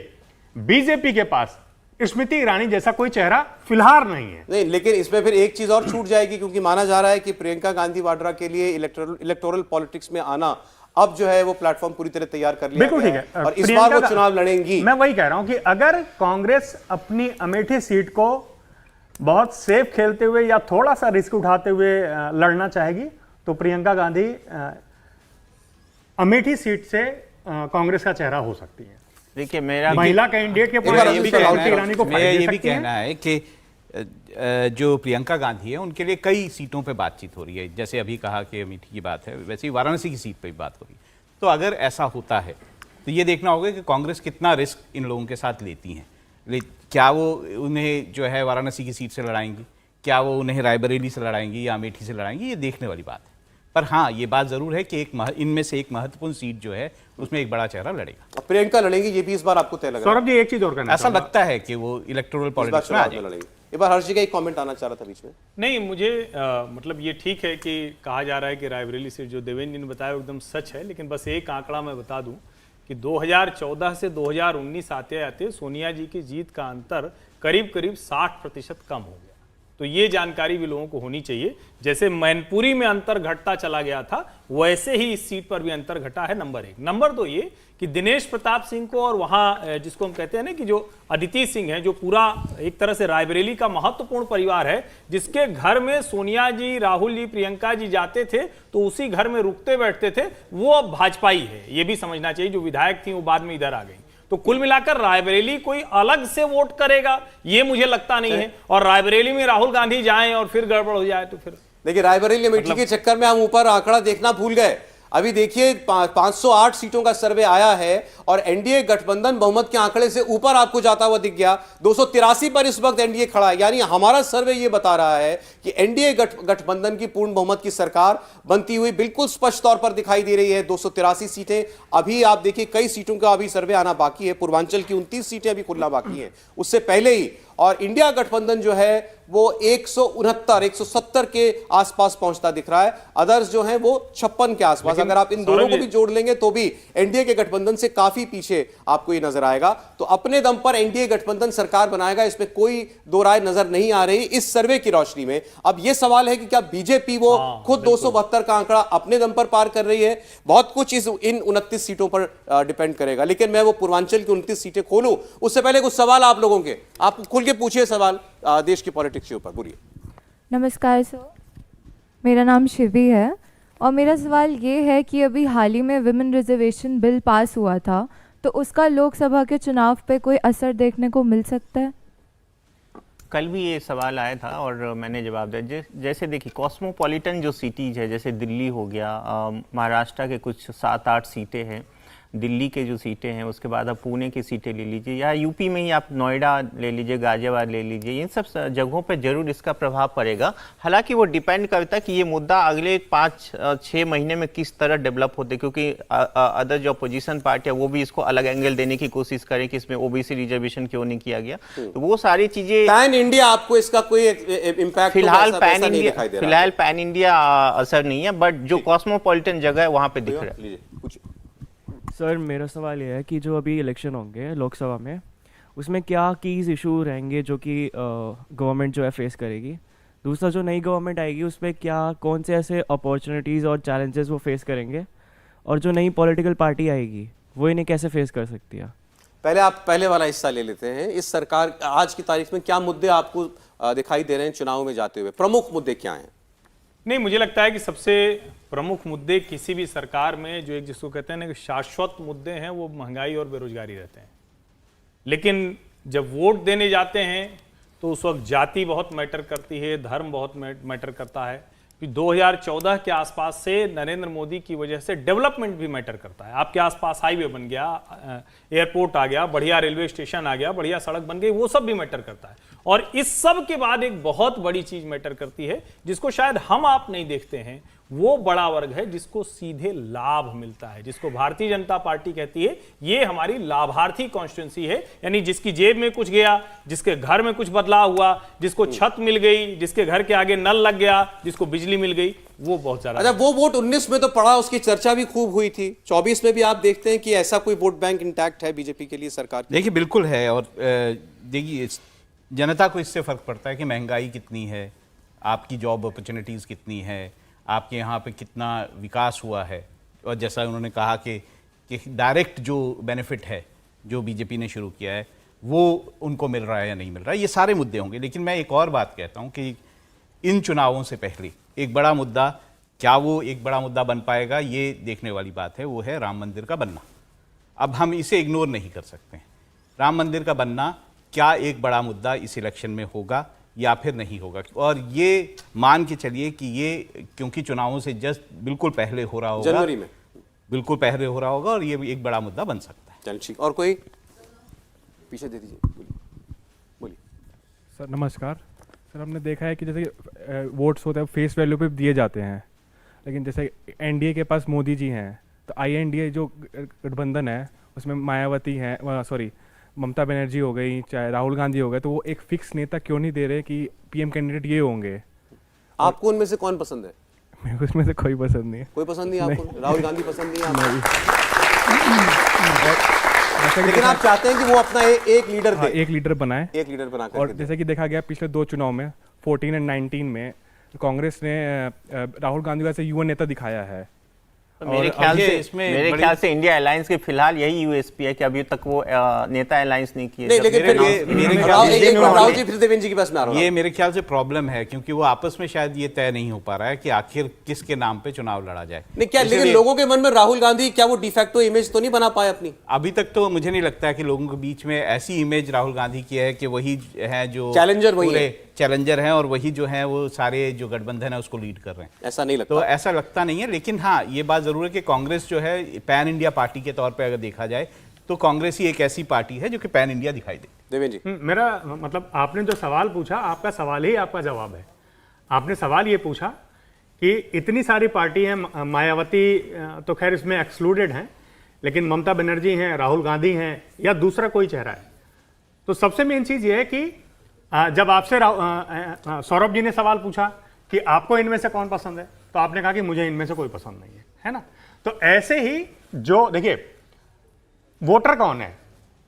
बीजेपी के पास स्मृति ईरानी जैसा कोई चेहरा फिलहाल नहीं है। नहीं, लेकिन इसमें फिर एक चीज और छूट जाएगी, क्योंकि माना जा रहा है कि प्रियंका गांधी वाड्रा के लिए इलेक्टोरल पॉलिटिक्स में आना अब जो है वो प्लेटफॉर्म पूरी तरह तैयार कर लिया बिल्कुल ठीक है और इस बार वो चुनाव लड़ेंगी। मैं वही कह रहा हूं कि अगर कांग्रेस अपनी अमेठी सीट को बहुत सेफ खेलते हुए या थोड़ा सा रिस्क उठाते हुए लड़ना चाहेगी तो प्रियंका गांधी अमेठी सीट से कांग्रेस का चेहरा हो सकती है। देखिए मेरा महिला कैंडिडेट के मेरा ये भी कहना स्मृति ईरानी को है, फायदे मेरा दे ये भी सकती हैं। कहना है कि जो प्रियंका गांधी है उनके लिए कई सीटों पे बातचीत हो रही है। जैसे अभी कहा कि अमेठी की बात है, वैसे ही वाराणसी की सीट पे भी बात हो रही है। तो अगर ऐसा होता है तो ये देखना होगा कि कांग्रेस कितना रिस्क इन लोगों के साथ लेती हैं। क्या वो उन्हें जो है वाराणसी की सीट से लड़ाएंगी, क्या वो उन्हें रायबरेली से लड़ाएंगी या अमेठी से लड़ाएंगी, ये देखने वाली बात है। पर हाँ, ये बात जरूर है कि इनमें से एक महत्वपूर्ण सीट जो है उसमें एक बड़ा चेहरा लड़ेगा। प्रियंका लड़ेंगी, ये भी इस बार आपको तय लग रहा है? सौरभ जी एक चीज और करना ऐसा लगता है कि वो इलेक्टोरल पॉलिटिक्स में आ जाएगा। लड़ेगी। एक बार हर्ष जी का एक कमेंट आना चाह रहा था बीच में। नहीं, मुझे मतलब ये ठीक है कि कहा जा रहा है कि रायबरेली सीट जो देवेंद्र जी ने बताया एकदम सच है, लेकिन बस एक आंकड़ा मैं बता दूं कि 2014 से 2019 आते आते सोनिया जी की जीत का अंतर करीब करीब 60% कम हो गया। तो ये जानकारी भी लोगों को होनी चाहिए। जैसे मैनपुरी में अंतर घटता चला गया था, वैसे ही इस सीट पर भी अंतर घटा है। नंबर 1। नंबर 2 ये कि दिनेश प्रताप सिंह को और वहां जिसको हम कहते हैं ना कि जो अदिति सिंह है, जो पूरा एक तरह से रायबरेली का महत्वपूर्ण परिवार है, जिसके घर में सोनिया जी, राहुल जी, प्रियंका जी जाते थे तो उसी घर में रुकते बैठते थे, वो अब भाजपाई है। ये भी समझना चाहिए। जो विधायक थी वो बाद में इधर आ गई। तो कुल मिलाकर रायबरेली कोई अलग से वोट करेगा ये मुझे लगता नहीं है। और रायबरेली में राहुल गांधी जाएं और फिर गड़बड़ हो जाए तो फिर देखिए, रायबरेली अमेठी के चक्कर में हम ऊपर आंकड़ा देखना भूल गए। अभी देखिए 508 सीटों का सर्वे आया है और एनडीए गठबंधन बहुमत के आंकड़े से ऊपर आपको जाता हुआ दिख गया। 283 पर इस वक्त एनडीए खड़ा है। यानी हमारा सर्वे ये बता रहा है कि एनडीए गठबंधन की पूर्ण बहुमत की सरकार बनती हुई बिल्कुल स्पष्ट तौर पर दिखाई दे रही है। 283 सीटें। अभी आप देखिए कई सीटों का अभी सर्वे आना बाकी है। पूर्वांचल की 29 सीटें अभी खुलना बाकी है उससे पहले ही। और इंडिया गठबंधन जो है वो 169 170 के आसपास पहुंचता दिख रहा है। अदर्स जो हैं वो 56 के आसपास। अगर आप इन दोनों को भी जोड़ लेंगे तो भी एनडीए के गठबंधन से काफी पीछे आपको ये नजर आएगा। तो अपने दम पर एनडीए गठबंधन सरकार बनाएगा, इसमें कोई दो राय नजर नहीं आ रही इस सर्वे की रोशनी में। अब यह सवाल है कि क्या बीजेपी वो खुद 272 का आंकड़ा अपने दम पर पार कर रही है? बहुत कुछ इन 29 सीटों पर डिपेंड करेगा। लेकिन मैं वो पूर्वांचल की 29 सीटें खोलूं उससे पहले कुछ सवाल आप लोगों के, आप खुल के पूछिए सवाल देश की पॉलिटिक्स के ऊपर। बोलिए। नमस्कार सर, मेरा नाम शिवी है और मेरा सवाल ये है कि अभी हाल ही में विमेन रिजर्वेशन बिल पास हुआ था, तो उसका लोकसभा के चुनाव पे कोई असर देखने को मिल सकता है? कल भी ये सवाल आया था और मैंने जवाब दिया। जैसे देखिए कॉस्मोपॉलिटन जो सिटीज़ है, जैसे दिल्ली हो गया, महाराष्ट्र के कुछ 7-8 सीटें हैं, दिल्ली के जो सीटें हैं, उसके बाद आप पुणे की सीटें ले लीजिए या यूपी में ही आप नोएडा ले लीजिए, गाजियाबाद ले लीजिए, इन सब जगहों पर जरूर इसका प्रभाव पड़ेगा। हालांकि वो डिपेंड करता है कि ये मुद्दा अगले 5-6 महीने में किस तरह डेवलप होते, क्योंकि अदर जो अपोजिशन पार्टी है वो भी इसको अलग एंगल देने की कोशिश करें कि इसमें ओबीसी रिजर्वेशन क्यों नहीं किया गया। तो वो सारी चीजें पैन इंडिया आपको इसका कोई इम्पैक्ट फिलहाल पैन इंडिया असर नहीं है, बट जो कॉस्मोपॉलिटन जगह है वहां पे दिख रहा है। सर मेरा सवाल यह है कि जो अभी इलेक्शन होंगे लोकसभा में, उसमें क्या कीज इशू रहेंगे जो कि गवर्नमेंट जो है फेस करेगी? दूसरा, जो नई गवर्नमेंट आएगी उसमें क्या कौन से ऐसे अपॉर्चुनिटीज़ और चैलेंजेस वो फेस करेंगे, और जो नई पॉलिटिकल पार्टी आएगी वो इन्हें कैसे फेस कर सकती है? पहले आप पहले वाला हिस्सा ले लेते हैं। इस सरकार आज की तारीख में क्या मुद्दे आपको दिखाई दे रहे हैं चुनाव में जाते हुए? प्रमुख मुद्दे क्या हैं? नहीं, मुझे लगता है कि सबसे प्रमुख मुद्दे किसी भी सरकार में जो एक जिसको कहते हैं ना कि शाश्वत मुद्दे हैं, वो महंगाई और बेरोजगारी रहते हैं। लेकिन जब वोट देने जाते हैं तो उस वक्त जाति बहुत मैटर करती है, धर्म बहुत मैटर करता है। 2014 के आसपास से नरेंद्र मोदी की वजह से डेवलपमेंट भी मैटर करता है। आपके आसपास हाईवे बन गया, एयरपोर्ट आ गया, बढ़िया रेलवे स्टेशन आ गया, बढ़िया सड़क बन गई, वो सब भी मैटर करता है। और इस सब के बाद एक बहुत बड़ी चीज मैटर करती है जिसको शायद हम आप नहीं देखते हैं, वो बड़ा वर्ग है जिसको सीधे लाभ मिलता है, जिसको भारतीय जनता पार्टी कहती है ये हमारी लाभार्थी कॉन्स्टिट्यूंसी है। यानी जिसकी जेब में कुछ गया, जिसके घर में कुछ बदलाव हुआ, जिसको छत मिल गई, जिसके घर के आगे नल लग गया, जिसको बिजली मिल गई, वो बहुत ज्यादा। अच्छा, वो वोट 19 में तो पड़ा, उसकी चर्चा भी खूब हुई थी। 24 में भी आप देखते हैं कि ऐसा कोई वोट बैंक इंटैक्ट है बीजेपी के लिए सरकार? देखिए बिल्कुल है। और देखिए जनता को इससे फर्क पड़ता है कि महंगाई कितनी है, आपकी जॉब अपॉर्चुनिटीज़ कितनी है, आपके यहाँ पे कितना विकास हुआ है। और जैसा उन्होंने कहा कि डायरेक्ट जो बेनिफिट है जो बीजेपी ने शुरू किया है वो उनको मिल रहा है या नहीं मिल रहा है, ये सारे मुद्दे होंगे। लेकिन मैं एक और बात कहता हूं कि इन चुनावों से पहले एक बड़ा मुद्दा, क्या वो एक बड़ा मुद्दा बन पाएगा, ये देखने वाली बात है, वो है राम मंदिर का बनना। अब हम इसे इग्नोर नहीं कर सकते हैं। राम मंदिर का बनना क्या एक बड़ा मुद्दा इस इलेक्शन में होगा या फिर नहीं होगा, और ये मान के चलिए कि ये क्योंकि चुनावों से जस्ट बिल्कुल पहले हो रहा होगा, जनवरी में बिल्कुल पहले हो रहा होगा, और ये एक बड़ा मुद्दा बन सकता है। चल ठीक, और कोई पीछे दे दीजिए, बोलिए। सर नमस्कार। सर हमने देखा है कि जैसे वोट्स होते हैं फेस वैल्यू पे दिए जाते हैं, लेकिन जैसे एनडीए के पास मोदी जी हैं, तो आईएनडीए जो गठबंधन है उसमें मायावती हैं, सॉरी ममता बनर्जी हो गई, चाहे राहुल गांधी हो गए, तो वो एक फिक्स नेता क्यों नहीं दे रहे कि पीएम कैंडिडेट ये होंगे? आपको उनमें से कौन पसंद है? मेरे को उसमें से कोई पसंद नहीं है। कोई पसंद नहीं है आपको? राहुल गांधी पसंद नहीं है आपको? लेकिन आप चाहते हैं कि वो अपना एक लीडर दे, एक लीडर बनाए, एक लीडर बना कर। और जैसे कि देखा गया पिछले 2 चुनाव में 14 और 19 में कांग्रेस ने राहुल गांधी को ऐसे युवा नेता दिखाया है। मेरे ख्याल से इंडिया अलायंस के फिलहाल यही यूएसपी है कि अभी तक वो नेता अलायंस नहीं किए। नहीं, लेकिन राहुल जी फिर देवेंद्र जी के पास में आ रहा हूं। ये मेरे ख्याल से प्रॉब्लम है, क्योंकि वो आपस में शायद ये तय नहीं हो पा रहा है कि आखिर किसके नाम पे चुनाव लड़ा जाए। नहीं क्या, लेकिन लोगों के मन में राहुल गांधी क्या वो डिफेक्टो इमेज तो नहीं बना पाए अपनी? अभी तक तो मुझे नहीं लगता है कि लोगों के बीच में ऐसी इमेज राहुल गांधी की है कि वही है जो चैलेंजर, वही चैलेंजर हैं, और वही जो है वो सारे जो गठबंधन है उसको लीड कर रहे हैं। ऐसा नहीं लगता? तो ऐसा लगता नहीं है, लेकिन हाँ ये बात जरूर है कि कांग्रेस जो है पैन इंडिया पार्टी के तौर पे अगर देखा जाए तो कांग्रेस ही एक ऐसी पार्टी है जो कि पैन इंडिया दिखाई दे। देवेंद्र जी, मेरा मतलब आपने जो सवाल पूछा, आपका सवाल ही आपका जवाब है। आपने सवाल ये पूछा कि इतनी सारी पार्टी हैं, मायावती तो खैर इसमें एक्सक्लूडेड हैं, लेकिन ममता बनर्जी हैं, राहुल गांधी हैं, या दूसरा कोई चेहरा है। तो सबसे मेन चीज ये है कि जब आपसे सौरभ जी ने सवाल पूछा कि आपको इनमें से कौन पसंद है, तो आपने कहा कि मुझे इनमें से कोई पसंद नहीं है ना। तो ऐसे ही जो देखिए वोटर कौन है,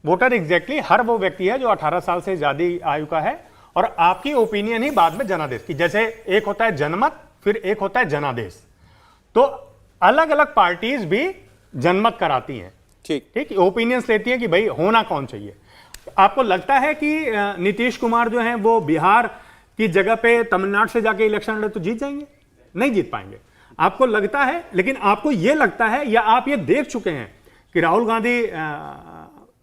वोटर एग्जैक्टली हर वो व्यक्ति है जो 18 साल से ज्यादा आयु का है, और आपकी ओपिनियन ही बाद में जनादेश की, जैसे एक होता है जनमत, फिर एक होता है जनादेश। तो अलग अलग पार्टीज भी जनमत कराती हैं, ठीक ओपिनियंस लेती हैं कि भाई होना कौन चाहिए। आपको लगता है कि नीतीश कुमार जो हैं वो बिहार की जगह पे तमिलनाडु से जाके इलेक्शन लड़े तो जीत जाएंगे? नहीं जीत पाएंगे। आपको लगता है, लेकिन आपको यह लगता है या आप ये देख चुके हैं कि राहुल गांधी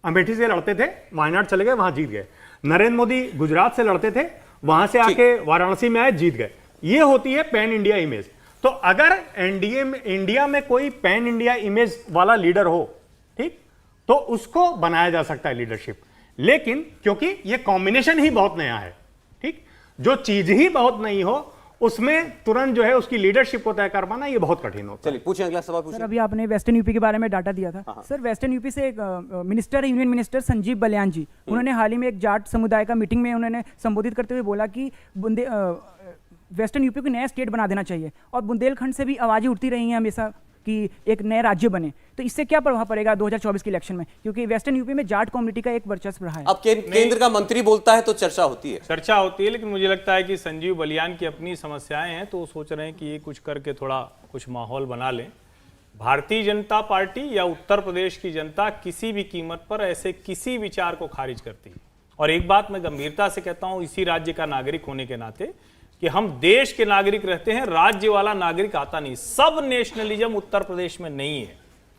अमेठी से लड़ते थे, वायनाड चले गए, वहां जीत गए। नरेंद्र मोदी गुजरात से लड़ते थे, वहां से आके वाराणसी में आए, जीत गए। ये होती है पैन इंडिया इमेज। तो अगर इंडिया में कोई पैन इंडिया इमेज वाला लीडर हो, ठीक, तो उसको बनाया जा सकता है लीडरशिप। लेकिन क्योंकि ये कॉम्बिनेशन ही बहुत नया है, ठीक, जो चीज ही बहुत नई हो उसमें तुरंत जो है उसकी लीडरशिप को तय कर पाना ये बहुत कठिन होता है। चलिए पूछें, अगला सवाल पूछें। सर अभी आपने वेस्टर्न यूपी के बारे में डाटा दिया था। सर वेस्टर्न यूपी से एक minister, union minister Sanjeev Balyan ji, उन्होंने हाल ही में एक जाट समुदाय का मीटिंग में उन्होंने संबोधित करते हुए बोला कि वेस्टर्न यूपी को नया स्टेट बना देना चाहिए, और बुंदेलखंड से भी आवाजें उठती रही हैं हमेशा कि एक नए राज्य बने। तो इससे क्या प्रभाव पड़ेगा 2024 के इलेक्शन में, क्योंकि वेस्टर्न यूपी में जाट कम्युनिटी का एक वर्चस्व रहा है। अब केंद्र का मंत्री बोलता है तो चर्चा होती है, लेकिन मुझे लगता है कि संजीव बलियान की अपनी समस्याएं हैं, तो वो सोच रहे हैं कि ये कुछ करके थोड़ा कुछ माहौल बना लें। भारतीय जनता पार्टी या उत्तर प्रदेश की जनता किसी भी कीमत पर ऐसे किसी विचार को खारिज करती है। और एक बात मैं गंभीरता से कहता हूं, इसी राज्य का नागरिक होने के नाते, कि हम देश के नागरिक रहते हैं, राज्य वाला नागरिक आता नहीं। सब नेशनलिज्म उत्तर प्रदेश में नहीं है,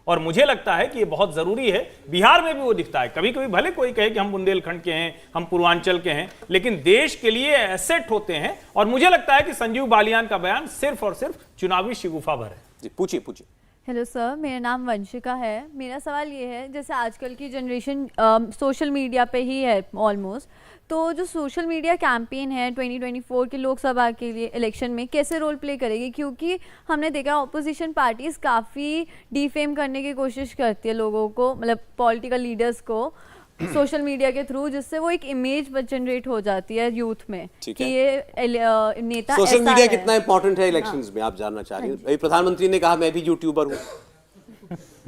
और मुझे लगता है कि ये बहुत जरूरी है। बिहार में भी वो दिखता है, कभी कभी भले कोई कहे कि हम बुंदेलखंड के हैं, हम पूर्वांचल के हैं, लेकिन देश के लिए एसेट होते हैं। और मुझे लगता है कि संजीव बालियान का बयान सिर्फ और सिर्फ चुनावी शिगुफा भर है। जी पूछिए पूछिए। हेलो सर, मेरा नाम वंशिका है। मेरा सवाल ये है, जैसे आजकल की जनरेशन सोशल मीडिया पे ही है ऑलमोस्ट, तो जो सोशल मीडिया कैंपेन है 2024 के लोकसभा के लिए इलेक्शन में कैसे रोल प्ले करेगी? क्योंकि हमने देखा ऑपोजिशन पार्टीज काफ़ी डिफेम करने की कोशिश करती है लोगों को, मतलब पॉलिटिकल लीडर्स को सोशल मीडिया के थ्रू, जिससे वो एक इमेज जनरेट हो जाती है यूथ में कि ये नेता सोशल मीडिया कितना इंपॉर्टेंट है इलेक्शंस में, आप जानना चाह रही हैं। प्रधानमंत्री ने कहा मैं भी यूट्यूबर हूँ।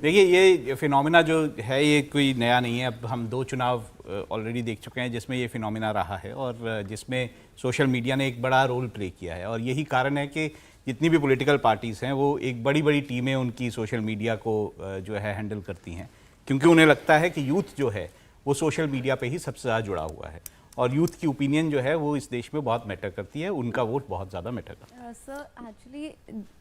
देखिए ये फिनोमिना जो है ये कोई नया नहीं है। अब हम 2 चुनाव ऑलरेडी देख चुके हैं जिसमें ये फिनोमिना रहा है, और जिसमें सोशल मीडिया ने एक बड़ा रोल प्ले किया है। और यही कारण है कि जितनी भी पॉलिटिकल पार्टीज़ हैं वो एक बड़ी बड़ी टीमें उनकी सोशल मीडिया को जो है हैंडल करती हैं, क्योंकि उन्हें लगता है कि यूथ जो है वो सोशल मीडिया पे ही सबसे ज़्यादा जुड़ा हुआ है। और यूथ की ओपिनियन जो है वो इस देश में बहुत मैटर करती है, उनका वोट बहुत ज़्यादा मैटर करता है। सर एक्चुअली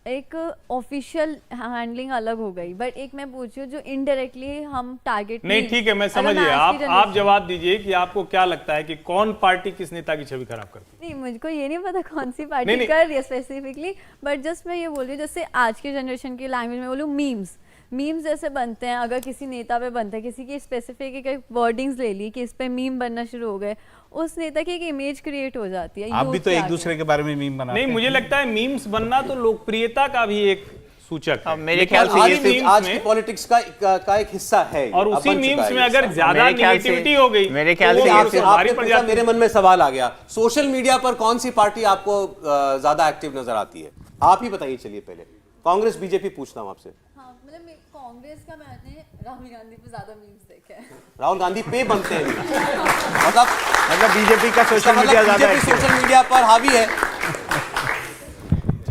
एक ऑफिशियल हैंडलिंग अलग हो गई, बट एक मैं पूछ रही हूँ जो इनडायरेक्टली हम टारगेट नहीं, ठीक है, मैं समझ गया। आप जवाब दीजिए कि आपको क्या लगता है कि कौन पार्टी किस नेता की छवि खराब करती है? नहीं, मुझको ये नहीं पता कौन सी पार्टी कर रही है स्पेसिफिकली, बट जस्ट मैं ये बोल रही हूँ जैसे आज के जनरेशन की लैंग्वेज में बोलूँ मीम्स जैसे बनते हैं, अगर किसी नेता पे बनता है, किसी की स्पेसिफिक एक वर्डिंग्स ले ली कि इस पे मीम बनना शुरू हो गए, उस नेता की एक इमेज क्रिएट हो जाती है। आप भी तो एक दूसरे के बारे में मीम बनाते हैं। नहीं, मुझे लगता है मीम्स बनना तो लोकप्रियता का भी एक सूचक है। मेरे ख्याल से ये आज की पॉलिटिक्स का एक हिस्सा है, और उसी मीम्स में अगर ज्यादा नेगेटिविटी हो गई, मेरे ख्याल से आपसे मेरे मन में सवाल आ गया, सोशल मीडिया पर कौन सी पार्टी आपको ज्यादा एक्टिव नजर आती है? आप ही बताइए। चलिए पहले कांग्रेस बीजेपी पूछता हूं आपसे। हाँ, मतलब कांग्रेस का मैंने राहुल गांधी पे ज्यादा मीम्स देखे हैं। राहुल गांधी पे बनते हैं मतलब बीजेपी का सोशल मीडिया ज्यादा है, सोशल मीडिया पर हावी है।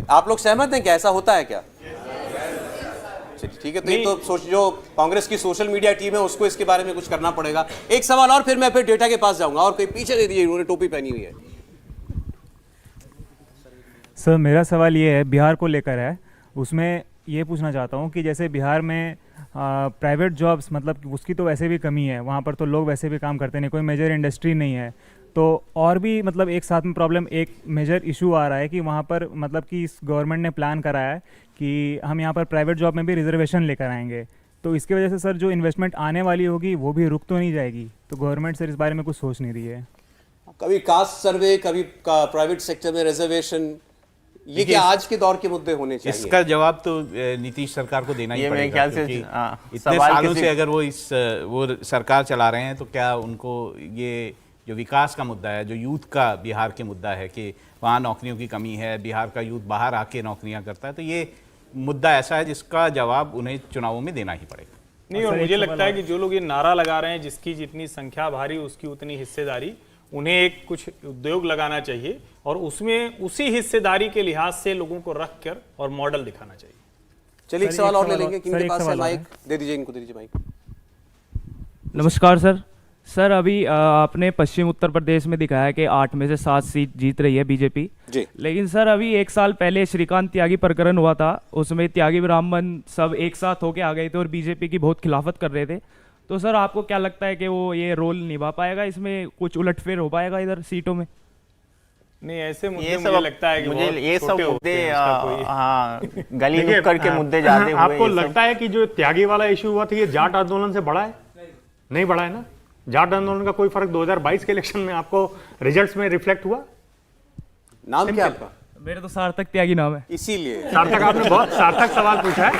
आप लोग सहमत हैं क्या? ऐसा होता है क्या? ठीक है, तो ये तो जो कांग्रेस की सोशल मीडिया टीम है उसको इसके बारे में कुछ करना पड़ेगा। एक सवाल और, फिर मैं फिर डेटा के पास जाऊंगा। और कोई पीछे दे दीजिए, उन्होंने टोपी पहनी हुई है। सर मेरा सवाल ये है, बिहार को लेकर है। उसमें ये पूछना चाहता हूँ कि जैसे बिहार में प्राइवेट जॉब्स, मतलब उसकी तो वैसे भी कमी है, वहाँ पर तो लोग वैसे भी काम करते नहीं, कोई मेजर इंडस्ट्री नहीं है, तो और भी मतलब एक साथ में प्रॉब्लम, एक मेजर इशू आ रहा है कि वहाँ पर मतलब कि इस गवर्नमेंट ने प्लान करा है कि हम यहाँ पर प्राइवेट जॉब में भी रिजर्वेशन लेकर आएंगे, तो इसकी वजह से सर जो इन्वेस्टमेंट आने वाली होगी वो भी रुक तो नहीं जाएगी? तो गवर्नमेंट सर इस बारे में कुछ सोच नहीं रही है। कभी कास्ट सर्वे, कभी प्राइवेट सेक्टर में रिजर्वेशन, ये क्या आज के दौर के मुद्दे होने चाहिए? इसका जवाब तो नीतीश सरकार को देना ही पड़ेगा, ख्याल से इतने सालों से अगर वो सरकार चला रहे हैं, तो क्या उनको ये जो विकास का मुद्दा है, जो यूथ का बिहार के मुद्दा है कि वहाँ नौकरियों की कमी है, बिहार का यूथ बाहर आके नौकरियाँ करता है, तो ये मुद्दा ऐसा है जिसका जवाब उन्हें चुनावों में देना ही पड़ेगा। नहीं, और मुझे लगता है कि जो लोग ये नारा लगा रहे हैं जिसकी जितनी संख्या भारी उसकी उतनी हिस्सेदारी, उन्हें एक कुछ उद्योग लगाना चाहिए और उसमें उसी हिस्सेदारी के लिहाज से लोगों को रख कर और मॉडल दिखाना चाहिए। चलिए एक सवाल और ले लेंगे। किनके पास है माइक? दे दीजिए, इनको दे दीजिए माइक। नमस्कार सर अभी आपने पश्चिम उत्तर प्रदेश में दिखाया कि 8 में से 7 सीट जीत रही है बीजेपी जी, लेकिन सर अभी 1 साल पहले श्रीकांत त्यागी प्रकरण हुआ था, उसमें त्यागी ब्राह्मण सब एक साथ होके आ गए थे और बीजेपी की बहुत खिलाफत कर रहे थे, तो सर आपको क्या लगता है कि वो ये रोल निभा पाएगा, इसमें कुछ उलटफेर हो पाएगा इधर सीटों में? नहीं, ऐसे मुद्दे मुझे लगता है कि मुझे ये सब मुद्दे गली नुक्कड़ के मुद्दे ज्यादा हुए। आपको लगता है कि जो त्यागी वाला इशू हुआ था ये जाट आंदोलन से बड़ा है? नहीं बड़ा है ना। जाट आंदोलन का कोई फर्क 2022 के इलेक्शन में आपको रिजल्ट्स में रिफ्लेक्ट हुआ? नाम क्या आपका? मेरा तो सार्थक त्यागी नाम है। इसीलिए सार्थक, आपने बहुत सार्थक सवाल पूछा है,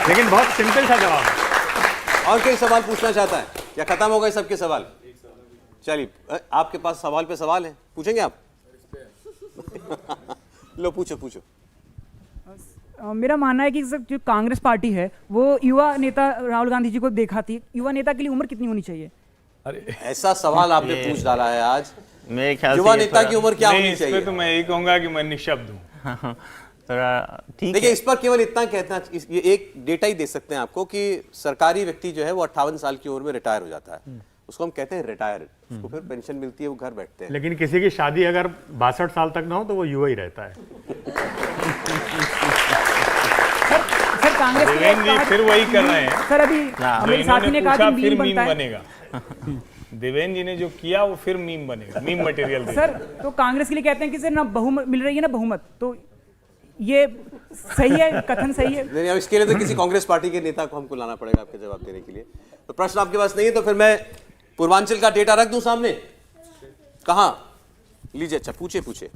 लेकिन बहुत सिंपल सा जवाब है। और कोई सवाल पूछना चाहता है या खत्म हो गए सबके सवाल? चलिए, आपके पास सवाल पे सवाल है, पूछेंगे आप? लो पूछो। मेरा मानना है कि जो कांग्रेस पार्टी है वो युवा नेता राहुल गांधी जी को दिखाती, युवा नेता के लिए उम्र कितनी होनी चाहिए? अरे ऐसा सवाल आपने पूछ डाला है आज। मेरे ख्याल युवा नेता की उम्र क्या होनी चाहिए? तो मैं यही कहूंगा कि मैं निशब्द हूँ। ठीक देखिए, इस पर केवल इतना कहना, ये एक डेटा ही दे सकते हैं आपको कि सरकारी व्यक्ति जो है वो 58 साल की उम्र में रिटायर हो जाता है, उसको हम कहते हैं रिटायर, उसको फिर पेंशन मिलती है, वो घर बैठते हैं। लेकिन किसी की शादी अगर 62 साल तक ना हो तो वो युवा ही रहता है। सर कांग्रेस जी फिर वही कर रहे हैं सर। अभी मेरे साथी ने कहा कि फिर मीम बनेगा। देवेंद्र जी ने जो किया वो फिर मीम बनेगा, मीम मटेरियल सर। तो कांग्रेस के लिए कहते हैं कि सर ना बहुमत मिल रही है ना बहुमत, तो ये सही है, कथन सही है? नहीं, इसके लिए तो किसी कांग्रेस पार्टी के नेता को हमको लाना पड़ेगा आपके जवाब देने के लिए। तो प्रश्न आपके पास नहीं है तो फिर मैं पूर्वांचल का डेटा रख दूं सामने? कहां लीजिए। अच्छा, पूछे।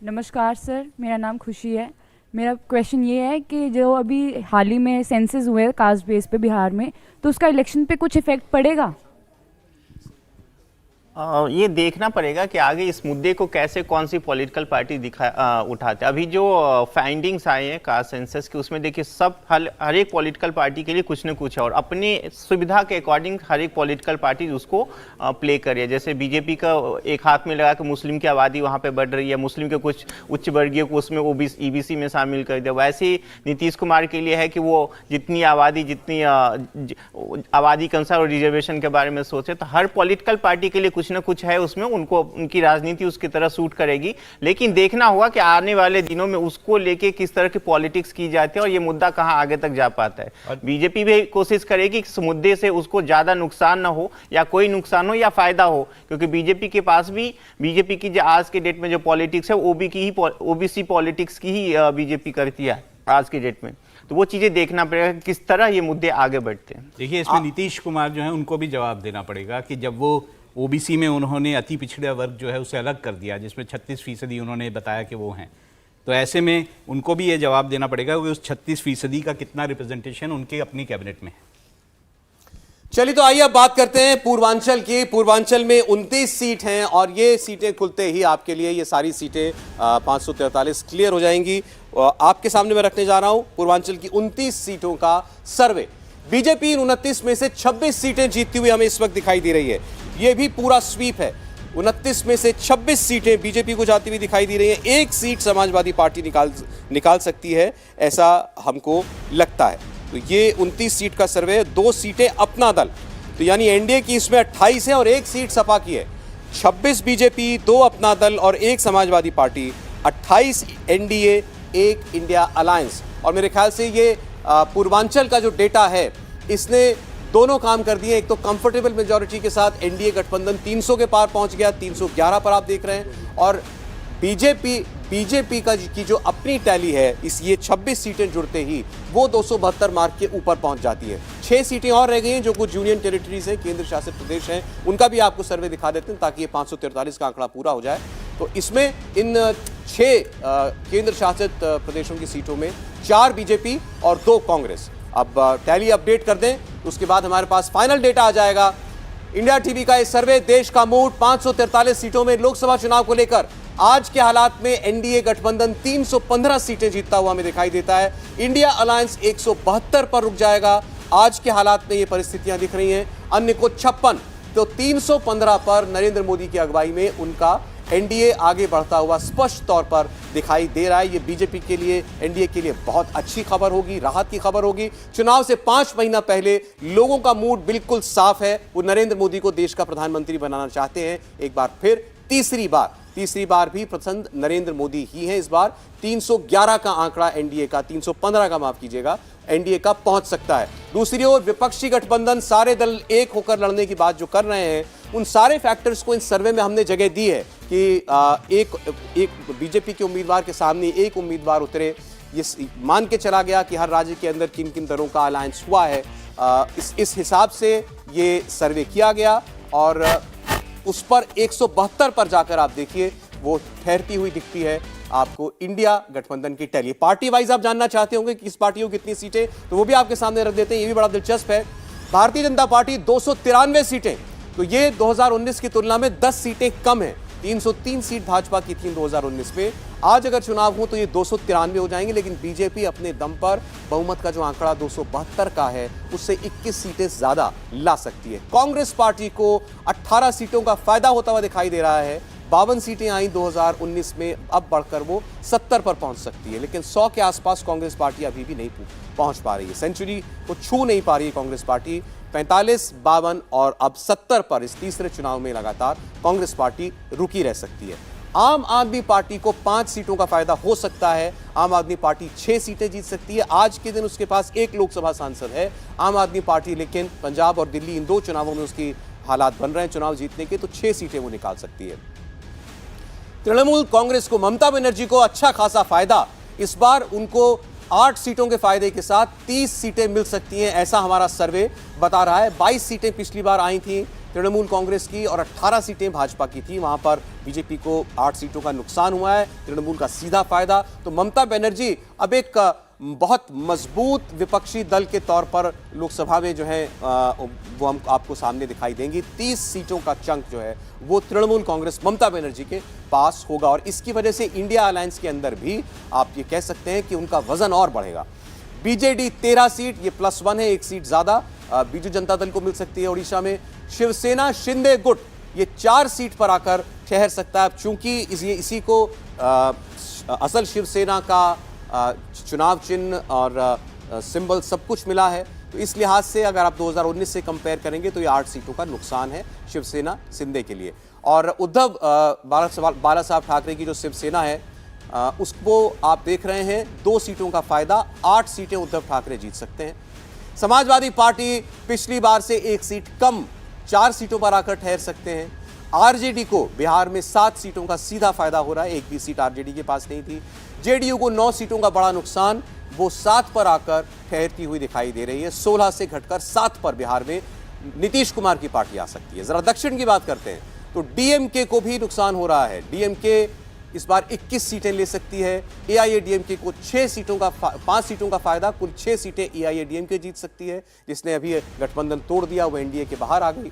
नमस्कार सर, मेरा नाम खुशी है। मेरा क्वेश्चन ये है कि जो अभी हाल ही में सेंसस हुए कास्ट बेस पे बिहार में, तो उसका इलेक्शन पे कुछ इफेक्ट पड़ेगा? ये देखना पड़ेगा कि आगे इस मुद्दे को कैसे कौन सी पॉलिटिकल पार्टी उठाते। अभी जो फाइंडिंग्स आए हैं कास्ट सेंसस के, उसमें देखिए सब हर एक पॉलिटिकल पार्टी के लिए कुछ न कुछ है और अपनी सुविधा के अकॉर्डिंग हर एक पॉलिटिकल पार्टी उसको प्ले कर रही है। जैसे बीजेपी का एक हाथ में लगा कि मुस्लिम की आबादी वहाँ पे बढ़ रही है, मुस्लिम के कुछ उच्च वर्गीय को उसमें ईबीसी में शामिल कर दिया। वैसे ही नीतीश कुमार के लिए है कि वो जितनी आबादी के अनुसार और रिजर्वेशन के बारे में सोचे, तो हर पॉलिटिकल पार्टी के लिए कुछ न कुछ है उसमें, उनको उनकी राजनीति उसकी तरह सूट करेगी। लेकिन देखना होगा कि आने वाले दिनों में उसको लेके किस तरह की पॉलिटिक्स की जाती है और ये मुद्दा कहां आगे तक जा पाता है। बीजेपी भी कोशिश करेगी कि इस मुद्दे से उसको ज्यादा नुकसान ना हो या कोई नुकसान हो या फायदा हो, क्योंकि बीजेपी के पास भी बीजेपी की जो आज के डेट में जो पॉलिटिक्स है ओबीसी पॉलिटिक्स की ही बीजेपी करती है आज के डेट में। तो वो चीजें देखना पड़ेगा कि किस तरह ये मुद्दे आगे बढ़ते हैं। देखिए, इसमें नीतीश कुमार जो है उनको भी जवाब देना पड़ेगा कि जब वो ओबीसी में उन्होंने अति पिछड़ा वर्ग जो है उसे अलग कर दिया, जिसमें 36% उन्होंने बताया कि वो हैं, तो ऐसे में उनको भी ये जवाब देना पड़ेगा कि उस 36% का कितना रिप्रेजेंटेशन उनके अपनी कैबिनेट में है। चलिए तो आइए अब बात करते हैं पूर्वांचल की। पूर्वांचल में 29 सीट हैं और ये सीटें खुलते ही आपके लिए ये सारी सीटें 543 क्लियर हो जाएंगी। आपके सामने मैं रखने जा रहा हूं पूर्वांचल की 29 सीटों का सर्वे। बीजेपी 29 में से 26 सीटें जीतती हुई हमें इस वक्त दिखाई दे रही है। ये भी पूरा स्वीप है। 29 में से 26 सीटें बीजेपी को जाती हुई दिखाई दे रही हैं। एक सीट समाजवादी पार्टी निकाल सकती है, ऐसा हमको लगता है। तो ये 29 सीट का सर्वे है। 2 सीटें अपना दल, तो यानी एनडीए की इसमें 28 है और 1 सीट सपा की है। 26 बीजेपी, 2 अपना दल और 1 Samajwadi party, 28 NDA, 1 India alliance. और मेरे ख्याल से ये पूर्वांचल का जो डेटा है इसने दोनों काम कर दिए। एक तो कंफर्टेबल मेजॉरिटी के साथ एनडीए गठबंधन 300 के पार पहुंच गया, 311 पर आप देख रहे हैं। और बीजेपी का की जो अपनी टैली है, इस ये 26 सीटें जुड़ते ही वो 272 मार्क के ऊपर पहुंच जाती है। 6 सीटें और रह गई हैं जो कुछ यूनियन टेरिटरीज हैं, केंद्र शासित प्रदेश हैं, उनका भी आपको सर्वे दिखा देते हैं ताकि ये 543 का आंकड़ा पूरा हो जाए। तो इसमें इन 6 केंद्र शासित प्रदेशों की सीटों में 4 बीजेपी और 2 कांग्रेस। अब टैली अपडेट कर दें, उसके बाद हमारे पास फाइनल डेटा आ जाएगा। इंडिया टीवी का ये सर्वे, देश का मूड 543 सीटों में लोकसभा चुनाव को लेकर आज के हालात में एनडीए गठबंधन 315 सीटें जीतता हुआ हमें दिखाई देता है। इंडिया अलायंस 172 पर रुक जाएगा। आज के हालात में ये परिस्थितियां दिख रही हैं। अन्य को 56, तो 315 पर नरेंद्र मोदी की अगुवाई में उनका एनडीए आगे बढ़ता हुआ स्पष्ट तौर पर दिखाई दे रहा है। ये बीजेपी के लिए, एनडीए के लिए बहुत अच्छी खबर होगी, राहत की खबर होगी। चुनाव से 5 महीना पहले लोगों का मूड बिल्कुल साफ है। वो नरेंद्र मोदी को देश का प्रधानमंत्री बनाना चाहते हैं। एक बार फिर तीसरी बार भी पसंद नरेंद्र मोदी ही है। इस बार 311 का आंकड़ा एनडीए का, 315 का माफ कीजिएगा, एनडीए का पहुंच सकता है। दूसरी ओर विपक्षी गठबंधन, सारे दल एक होकर लड़ने की बात जो कर रहे हैं, उन सारे फैक्टर्स को इन सर्वे में हमने जगह दी है कि एक बीजेपी के उम्मीदवार के सामने एक उम्मीदवार उतरे। ये मान के चला गया कि हर राज्य के अंदर किन किन दलों का अलायंस हुआ है। इस हिसाब से ये सर्वे किया गया और उस पर 172 पर जाकर आप देखिए वो ठहरती हुई दिखती है आपको इंडिया गठबंधन की टैली। पार्टी वाइज आप जानना चाहते होंगे कि किस पार्टी को कितनी सीटें, तो वो भी आपके सामने रख देते हैं। ये भी बड़ा दिलचस्प है। भारतीय जनता पार्टी 293 सीटें, तो ये 2019 की तुलना में 10 सीटें कम है। 303 सीट भाजपा की थी 2019 में। आज अगर चुनाव हो तो ये 293 हो जाएंगे, लेकिन बीजेपी अपने दम पर बहुमत का जो आंकड़ा 272 का है उससे 21 सीटें ज्यादा ला सकती है। कांग्रेस पार्टी को 18 सीटों का फायदा होता हुआ दिखाई दे रहा है। 52 सीटें आई 2019 में, अब बढ़कर वो 70 पर पहुंच सकती है, लेकिन 100 के आसपास कांग्रेस पार्टी अभी भी नहीं पहुंच पा रही है। सेंचुरी को छू नहीं पा रही है कांग्रेस पार्टी। 45, 52 और अब 70 पर इस तीसरे चुनाव में लगातार कांग्रेस पार्टी रुकी रह सकती है। आम आदमी पार्टी को 5 सीटों का फायदा हो सकता है। आम आदमी पार्टी 6 सीटें जीत सकती है। आज के दिन उसके पास 1 लोकसभा सांसद है आम आदमी पार्टी, लेकिन पंजाब और दिल्ली इन 2 चुनावों में उसकी हालात बन रहे हैं चुनाव जीतने के, तो 6 सीटें वो निकाल सकती है। तृणमूल कांग्रेस को, ममता बनर्जी को अच्छा खासा फायदा। इस बार उनको 8 सीटों के फायदे के साथ 30 सीटें मिल सकती हैं, ऐसा हमारा सर्वे बता रहा है। 22 सीटें पिछली बार आई थी तृणमूल कांग्रेस की और 18 सीटें भाजपा की थी। वहां पर बीजेपी को 8 सीटों का नुकसान हुआ है, तृणमूल का सीधा फायदा। तो ममता बनर्जी अब एक बहुत मजबूत विपक्षी दल के तौर पर लोकसभा में जो है वो हम आपको सामने दिखाई देंगी। 30 सीटों का चंक जो है वो तृणमूल कांग्रेस ममता बनर्जी के पास होगा और इसकी वजह से इंडिया अलायंस के अंदर भी आप ये कह सकते हैं कि उनका वजन और बढ़ेगा। बीजेडी 13 सीट, ये +1 है, 1 सीट ज्यादा बीजू जनता दल को मिल सकती है उड़ीसा में। शिवसेना शिंदे गुट ये 4 सीट पर आकर ठहर सकता है। चूंकि इसी को असल शिवसेना का चुनाव चिन्ह और सिंबल सब कुछ मिला है, तो इस लिहाज से अगर आप 2019 से कंपेयर करेंगे तो ये 8 सीटों का नुकसान है शिवसेना शिंदे के लिए। और उद्धव बाला साहब ठाकरे की जो शिवसेना है उसको आप देख रहे हैं 2 सीटों का फायदा, 8 सीटें उद्धव ठाकरे जीत सकते हैं। समाजवादी पार्टी पिछली बार से 1 सीट कम 4 सीटों पर आकर ठहर सकते हैं। आरजेडी को बिहार में 7 सीटों का सीधा फायदा हो रहा है, एक भी सीट आरजेडी के पास नहीं थी। जेडीयू को 9 सीटों का बड़ा नुकसान, वो 7 पर आकर ठहरती हुई दिखाई दे रही है। 16 से घटकर 7 पर बिहार में नीतीश कुमार की पार्टी आ सकती है। जरा दक्षिण की बात करते हैं तो डीएमके को भी नुकसान हो रहा है। डीएमके इस बार 21 सीटें ले सकती है। एआईएडीएमके को 5 सीटों का फायदा, कुल 6 सीटें एआईएडीएमके जीत सकती है। जिसने अभी गठबंधन तोड़ दिया वो एनडीए के बाहर आ गई।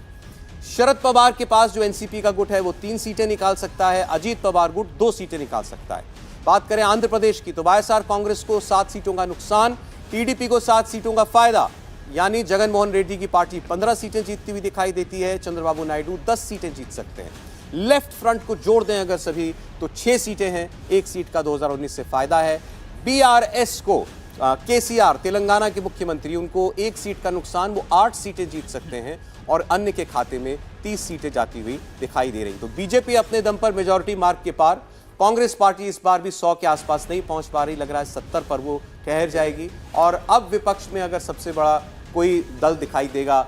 शरद पवार के पास जो एनसीपी का गुट है वो 3 सीटें निकाल सकता है। अजीत पवार गुट 2 सीटें निकाल सकता है। बात करें आंध्र प्रदेश की तो वाईएसआर कांग्रेस को 7 सीटों का नुकसान, टीडीपी को 7 सीटों का फायदा, यानी जगन मोहन रेड्डी की पार्टी 15 सीटें जीतती हुई दिखाई देती है। चंद्रबाबू नायडू 10 सीटें जीत सकते हैं। लेफ्ट फ्रंट को जोड़ दें अगर सभी तो 6 सीटें हैं, 1 सीट का 2019 से फायदा है। बीआरएस को केसीआर तेलंगाना के मुख्यमंत्री, उनको 1 सीट का नुकसान, वो 8 सीटें जीत सकते हैं और अन्य के खाते में 30 सीटें जाती हुई दिखाई दे रही। तो बीजेपी अपने दम पर मेजॉरिटी मार्क के पार, कांग्रेस पार्टी इस बार भी 100 के आसपास नहीं पहुंच पा रही, लग रहा है 70 पर वो ठहर जाएगी। और अब विपक्ष में अगर सबसे बड़ा कोई दल दिखाई देगा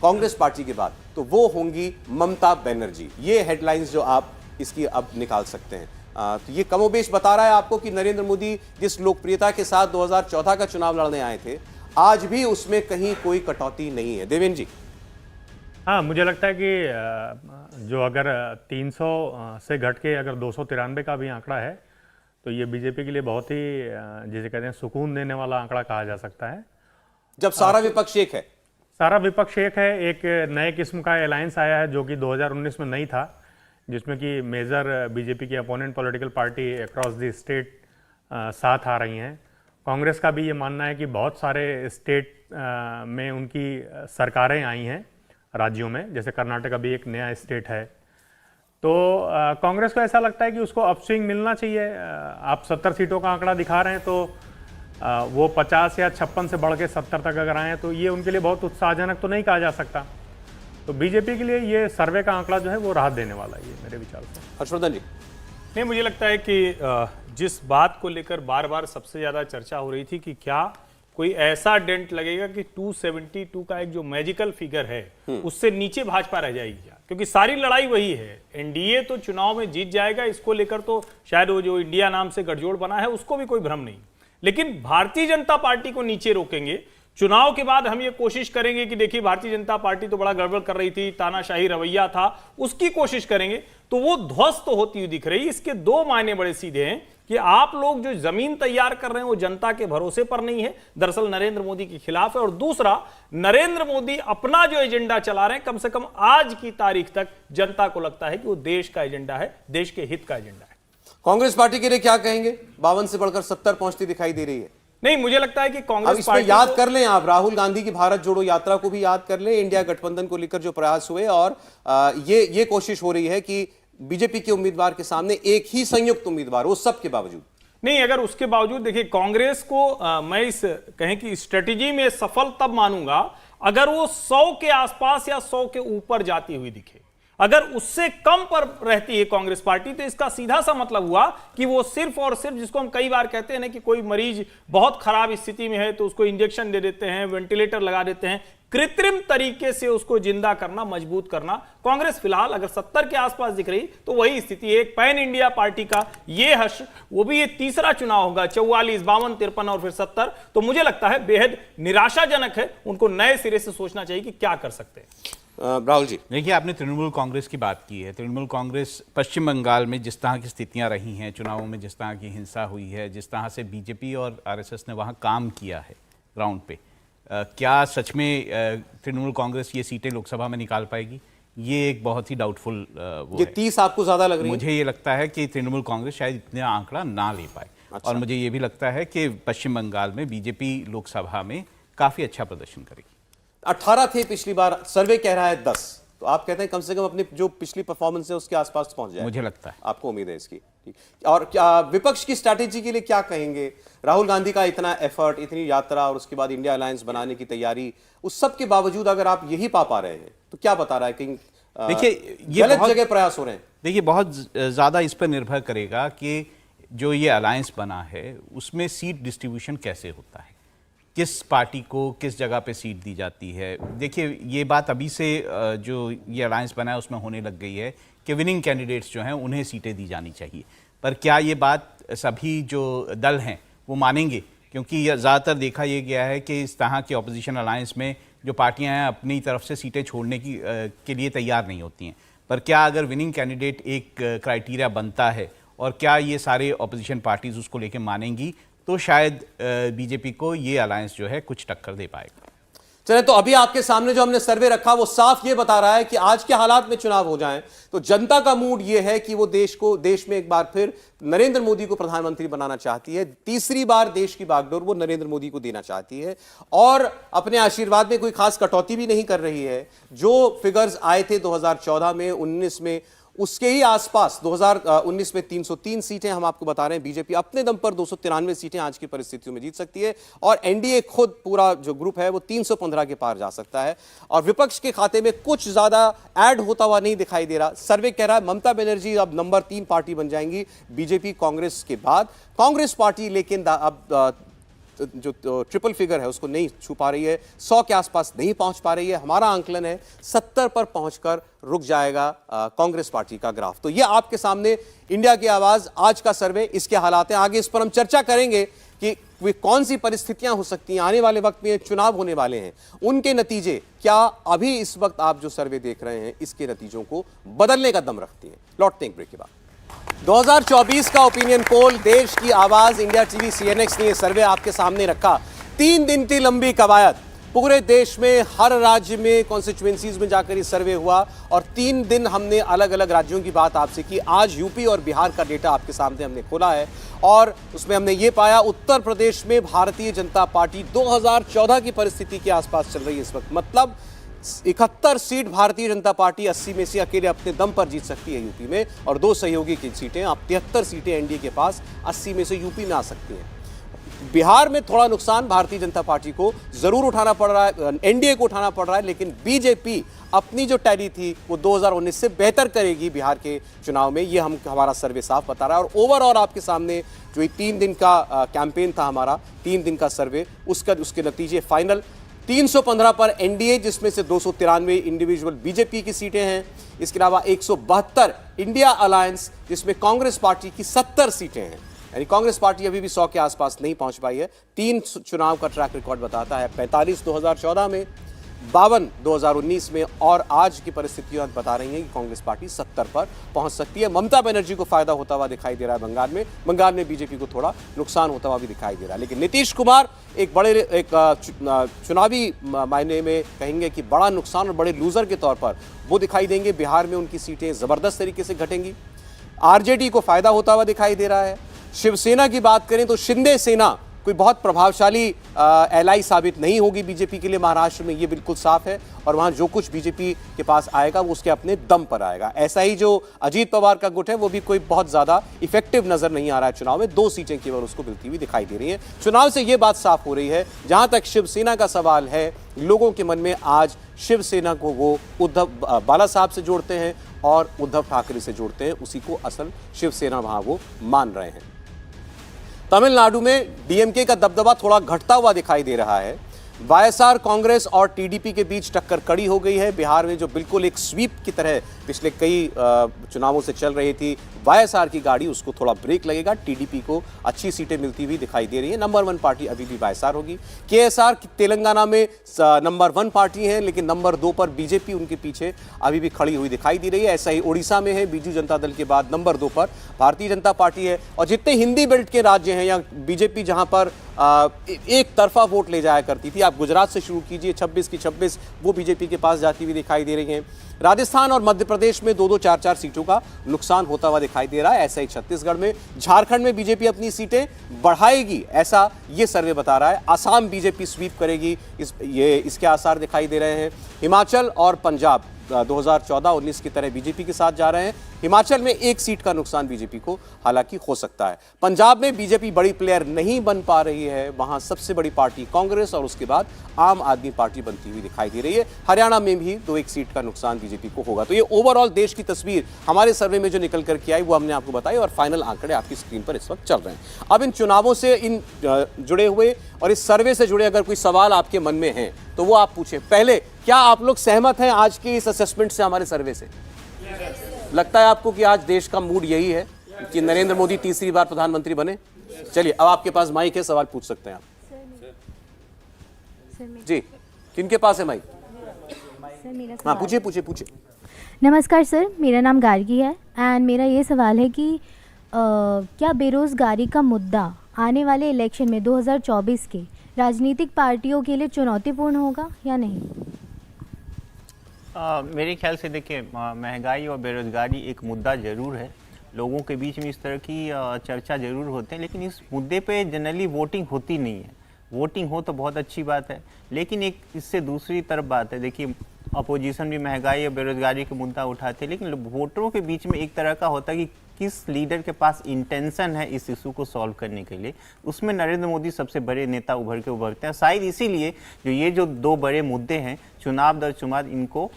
कांग्रेस पार्टी के बाद तो वो होंगी ममता बनर्जी। ये हेडलाइंस जो आप इसकी अब निकाल सकते हैं। तो ये कमोबेश बता रहा है आपको कि नरेंद्र मोदी जिस लोकप्रियता के साथ 2014 का चुनाव लड़ने आए थे, आज भी उसमें कहीं कोई कटौती नहीं है। देवेंद्र जी। हाँ, मुझे लगता है कि जो अगर 300 से घट के अगर 293 का भी आंकड़ा है तो ये बीजेपी के लिए बहुत ही जिसे कहते हैं सुकून देने वाला आंकड़ा कहा जा सकता है। जब सारा विपक्ष एक है, सारा विपक्ष एक है, एक नए किस्म का अलायंस आया है जो कि 2019 में नहीं था, जिसमें कि मेजर बीजेपी की opponent political party across the state साथ आ रही हैं। कांग्रेस का भी ये मानना है कि बहुत सारे स्टेट में उनकी सरकारें आई हैं राज्यों में, जैसे कर्नाटक अभी एक नया स्टेट है। तो कांग्रेस को ऐसा लगता है कि उसको अपस्विंग मिलना चाहिए। आप 70 सीटों का आंकड़ा दिखा रहे हैं तो वो 50 या 56 से बढ़ के 70 तक अगर आए तो ये उनके लिए बहुत उत्साहजनक तो नहीं कहा जा सकता। तो बीजेपी के लिए ये सर्वे का आंकड़ा जो है वो राहत देने वाला है मेरे विचार से। हर्षवर्धन जी। नहीं, मुझे लगता है कि जिस बात को लेकर बार बार सबसे ज़्यादा चर्चा हो रही थी कि क्या कोई ऐसा डेंट लगेगा कि 272 का एक जो मैजिकल फिगर है उससे नीचे भाजपा रह जाएगी क्या, क्योंकि सारी लड़ाई वही है। एनडीए तो चुनाव में जीत जाएगा, इसको लेकर तो शायद वो जो इंडिया नाम से गठजोड़ बना है उसको भी कोई भ्रम नहीं, लेकिन भारतीय जनता पार्टी को नीचे रोकेंगे। चुनाव के बाद हम ये कोशिश करेंगे कि देखिए भारतीय जनता पार्टी तो बड़ा गड़बड़ कर रही थी, तानाशाही रवैया था, उसकी कोशिश करेंगे तो वो ध्वस्त होती हुई दिख रही। इसके 2 मायने बड़े सीधे हैं कि आप लोग जो जमीन तैयार कर रहे हैं वो जनता के भरोसे पर नहीं है, दरअसल नरेंद्र मोदी के खिलाफ है। और दूसरा, नरेंद्र मोदी अपना जो एजेंडा चला रहे हैं, कम से कम आज की तारीख तक जनता को लगता है कि वो देश का एजेंडा है, देश के हित का एजेंडा है। कांग्रेस पार्टी के लिए क्या कहेंगे? 52 से बढ़कर 70 पहुंचती दिखाई दे रही है। नहीं, मुझे लगता है कि कांग्रेस पार्टी याद कर लें आप राहुल गांधी की भारत जोड़ो यात्रा को भी याद कर लें, इंडिया गठबंधन को लेकर जो प्रयास हुए, और ये कोशिश हो रही है कि बीजेपी के उम्मीदवार के सामने एक ही संयुक्त उम्मीदवार हो, सबके बावजूद नहीं। अगर उसके बावजूद देखिए कांग्रेस को मैं इस कहें कि स्ट्रेटेजी में सफल तब मानूंगा अगर वो 100 के आसपास या 100 के ऊपर जाती हुई दिखे। अगर उससे कम पर रहती है कांग्रेस पार्टी तो इसका सीधा सा मतलब हुआ कि वो सिर्फ और सिर्फ, जिसको हम कई बार कहते हैं ना कि कोई मरीज बहुत खराब स्थिति में है तो उसको इंजेक्शन दे देते हैं, वेंटिलेटर लगा देते हैं, कृत्रिम तरीके से उसको जिंदा करना, मजबूत करना। कांग्रेस फिलहाल अगर 70 के आसपास दिख रही तो वही स्थिति है। एक पैन इंडिया पार्टी का ये हश्र, वो भी ये तीसरा चुनाव होगा, 44, 52, 53 और फिर 70, तो मुझे लगता है बेहद निराशाजनक है। उनको नए सिरे से सोचना चाहिए कि क्या कर सकते हैं। राहुल जी, देखिए, आपने तृणमूल कांग्रेस की बात की है। तृणमूल कांग्रेस पश्चिम बंगाल में जिस तरह की स्थितियां रही हैं, चुनावों में जिस तरह की हिंसा हुई है, जिस तरह से बीजेपी और आरएसएस ने वहां काम किया है ग्राउंड पे, क्या सच में तृणमूल कांग्रेस ये सीटें लोकसभा में निकाल पाएगी? ये एक बहुत ही डाउटफुल ये 30 आपको ज्यादा लग रही है? मुझे ये लगता है कि तृणमूल कांग्रेस शायद इतना आंकड़ा ना ले पाए। अच्छा। और मुझे ये भी लगता है कि पश्चिम बंगाल में बीजेपी लोकसभा में काफी अच्छा प्रदर्शन करेगी। 18 थे पिछली बार, सर्वे कह रहा है 10, तो आप कहते हैं कम से कम अपनी जो पिछली परफॉर्मेंस है उसके आसपास पहुंच जाए? मुझे लगता है। आपको उम्मीद है इसकी? ठीक। और क्या विपक्ष की स्ट्रैटेजी के लिए क्या कहेंगे? राहुल गांधी का इतना एफर्ट, इतनी यात्रा और उसके बाद इंडिया अलायंस बनाने की तैयारी, उस सब के बावजूद अगर आप यही पा रहे हैं तो क्या बता रहा है? कहीं देखिए, ये गलत जगह प्रयास हो रहे हैं? देखिए, बहुत ज्यादा इस पर निर्भर करेगा कि जो ये अलायंस बना है उसमें सीट डिस्ट्रीब्यूशन कैसे होता है, किस पार्टी को किस जगह पे सीट दी जाती है। देखिए, ये बात अभी से जो ये अलायंस बना है उसमें होने लग गई है कि विनिंग कैंडिडेट्स जो हैं उन्हें सीटें दी जानी चाहिए। पर क्या ये बात सभी जो दल हैं वो मानेंगे? क्योंकि ज़्यादातर देखा ये गया है कि इस तरह के ऑपोजिशन अलायंस में जो पार्टियां हैं अपनी तरफ से सीटें छोड़ने के लिए तैयार नहीं होती हैं। पर क्या अगर विनिंग कैंडिडेट एक क्राइटेरिया बनता है और क्या ये सारे ऑपोजिशन पार्टीज उसको लेके मानेंगी, तो शायद बीजेपी को ये अलायंस जो है कुछ टक्कर दे पाएगा। चले, तो अभी आपके सामने जो हमने सर्वे रखा वो साफ ये बता रहा है कि आज के हालात में चुनाव हो जाएं तो जनता का मूड ये है कि वो देश में एक बार फिर नरेंद्र मोदी को प्रधानमंत्री बनाना चाहती है। तीसरी बार देश की बागडोर वो नरेंद्र मोदी को देना चाहती है और अपने आशीर्वाद में कोई खास कटौती भी नहीं कर रही है। जो फिगर्स आए थे 2014 में, 19 में, उसके ही आसपास 2019 में 303 सीटें हम आपको बता रहे हैं। बीजेपी अपने दम पर 293 सीटें आज की परिस्थितियों में जीत सकती है और एनडीए खुद पूरा जो ग्रुप है वो 315 के पार जा सकता है और विपक्ष के खाते में कुछ ज्यादा ऐड होता हुआ नहीं दिखाई दे रहा। सर्वे कह रहा है ममता बनर्जी अब नंबर 3 पार्टी बन जाएंगी बीजेपी कांग्रेस के बाद। कांग्रेस पार्टी लेकिन अब जो ट्रिपल फिगर है उसको नहीं छू पा रही है, 100 के आसपास नहीं पहुंच पा रही है। हमारा आंकलन है 70 पर पहुंचकर रुक जाएगा कांग्रेस पार्टी का ग्राफ। तो ये आपके सामने इंडिया की आवाज आज का सर्वे, इसके हालात हैं। आगे इस पर हम चर्चा करेंगे कि वे कौन सी परिस्थितियां हो सकती हैं, आने वाले वक्त में चुनाव होने वाले हैं, उनके नतीजे क्या अभी इस वक्त आप जो सर्वे देख रहे हैं इसके नतीजों को बदलने का दम रखती हैं। लौटते हैं ब्रेक के बाद। 2024 का ओपिनियन पोल, देश की आवाज, इंडिया टीवी, सीएनएक्स ने यह सर्वे आपके सामने रखा। 3 दिन की लंबी कवायद, पूरे देश में हर राज्य में कॉन्स्टिट्यूएंसीज में जाकर ये सर्वे हुआ और 3 दिन हमने अलग अलग राज्यों की बात आपसे की। आज यूपी और बिहार का डेटा आपके सामने हमने खोला है और उसमें हमने ये पाया उत्तर प्रदेश में भारतीय जनता पार्टी 2014 की परिस्थिति के आसपास चल रही है इस वक्त। मतलब 71 सीट भारतीय जनता पार्टी 80 में से अकेले अपने दम पर जीत सकती है यूपी में और 2 सहयोगी की सीटें, अब 73 सीटें एनडीए के पास 80 में से यूपी में आ सकती हैं। बिहार में थोड़ा नुकसान भारतीय जनता पार्टी को जरूर उठाना पड़ रहा है, एनडीए को उठाना पड़ रहा है, लेकिन बीजेपी अपनी जो टैली थी वो 2019 से बेहतर करेगी बिहार के चुनाव में, ये हमारा सर्वे साफ बता रहा है। और ओवरऑल आपके सामने जो 3 दिन का कैंपेन था हमारा, 3 दिन का सर्वे, उसके नतीजे फाइनल 315 पर एनडीए, जिसमें से 293 इंडिविजुअल बीजेपी की सीटें हैं। इसके अलावा 172 इंडिया अलायंस, जिसमें कांग्रेस पार्टी की 70 सीटें हैं। यानी कांग्रेस पार्टी अभी भी 100 के आसपास नहीं पहुंच पाई है। 3 चुनाव का ट्रैक रिकॉर्ड बताता है, 45 2014 में, 52 2019 में और आज की परिस्थितियां बता रही हैं कि कांग्रेस पार्टी 70 पर पहुंच सकती है। ममता बनर्जी को फायदा होता हुआ दिखाई दे रहा है बंगाल में बीजेपी को थोड़ा नुकसान होता हुआ भी दिखाई दे रहा है। लेकिन नीतीश कुमार एक चुनावी मायने में कहेंगे कि बड़ा नुकसान और बड़े लूजर के तौर पर वो दिखाई देंगे। बिहार में उनकी सीटें जबरदस्त तरीके से घटेंगी। आरजेडी को फायदा होता हुआ दिखाई दे रहा है। शिवसेना की बात करें तो शिंदे सेना कोई बहुत प्रभावशाली एलाई साबित नहीं होगी बीजेपी के लिए महाराष्ट्र में, ये बिल्कुल साफ है। और वहां जो कुछ बीजेपी के पास आएगा वो उसके अपने दम पर आएगा। ऐसा ही जो अजीत पवार का गुट है वो भी कोई बहुत ज्यादा इफेक्टिव नजर नहीं आ रहा है चुनाव में। 2 सीटें केवल उसको मिलती हुई दिखाई दे रही है। चुनाव से ये बात साफ हो रही है, जहां तक शिवसेना का सवाल है, लोगों के मन में आज शिवसेना को वो उद्धव बाला साहब से जोड़ते हैं और उद्धव ठाकरे से जोड़ते हैं, उसी को असल शिवसेना वहां वो मान रहे हैं। तमिलनाडु में डीएमके का दबदबा थोड़ा घटता हुआ दिखाई दे रहा है। वाईएसआर, कांग्रेस और टीडीपी के बीच टक्कर कड़ी हो गई है। बिहार में जो बिल्कुल एक स्वीप की तरह पिछले कई चुनावों से चल रही थी वाईएसआर की गाड़ी, उसको थोड़ा ब्रेक लगेगा। टीडीपी को अच्छी सीटें मिलती हुई दिखाई दे रही है। नंबर 1 पार्टी अभी भी वाईएसआर होगी। केएसआर तेलंगाना में नंबर 1 पार्टी है, लेकिन नंबर 2 पर बीजेपी उनके पीछे अभी भी खड़ी हुई दिखाई दे रही है। ऐसा ही उड़ीसा में है, बीजू जनता दल के बाद नंबर 2 पर भारतीय जनता पार्टी है। और जितने हिंदी बेल्ट के राज्य हैं या बीजेपी जहां पर एक तरफा वोट ले जाया करती थी, आप गुजरात से शुरू कीजिए, 26 की 26 वो बीजेपी के पास जाती हुई दिखाई दे रही हैं। राजस्थान और मध्य प्रदेश में 2-2, 4-4 सीटों का नुकसान होता हुआ दिखाई दे रहा है। ऐसा ही छत्तीसगढ़ में, झारखंड में बीजेपी अपनी सीटें बढ़ाएगी, ऐसा ये सर्वे बता रहा है। आसाम बीजेपी स्वीप करेगी, इसके आसार दिखाई दे रहे हैं। हिमाचल और पंजाब 2014-19 की तरह बीजेपी के साथ जा रहे हैं। हिमाचल में 1 सीट का नुकसान बीजेपी को हालांकि हो सकता है। पंजाब में बीजेपी बड़ी प्लेयर नहीं बन पा रही है, वहां सबसे बड़ी पार्टी कांग्रेस और उसके बाद आम आदमी पार्टी बनती हुई दिखाई दे रही है। हरियाणा में भी 2-1 सीट का नुकसान बीजेपी को होगा। तो ये ओवरऑल देश की तस्वीर हमारे सर्वे में जो निकल करके आई वो हमने आपको बताई, और फाइनल आंकड़े आपकी स्क्रीन पर इस वक्त चल रहे हैं। अब इन चुनावों से इन जुड़े हुए और इस सर्वे से जुड़े अगर कोई सवाल आपके मन में है तो वो आप पूछें। पहले, क्या आप लोग सहमत हैं आज के इस असेसमेंट से, हमारे सर्वे से? लगता है आपको कि आज देश का मूड यही है कि नरेंद्र मोदी तीसरी बार प्रधानमंत्री बने? चलिए, अब आपके पास माइक है, सवाल पूछ सकते हैं आप। जी, किनके पास है माइक? हाँ, पूछिए। नमस्कार सर, मेरा नाम गार्गी है एंड मेरा ये सवाल है कि क्या बेरोजगारी का मुद्दा आने वाले इलेक्शन में 2024 के राजनीतिक पार्टियों के लिए चुनौतीपूर्ण होगा या नहीं? मेरे ख्याल से देखिए, महंगाई और बेरोजगारी एक मुद्दा ज़रूर है। लोगों के बीच में इस तरह की चर्चा ज़रूर होते हैं, लेकिन इस मुद्दे पे जनरली वोटिंग होती नहीं है। वोटिंग हो तो बहुत अच्छी बात है, लेकिन एक इससे दूसरी तरफ बात है। देखिए, अपोजिशन भी महंगाई और बेरोजगारी का मुद्दा उठाते हैं, लेकिन वोटरों के बीच में एक तरह का होता है कि किस लीडर के पास इंटेंशन है इस इशू को सॉल्व करने के लिए। उसमें नरेंद्र मोदी सबसे बड़े नेता उभरते हैं। शायद इसीलिए ये जो 2 बड़े मुद्दे हैं, चुनाव दर चुनाव, इनको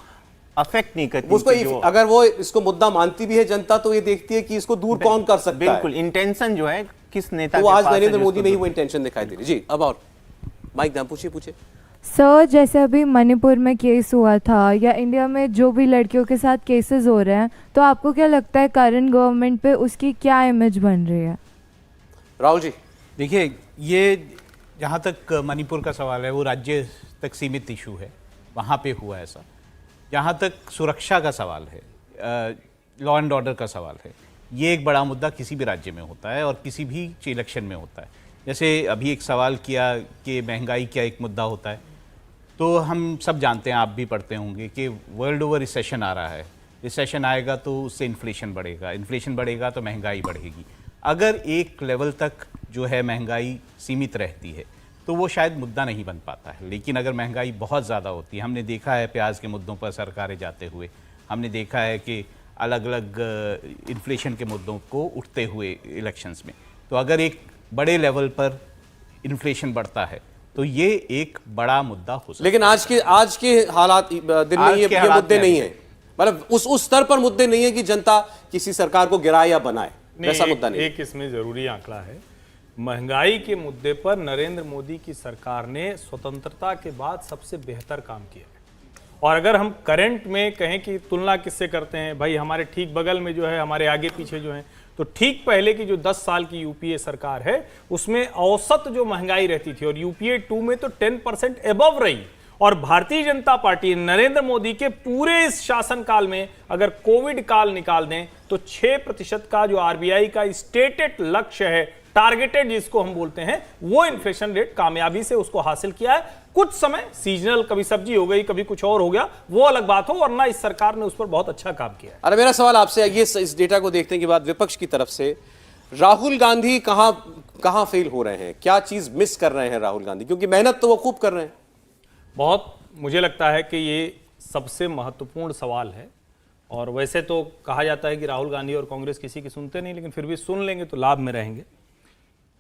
अफेक्ट नहीं करती। उसको अगर वो इसको मुद्दा मानती भी है जनता, तो ये देखती है कि इसको दूर कौन कर सकता है। बिल्कुल, इंटेंशन जो है किस नेता तो के आज पास नरेंद्र मोदी में ही वो इंटेंशन दिखाई दे रही। जी, अब और माइक दाम पूछिए। सर, जैसे अभी मणिपुर में केस हुआ था या इंडिया में जो भी लड़कियों के साथ केसेस हो रहे हैं, तो आपको क्या लगता है करंट गवर्नमेंट पे उसकी क्या इमेज बन रही है? राहुल जी, देखिए, ये जहाँ तक मणिपुर का सवाल है वो राज्य तक सीमित इशू है, वहाँ पे हुआ ऐसा। जहाँ तक सुरक्षा का सवाल है, लॉ एंड ऑर्डर का सवाल है, ये एक बड़ा मुद्दा किसी भी राज्य में होता है और किसी भी इलेक्शन में होता है। जैसे अभी एक सवाल किया कि महंगाई क्या एक मुद्दा होता है, तो हम सब जानते हैं, आप भी पढ़ते होंगे कि वर्ल्ड ओवर रिसेशन आ रहा है। रिसेशन आएगा तो उससे इन्फ्लेशन बढ़ेगा तो महंगाई बढ़ेगी। अगर एक लेवल तक जो है महंगाई सीमित रहती है तो वो शायद मुद्दा नहीं बन पाता है, लेकिन अगर महंगाई बहुत ज़्यादा होती है, हमने देखा है प्याज के मुद्दों पर सरकारें जाते हुए, हमने देखा है कि अलग अलग इन्फ्लेशन के मुद्दों को उठते हुए इलेक्शंस में, तो अगर एक बड़े लेवल पर इन्फ्लेशन बढ़ता है तो ये एक बड़ा मुद्दा हो सकता है। लेकिन आज के हालात दिन में ये मुद्दे नहीं है, मतलब उस स्तर पर मुद्दे नहीं है कि जनता किसी सरकार को गिराए या बनाए, ऐसा मुद्दा नहीं। एक इसमें जरूरी आंकड़ा है, महंगाई के मुद्दे पर नरेंद्र मोदी की सरकार ने स्वतंत्रता के बाद सबसे बेहतर काम किया है। और अगर हम करंट में कहें कि तुलना किससे करते हैं, भाई हमारे ठीक बगल में जो है, हमारे आगे पीछे जो है, तो ठीक पहले की जो 10 साल की यूपीए सरकार है उसमें औसत जो महंगाई रहती थी, और यूपीए 2 में तो 10% एबव रही। और भारतीय जनता पार्टी नरेंद्र मोदी के पूरे इस शासनकाल में अगर कोविड काल निकाल दें तो 6% का जो आरबीआई का स्टेटेड लक्ष्य है, टारगेटेड जिसको हम बोलते हैं, वो इन्फ्लेशन रेट कामयाबी से उसको हासिल किया है। कुछ समय सीजनल, कभी सब्जी हो गई, कभी कुछ और हो गया, वो अलग बात हो, वरना इस सरकार ने उस पर बहुत अच्छा काम किया है। अरे मेरा सवाल आपसे ये, इस डेटा को देखने के बाद विपक्ष की तरफ से राहुल गांधी कहां फेल हो रहे हैं, क्या चीज मिस कर रहे हैं राहुल गांधी? क्योंकि मेहनत तो वो खूब कर रहे हैं। बहुत, मुझे लगता है कि ये सबसे महत्वपूर्ण सवाल है। और वैसे तो कहा जाता है कि राहुल गांधी और कांग्रेस किसी की सुनते नहीं, लेकिन फिर भी सुन लेंगे तो लाभ में रहेंगे।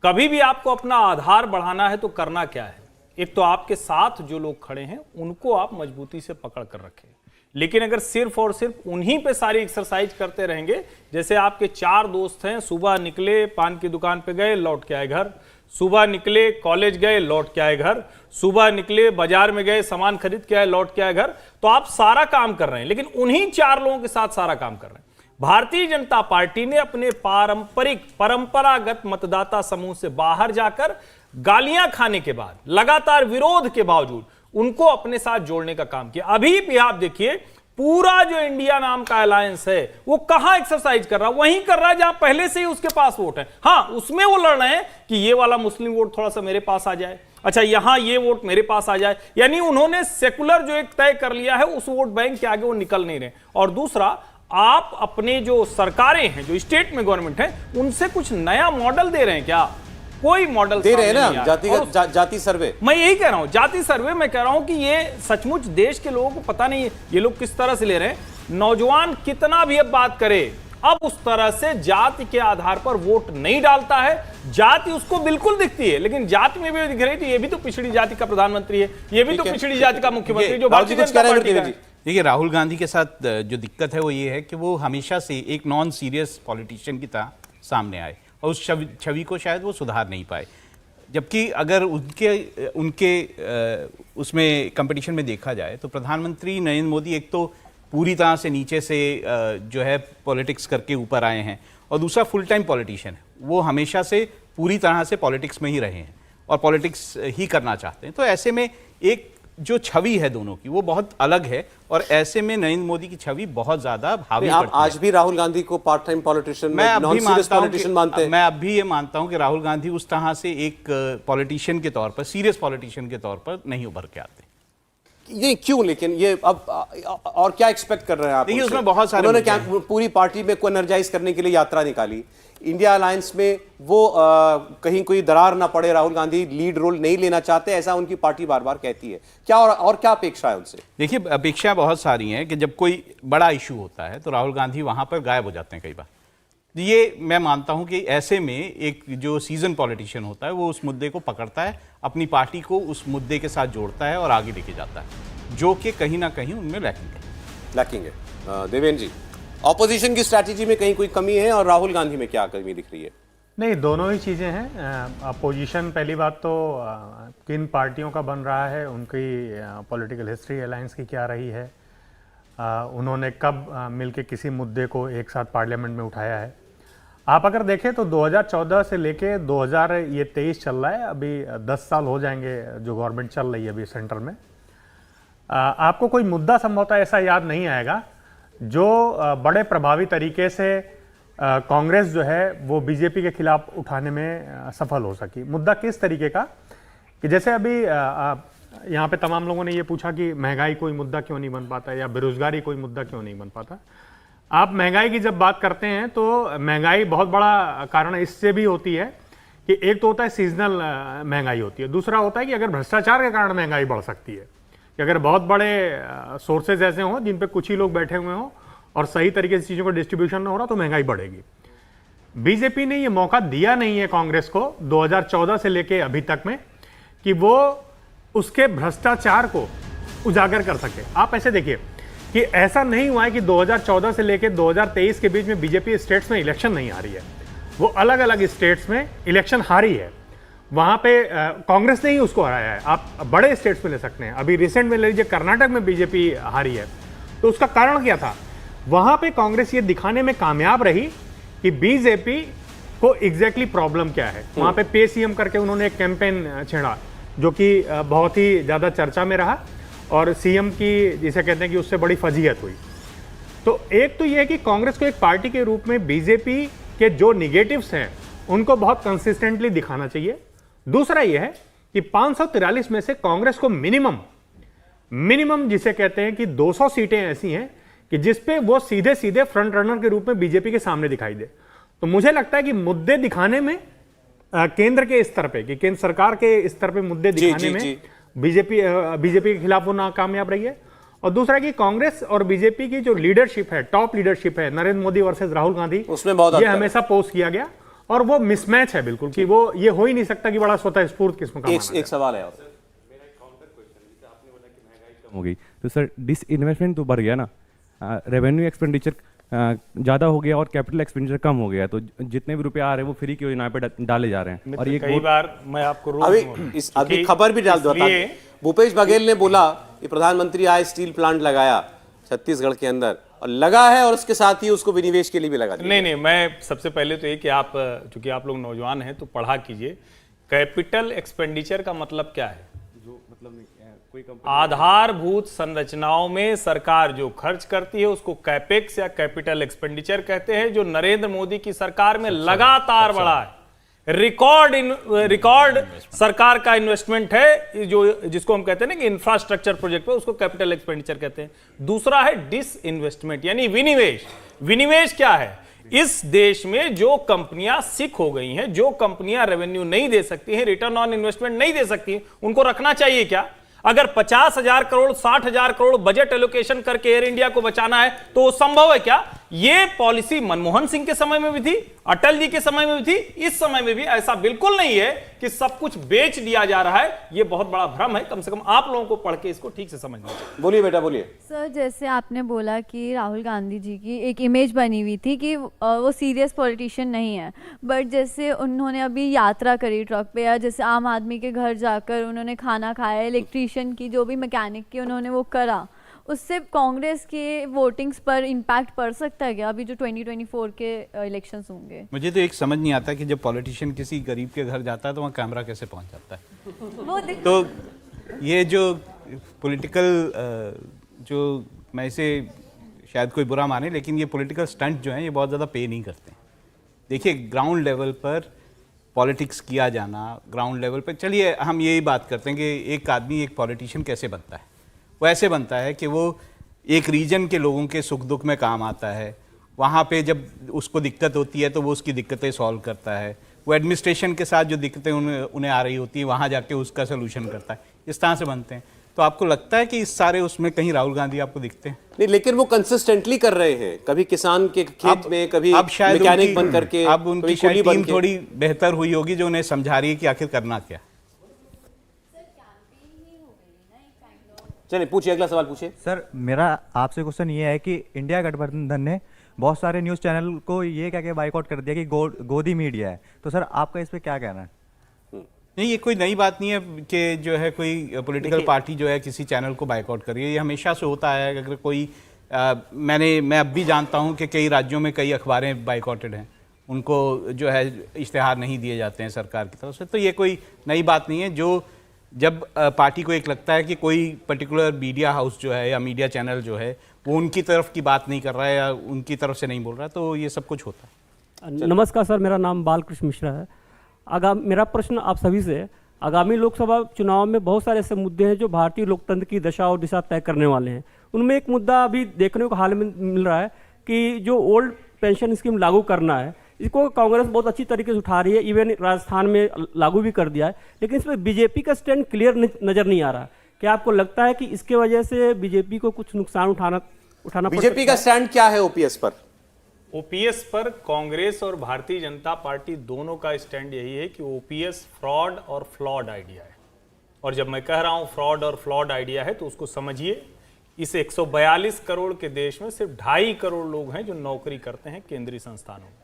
कभी भी आपको अपना आधार बढ़ाना है तो करना क्या है, एक तो आपके साथ जो लोग खड़े हैं उनको आप मजबूती से पकड़ कर रखें। लेकिन अगर सिर्फ और सिर्फ उन्हीं पे सारी एक्सरसाइज करते रहेंगे, जैसे आपके 4 दोस्त हैं, सुबह निकले, पान की दुकान पे गए, लौट के आए घर, सुबह निकले कॉलेज गए लौट के आए घर, सुबह निकले बाजार में गए सामान खरीद के आए लौट के आए घर। तो आप सारा काम कर रहे हैं, लेकिन उन्हीं 4 लोगों के साथ सारा काम कर रहे हैं। भारतीय जनता पार्टी ने अपने परंपरागत मतदाता समूह से बाहर जाकर गालियां खाने के बाद, लगातार विरोध के बावजूद उनको अपने साथ जोड़ने का काम किया। अभी भी आप देखिए, पूरा जो इंडिया नाम का अलायंस है वो कहां एक्सरसाइज कर रहा है, वहीं कर रहा है जहां पहले से ही उसके पास वोट है। हां, उसमें वो लड़ रहे हैं कि ये वाला मुस्लिम वोट थोड़ा सा मेरे पास आ जाए, अच्छा यहां ये वोट मेरे पास आ जाए। यानी उन्होंने सेकुलर जो एक तय कर लिया है, उस वोट बैंक के आगे वो निकल नहीं रहे। और दूसरा, आप अपने जो सरकारें हैं, जो स्टेट में गवर्नमेंट है, उनसे कुछ नया मॉडल दे रहे हैं क्या? कोई मॉडल दे रहे हैं ना, जाति सर्वे। मैं यही कह रहा हूं, जाति सर्वे। मैं कह रहा हूं कि ये सचमुच देश के लोगों को पता नहीं है ये लोग किस तरह से ले रहे हैं। नौजवान कितना भी अब बात करे, अब उस तरह से जाति के आधार पर वोट नहीं डालता है। जाति उसको बिल्कुल दिखती है, लेकिन जाति में भी दिख रही थी, ये भी तो पिछड़ी जाति का प्रधानमंत्री है, ये भी तो पिछड़ी जाति का मुख्यमंत्री, जो भारतीय जनता पार्टी का है। देखिए, राहुल गांधी के साथ जो दिक्कत है वो ये है कि वो हमेशा से एक नॉन सीरियस पॉलिटिशियन की तरह सामने आए और उस छवि को शायद वो सुधार नहीं पाए। जबकि अगर उनके उसमें कंपटीशन में देखा जाए तो प्रधानमंत्री नरेंद्र मोदी एक तो पूरी तरह से नीचे से जो है पॉलिटिक्स करके ऊपर आए हैं, और दूसरा फुल टाइम पॉलिटिशियन है। वो हमेशा से पूरी तरह से पॉलिटिक्स में ही रहे हैं और पॉलिटिक्स ही करना चाहते हैं। तो ऐसे में एक जो छवि है दोनों की वो बहुत अलग है, और ऐसे में नरेंद्र मोदी की छवि बहुत ज्यादा भावी आप आज भी राहुल गांधी को part time politician, non serious politician मानते हैं? मैं अब भी ये मानता हूं कि राहुल गांधी उस तरह से एक पॉलिटिशियन के तौर पर, सीरियस पॉलिटिशियन के तौर पर नहीं उभर के आते। ये क्यों? लेकिन ये अब और क्या एक्सपेक्ट कर रहे हैं आप? देखिए, उसमें बहुत सारे उन्होंने क्या पूरी पार्टी में को एनर्जाइज करने के लिए यात्रा निकाली, इंडिया अलायंस में वो कहीं कोई दरार ना पड़े, राहुल गांधी लीड रोल नहीं लेना चाहते, ऐसा उनकी पार्टी बार बार कहती है। क्या और क्या अपेक्षा है उनसे? देखिए, अपेक्षा बहुत सारी हैं कि जब कोई बड़ा इशू होता है तो राहुल गांधी वहां पर गायब हो जाते हैं कई बार। ये मैं मानता हूं कि ऐसे में एक जो सीजन पॉलिटिशियन होता है वो उस मुद्दे को पकड़ता है, अपनी पार्टी को उस मुद्दे के साथ जोड़ता है और आगे लेके जाता है, जो कि कहीं ना कहीं उनमें लैकिंग है। देवेंद्र जी, ऑपोजिशन की स्ट्रैटेजी में कहीं कोई कमी है और राहुल गांधी में क्या कमी दिख रही है? नहीं, दोनों ही चीज़ें हैं। अपोजिशन, पहली बात तो किन पार्टियों का बन रहा है, उनकी पॉलिटिकल हिस्ट्री अलायंस की क्या रही है, उन्होंने कब मिलके किसी मुद्दे को एक साथ पार्लियामेंट में उठाया है। आप अगर देखें तो 2014 से लेके 2023 चल रहा है, अभी 10 साल हो जाएंगे जो गवर्नमेंट चल रही है अभी सेंट्रल में। आपको कोई मुद्दा संभवतः ऐसा याद नहीं आएगा जो बड़े प्रभावी तरीके से कांग्रेस जो है वो बीजेपी के खिलाफ उठाने में सफल हो सकी। मुद्दा किस तरीके का कि जैसे अभी यहाँ पे तमाम लोगों ने ये पूछा कि महंगाई कोई मुद्दा क्यों नहीं बन पाता या बेरोजगारी कोई मुद्दा क्यों नहीं बन पाता। आप महंगाई की जब बात करते हैं तो महंगाई बहुत बड़ा कारण इससे भी होती है कि एक तो होता है सीजनल महंगाई होती है, दूसरा होता है कि अगर भ्रष्टाचार के कारण महंगाई बढ़ सकती है, कि अगर बहुत बड़े सोर्सेज ऐसे हों जिन पे कुछ ही लोग बैठे हुए हों और सही तरीके से चीज़ों का डिस्ट्रीब्यूशन ना हो रहा तो महंगाई बढ़ेगी। बीजेपी ने ये मौका दिया नहीं है कांग्रेस को 2014 से लेके अभी तक में कि वो उसके भ्रष्टाचार को उजागर कर सके। आप ऐसे देखिए कि ऐसा नहीं हुआ है कि 2014 से लेके 2023 के बीच में बीजेपी स्टेट्स में इलेक्शन नहीं हारी है, वो अलग अलग स्टेट्स में इलेक्शन हारी है, वहां पे कांग्रेस ने ही उसको हराया है। आप बड़े स्टेट्स में ले सकते हैं, अभी रिसेंट में ले लीजिए कर्नाटक में बीजेपी हारी है, तो उसका कारण क्या था? वहां पे कांग्रेस ये दिखाने में कामयाब रही कि बीजेपी को एग्जैक्टली प्रॉब्लम क्या है। वहां पे पे सीएम करके उन्होंने एक कैंपेन छेड़ा जो कि बहुत ही ज्यादा चर्चा में रहा और सीएम की जिसे कहते हैं कि उससे बड़ी फजीहत हुई। तो एक तो यह है कि कांग्रेस को एक पार्टी के रूप में बीजेपी के जो निगेटिव्स हैं उनको बहुत कंसिस्टेंटली दिखाना चाहिए। दूसरा यह है कि 543 में से कांग्रेस को मिनिमम जिसे कहते हैं कि 200 सीटें ऐसी हैं कि जिसपे वो सीधे सीधे फ्रंट रनर के रूप में बीजेपी के सामने दिखाई दे। तो मुझे लगता है कि मुद्दे दिखाने में केंद्र के स्तर पे, कि केंद्र सरकार के स्तर पे मुद्दे दिखाने में बीजेपी के खिलाफ वो नाकामयाब रही है। और दूसरा कि कांग्रेस और बीजेपी की जो लीडरशिप है, टॉप लीडरशिप है, नरेंद्र मोदी वर्सेस राहुल गांधी, उसमें बहुत ये हमेशा पोस्ट किया गया और वो मिसमैच है बिल्कुल कि वो ये हो ही नहीं सकता कि बड़ा स्वतः स्फूर्त किस्म का। एक सवाल है और हो गई तो सर डिसइन्वेस्टमेंट तो बढ़ गया ना, रेवेन्यू एक्सपेंडिचर ज़्यादा हो गया और कैपिटल एक्सपेंडिचर कम हो गया, तो जितने भी रुपए आ रहे हैं वो फ्री की योजना पे डाले जा रहे हैं। और ये कई बार मैं आपको अभी खबर भी डाल दो, भूपेश बघेल ने बोला कि प्रधानमंत्री आए, स्टील प्लांट लगाया छत्तीसगढ़ के अंदर, और लगा है और उसके साथ ही उसको विनिवेश के लिए भी लगा दिया। नहीं, मैं सबसे पहले तो ये कि आप चूंकि आप लोग नौजवान हैं तो पढ़ा कीजिए, कैपिटल एक्सपेंडिचर का मतलब क्या है? जो मतलब कोई आधारभूत संरचनाओं में सरकार जो खर्च करती है उसको कैपेक्स या कैपिटल एक्सपेंडिचर कहते हैं, जो नरेंद्र मोदी की सरकार में लगातार बढ़ा है। रिकॉर्ड सरकार का इन्वेस्टमेंट है, जो जिसको हम कहते हैं ना कि इंफ्रास्ट्रक्चर प्रोजेक्ट पे, उसको कैपिटल एक्सपेंडिचर कहते हैं। दूसरा है डिसइन्वेस्टमेंट यानी विनिवेश। विनिवेश क्या है? इस देश में जो कंपनियां सिक हो गई हैं, जो कंपनियां रेवेन्यू नहीं दे सकती हैं, रिटर्न ऑन इन्वेस्टमेंट नहीं दे सकती, उनको रखना चाहिए क्या? अगर 50,000 करोड़ 60,000 करोड़ बजट एलोकेशन करके एयर इंडिया को बचाना है तो वो संभव है क्या? ये पॉलिसी मनमोहन सिंह के समय में भी थी, अटल जी के समय में भी थी, इस समय में भी। ऐसा बिल्कुल नहीं है कि सब कुछ बेच दिया जा रहा है, ये बहुत बड़ा भ्रम है। कम से कम आप लोगों को पढ़ के इसको ठीक से समझना चाहिए। बोलिए बेटा, बोलिए। सर, जैसे आपने बोला कि राहुल गांधी जी की एक इमेज बनी हुई थी कि वो सीरियस पॉलिटिशियन नहीं है, बट जैसे उन्होंने अभी यात्रा करी ट्रक पे, या जैसे आम आदमी के घर जाकर उन्होंने खाना खाया, इलेक्ट्रीशियन की जो भी मैकेनिक की उन्होंने वो करा, उससे कांग्रेस के वोटिंग्स पर इम्पैक्ट पड़ सकता है क्या अभी जो 2024 के इलेक्शंस होंगे? मुझे तो एक समझ नहीं आता कि जब पॉलिटिशियन किसी गरीब के घर जाता है तो वहाँ कैमरा कैसे पहुँच जाता है। वो तो ये जो पॉलिटिकल जो, मैं इसे शायद कोई बुरा माने, लेकिन ये पॉलिटिकल स्टंट जो हैं ये बहुत ज़्यादा पे नहीं करते। देखिए, ग्राउंड लेवल पर पॉलिटिक्स किया जाना, ग्राउंड लेवल पर, चलिए हम यही बात करते हैं कि एक आदमी एक पॉलिटिशियन कैसे बनता है। वो ऐसे बनता है कि वो एक रीजन के लोगों के सुख दुख में काम आता है, वहाँ पे जब उसको दिक्कत होती है तो वो उसकी दिक्कतें सॉल्व करता है, वो एडमिनिस्ट्रेशन के साथ जो दिक्कतें उन्हें आ रही होती है वहाँ जाके उसका सोल्यूशन करता है। इस तरह से बनते हैं। तो आपको लगता है कि इस सारे उसमें कहीं राहुल गांधी आपको दिखते हैं? नहीं, लेकिन वो कंसिस्टेंटली कर रहे हैं, कभी किसान के खेत में, कभी मैकेनिक बन करके, अब उनकी शायद टीम थोड़ी बेहतर हुई होगी जो उन्हें समझा रही है कि आखिर करना क्या। चलिए पूछिए, अगला सवाल पूछिए। सर, मेरा आपसे क्वेश्चन ये है कि इंडिया गठबंधन ने बहुत सारे न्यूज़ चैनल को ये कह के बाइकआउट कर दिया कि गोदी मीडिया है, तो सर आपका इस पे क्या कहना है? नहीं, ये कोई नई बात नहीं है कि जो है कोई पॉलिटिकल पार्टी जो है किसी चैनल को बाइकआउट कर रही है। ये हमेशा से होता है। अगर कोई मैं अब भी जानता हूँ कि कई राज्यों में कई अखबारें बाइकआउटेड हैं, उनको जो है इश्तिहार नहीं दिए जाते हैं सरकार की तरफ से। तो ये कोई नई बात नहीं है। जो जब पार्टी को एक लगता है कि कोई पर्टिकुलर मीडिया हाउस जो है या मीडिया चैनल जो है वो उनकी तरफ की बात नहीं कर रहा है या उनकी तरफ से नहीं बोल रहा, तो ये सब कुछ होता है। नमस्कार सर, मेरा नाम बालकृष्ण मिश्रा है। मेरा प्रश्न आप सभी से है, आगामी लोकसभा चुनाव में बहुत सारे ऐसे मुद्दे हैं जो भारतीय लोकतंत्र की दशा और दिशा तय करने वाले हैं। उनमें एक मुद्दा अभी देखने को हाल में मिल रहा है कि जो ओल्ड पेंशन स्कीम लागू करना है, इसको कांग्रेस बहुत अच्छी तरीके से उठा रही है, इवन राजस्थान में लागू भी कर दिया है, लेकिन इसमें बीजेपी का स्टैंड क्लियर नजर नहीं आ रहा। क्या आपको लगता है कि इसके वजह से बीजेपी को कुछ नुकसान उठाना बीजेपी का स्टैंड क्या है ओपीएस पर? ओपीएस पर कांग्रेस और भारतीय जनता पार्टी दोनों का स्टैंड यही है कि ओपीएस फ्रॉड और फ्लॉड आइडिया है। और जब मैं कह रहा हूं फ्रॉड और फ्लॉड आइडिया है तो उसको समझिए, इस 142 करोड़ के देश में सिर्फ 2.5 करोड़ लोग हैं जो नौकरी करते हैं केंद्रीय संस्थानों में।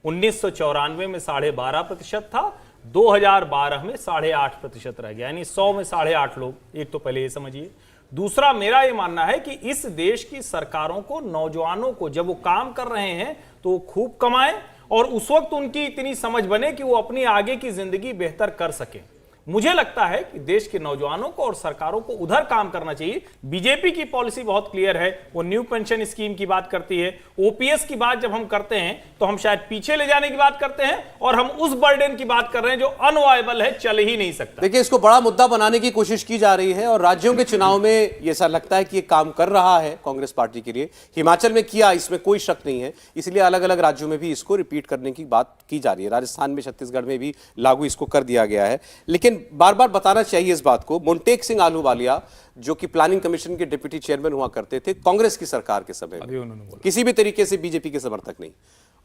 1994 में 12.5% था, 2012 में 8.5% रह गया, यानी 100 में 8.5 लोग। एक तो पहले ये समझिए। दूसरा, मेरा ये मानना है कि इस देश की सरकारों को, नौजवानों को, जब वो काम कर रहे हैं तो वो खूब कमाएं और उस वक्त उनकी इतनी समझ बने कि वो अपनी आगे की जिंदगी बेहतर कर सके। मुझे लगता है कि देश के नौजवानों को और सरकारों को उधर काम करना चाहिए। बीजेपी की पॉलिसी बहुत क्लियर है, वो न्यू पेंशन स्कीम की बात करती है। ओपीएस की बात जब हम करते हैं तो हम शायद पीछे ले जाने की बात करते हैं और हम उस बर्डन की बात कर रहे हैं जो अनवायबल है, चल ही नहीं सकता। देखिए, इसको बड़ा मुद्दा बनाने की कोशिश की जा रही है और राज्यों के चुनाव में ये ऐसा लगता है कि ये काम कर रहा है कांग्रेस पार्टी के लिए। हिमाचल में किया, इसमें कोई शक नहीं है, इसलिए अलग अलग राज्यों में भी इसको रिपीट करने की बात की जा रही है। राजस्थान में, छत्तीसगढ़ में भी लागू इसको कर दिया गया है। लेकिन बार बार बताना चाहिए इस बात को, मुंटेक सिंह आलूवालिया जो कि प्लानिंग कमीशन के डिप्टी चेयरमैन हुआ करते थे कांग्रेस की सरकार के समय में, किसी भी तरीके से बीजेपी के समर्थक नहीं,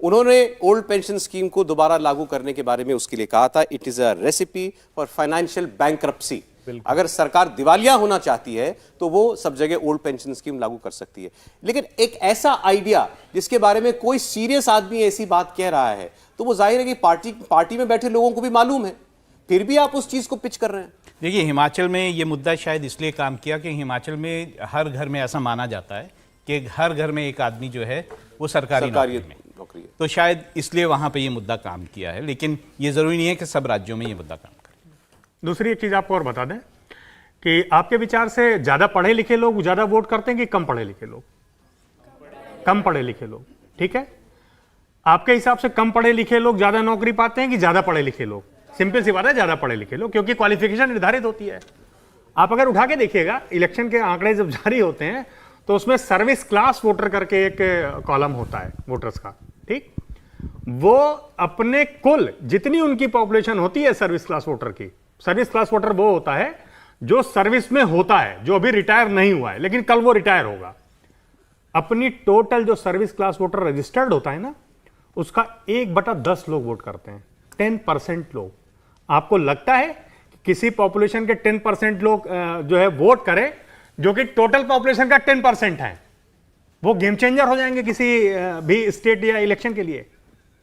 उन्होंने ओल्ड पेंशन स्कीम को दोबारा लागू करने के बारे में उसके लिए कहा था, it is a recipe for financial bankruptcy. अगर सरकार दिवालिया होना चाहती है तो वो सब जगह ओल्ड पेंशन स्कीम लागू कर सकती है। लेकिन एक ऐसा आइडिया जिसके बारे में कोई सीरियस आदमी ऐसी बात कह रहा है तो वो जाहिर है कि पार्टी में बैठे लोगों को भी मालूम है, फिर भी आप उस चीज को पिच कर रहे हैं। देखिए, हिमाचल में ये मुद्दा शायद इसलिए काम किया कि हिमाचल में हर घर में ऐसा माना जाता है कि हर घर में एक आदमी जो है वो सरकारी नौकरी है, तो शायद इसलिए वहां पे ये मुद्दा काम किया है। लेकिन ये जरूरी नहीं है कि सब राज्यों में ये मुद्दा काम करे। दूसरी एक चीज आपको और बता दें कि आपके विचार से ज्यादा पढ़े लिखे लोग ज्यादा वोट करते हैं कि कम पढ़े लिखे लोग? कम पढ़े लिखे लोग, ठीक है। आपके हिसाब से कम पढ़े लिखे लोग ज्यादा नौकरी पाते हैं कि ज्यादा पढ़े लिखे लोग? सिंपल सी बात है, ज्यादा पढ़े लिखे लोग, क्योंकि क्वालिफिकेशन निर्धारित होती है। आप अगर उठा के देखिएगा, इलेक्शन के आंकड़े जब जारी होते हैं तो उसमें सर्विस क्लास वोटर करके एक कॉलम होता है वोटर्स का, ठीक। वो अपने कुल जितनी उनकी पॉपुलेशन होती है सर्विस क्लास वोटर की, सर्विस क्लास वोटर वो होता है जो सर्विस में होता है, जो अभी रिटायर नहीं हुआ है लेकिन कल वो रिटायर होगा। अपनी टोटल जो सर्विस क्लास वोटर रजिस्टर्ड होता है ना, उसका 1/10 लोग वोट करते हैं, 10% लोग। आपको लगता है कि किसी पॉपुलेशन के 10% लोग जो है वोट करें जो कि टोटल पॉपुलेशन का 10% है, वो गेम चेंजर हो जाएंगे किसी भी स्टेट या इलेक्शन के लिए?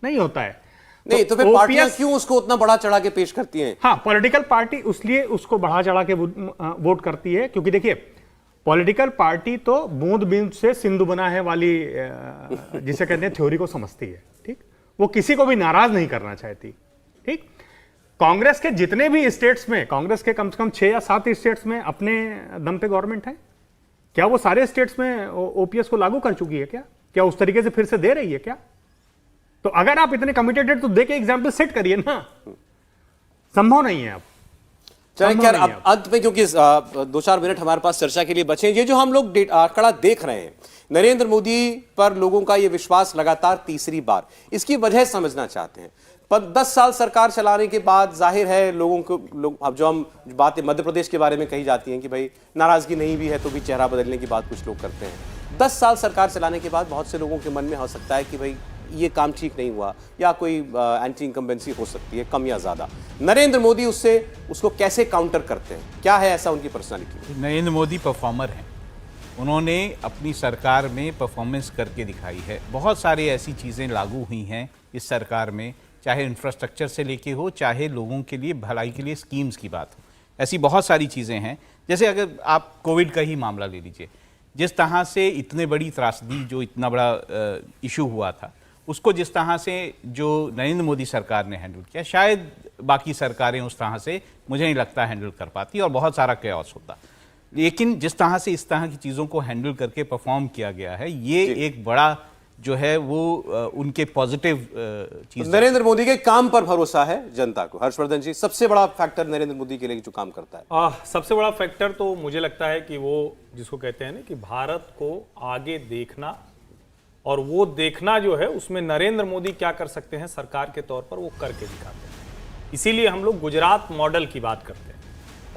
नहीं होता है। नहीं तो फिर पार्टियां क्यों उसको उतना बढ़ा चढ़ा के पेश करती हैं? हाँ, पॉलिटिकल पार्टी उसलिए उसको बढ़ा चढ़ा के वोट करती है क्योंकि देखिए, पॉलिटिकल पार्टी तो बूंद बूंद से सिंधु बना है वाली जिसे कहते हैं थ्योरी को समझती है, ठीक। वो किसी को भी नाराज नहीं करना चाहती, ठीक। कांग्रेस के जितने भी स्टेट्स में, कांग्रेस के कम से कम 6 या 7 स्टेट्स में अपने दम पे गवर्नमेंट है। क्या वो सारे स्टेट्स में ओपीएस को लागू कर चुकी है? क्या उस तरीके से फिर से दे रही है क्या? तो अगर आप इतने कमिटेड है तो दे के एग्जाम्पल सेट करिए ना। संभव नहीं है। अब चलिए खैर, अब अंत में क्योंकि 2-4 मिनट हमारे पास चर्चा के लिए बचे, ये जो हम लोग आंकड़ा देख रहे हैं, नरेंद्र मोदी पर लोगों का ये विश्वास लगातार तीसरी बार, इसकी वजह समझना चाहते हैं। पर 10 साल सरकार चलाने के बाद जाहिर है लोगों को अब जो हम बातें मध्य प्रदेश के बारे में कही जाती हैं कि भाई नाराजगी नहीं भी है तो भी चेहरा बदलने की बात कुछ लोग करते हैं। 10 साल सरकार चलाने के बाद बहुत से लोगों के मन में हो सकता है कि भाई ये काम ठीक नहीं हुआ या कोई एंटी इनकम्बेंसी हो सकती है, कम या ज्यादा। नरेंद्र मोदी उसको कैसे काउंटर करते हैं? क्या है ऐसा उनकी पर्सनालिटी? नरेंद्र मोदी परफॉर्मर हैं। उन्होंने अपनी सरकार में परफॉर्मेंस करके दिखाई है। बहुत सारी ऐसी चीज़ें लागू हुई हैं इस सरकार में, चाहे इंफ्रास्ट्रक्चर से लेके हो, चाहे लोगों के लिए भलाई के लिए स्कीम्स की बात हो, ऐसी बहुत सारी चीज़ें हैं। जैसे अगर आप कोविड का ही मामला ले लीजिए, जिस तरह से इतने बड़ी त्रासदी, जो इतना बड़ा इशू हुआ था, उसको जिस तरह से जो नरेंद्र मोदी सरकार ने हैंडल किया, शायद बाकी सरकारें उस तरह से मुझे नहीं लगता हैंडल कर पाती और बहुत सारा कैओस होता। लेकिन जिस तरह से इस तरह की चीज़ों को हैंडल करके परफॉर्म किया गया है, ये एक बड़ा जो है वो उनके पॉजिटिव चीज। नरेंद्र मोदी के काम पर भरोसा है जनता को। हर्षवर्धन जी, सबसे बड़ा फैक्टर नरेंद्र मोदी के लिए जो काम करता है? सबसे बड़ा फैक्टर तो मुझे लगता है कि वो जिसको कहते हैं ना कि भारत को आगे देखना, और वो देखना जो है उसमें नरेंद्र मोदी क्या कर सकते हैं सरकार के तौर पर, वो करके दिखाते हैं। इसीलिए हम लोग गुजरात मॉडल की बात करते हैं।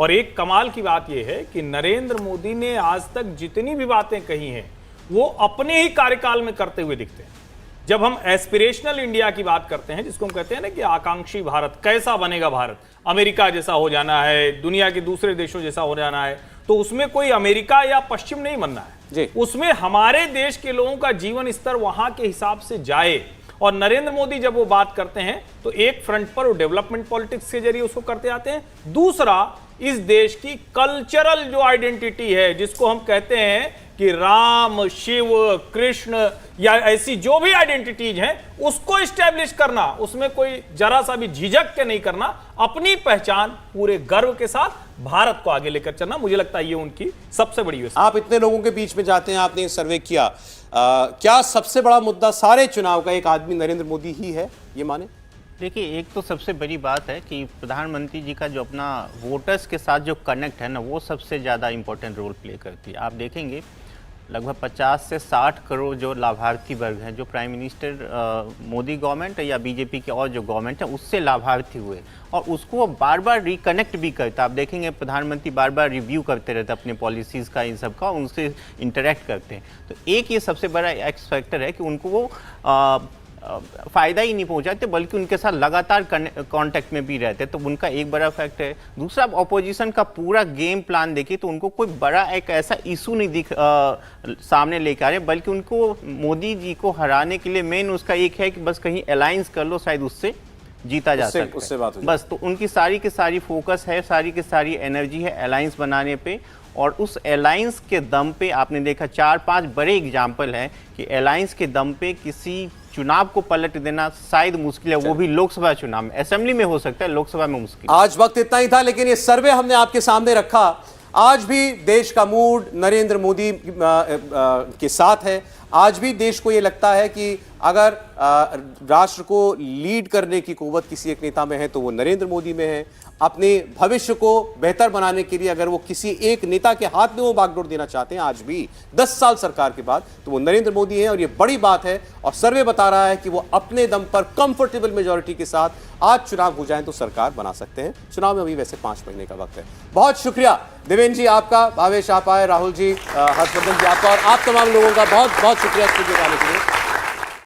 और एक कमाल की बात यह है कि नरेंद्र मोदी ने आज तक जितनी भी बातें कही हैं वो अपने ही कार्यकाल में करते हुए दिखते हैं। जब हम एस्पिरेशनल इंडिया की बात करते हैं, जिसको हम कहते हैं ना कि आकांक्षी भारत, कैसा बनेगा भारत, अमेरिका जैसा हो जाना है, दुनिया के दूसरे देशों जैसा हो जाना है, तो उसमें कोई अमेरिका या पश्चिम नहीं बनना है, उसमें हमारे देश के लोगों का जीवन स्तर वहां के हिसाब से जाए। और नरेंद्र मोदी जब वो बात करते हैं तो एक फ्रंट पर वो डेवलपमेंट पॉलिटिक्स के जरिए उसको करते आते हैं, दूसरा इस देश की कल्चरल जो आइडेंटिटी है, जिसको हम कहते हैं कि राम, शिव, कृष्ण या ऐसी जो भी आइडेंटिटीज हैं, उसको इस्टेब्लिश करना, उसमें कोई जरा सा भी झिझक के नहीं करना, अपनी पहचान पूरे गर्व के साथ भारत को आगे लेकर चलना, मुझे लगता है ये उनकी सबसे बड़ी विशेषता। आप इतने लोगों के बीच में जाते हैं, आपने सर्वे किया, क्या सबसे बड़ा मुद्दा सारे चुनाव का एक आदमी नरेंद्र मोदी ही है, ये माने? देखिए, एक तो सबसे बड़ी बात है कि प्रधानमंत्री जी का जो अपना वोटर्स के साथ जो कनेक्ट है ना, वो सबसे ज़्यादा इंपॉर्टेंट रोल प्ले करती है। आप देखेंगे लगभग 50 से 60 करोड़ जो लाभार्थी वर्ग हैं, जो प्राइम मिनिस्टर मोदी गवर्नमेंट या बीजेपी के और जो गवर्नमेंट है उससे लाभार्थी हुए, और उसको बार बार रिकनेक्ट भी करता। आप देखेंगे प्रधानमंत्री बार बार रिव्यू करते रहते अपने पॉलिसीज़ का, इन सब का, उनसे इंटरेक्ट करते हैं। तो एक ये सबसे बड़ा एक्स फैक्टर है कि उनको वो फ़ायदा ही नहीं पहुंचाते, बल्कि उनके साथ लगातार कांटेक्ट में भी रहते, तो उनका एक बड़ा फैक्ट है। दूसरा, ऑपोजिशन का पूरा गेम प्लान देखिए तो उनको कोई बड़ा एक ऐसा इशू नहीं सामने लेकर आ रहे, बल्कि उनको मोदी जी को हराने के लिए मेन उसका एक है कि बस कहीं अलायंस कर लो, शायद उससे जीता जा सकता है, उससे बात हो बस। तो उनकी सारी की सारी फोकस है, सारी की सारी एनर्जी है अलायंस बनाने पे, और उस अलायंस के दम पे आपने देखा 4-5 बड़े एग्जाम्पल हैं कि अलायंस के दम पे किसी चुनाव को पलट देना शायद मुश्किल है, वो भी लोकसभा चुनाव में। असेंबली में हो सकता है, लोकसभा में मुश्किल। आज वक्त इतना ही था, लेकिन ये सर्वे हमने आपके सामने रखा। आज भी देश का मूड नरेंद्र मोदी के साथ है। आज भी देश को ये लगता है कि अगर राष्ट्र को लीड करने की कुव्वत किसी एक नेता में है तो वो नरेंद्र मोदी में है। अपने भविष्य को बेहतर बनाने के लिए अगर वो किसी एक नेता के हाथ में वो बागडोर देना चाहते हैं आज भी 10 साल सरकार के बाद, तो वो नरेंद्र मोदी है। और ये बड़ी बात है, और सर्वे बता रहा है कि वो अपने दम पर कंफर्टेबल मेजॉरिटी के साथ आज चुनाव हो जाए तो सरकार बना सकते हैं। चुनाव में अभी वैसे 5 महीने का वक्त है। बहुत शुक्रिया देवेंद्र जी आपका, भावेश आप आए, राहुल जी, हर्षवर्धन जी आपका, और आप तमाम लोगों का बहुत बहुत शुक्रिया स्टूडियो आने के लिए।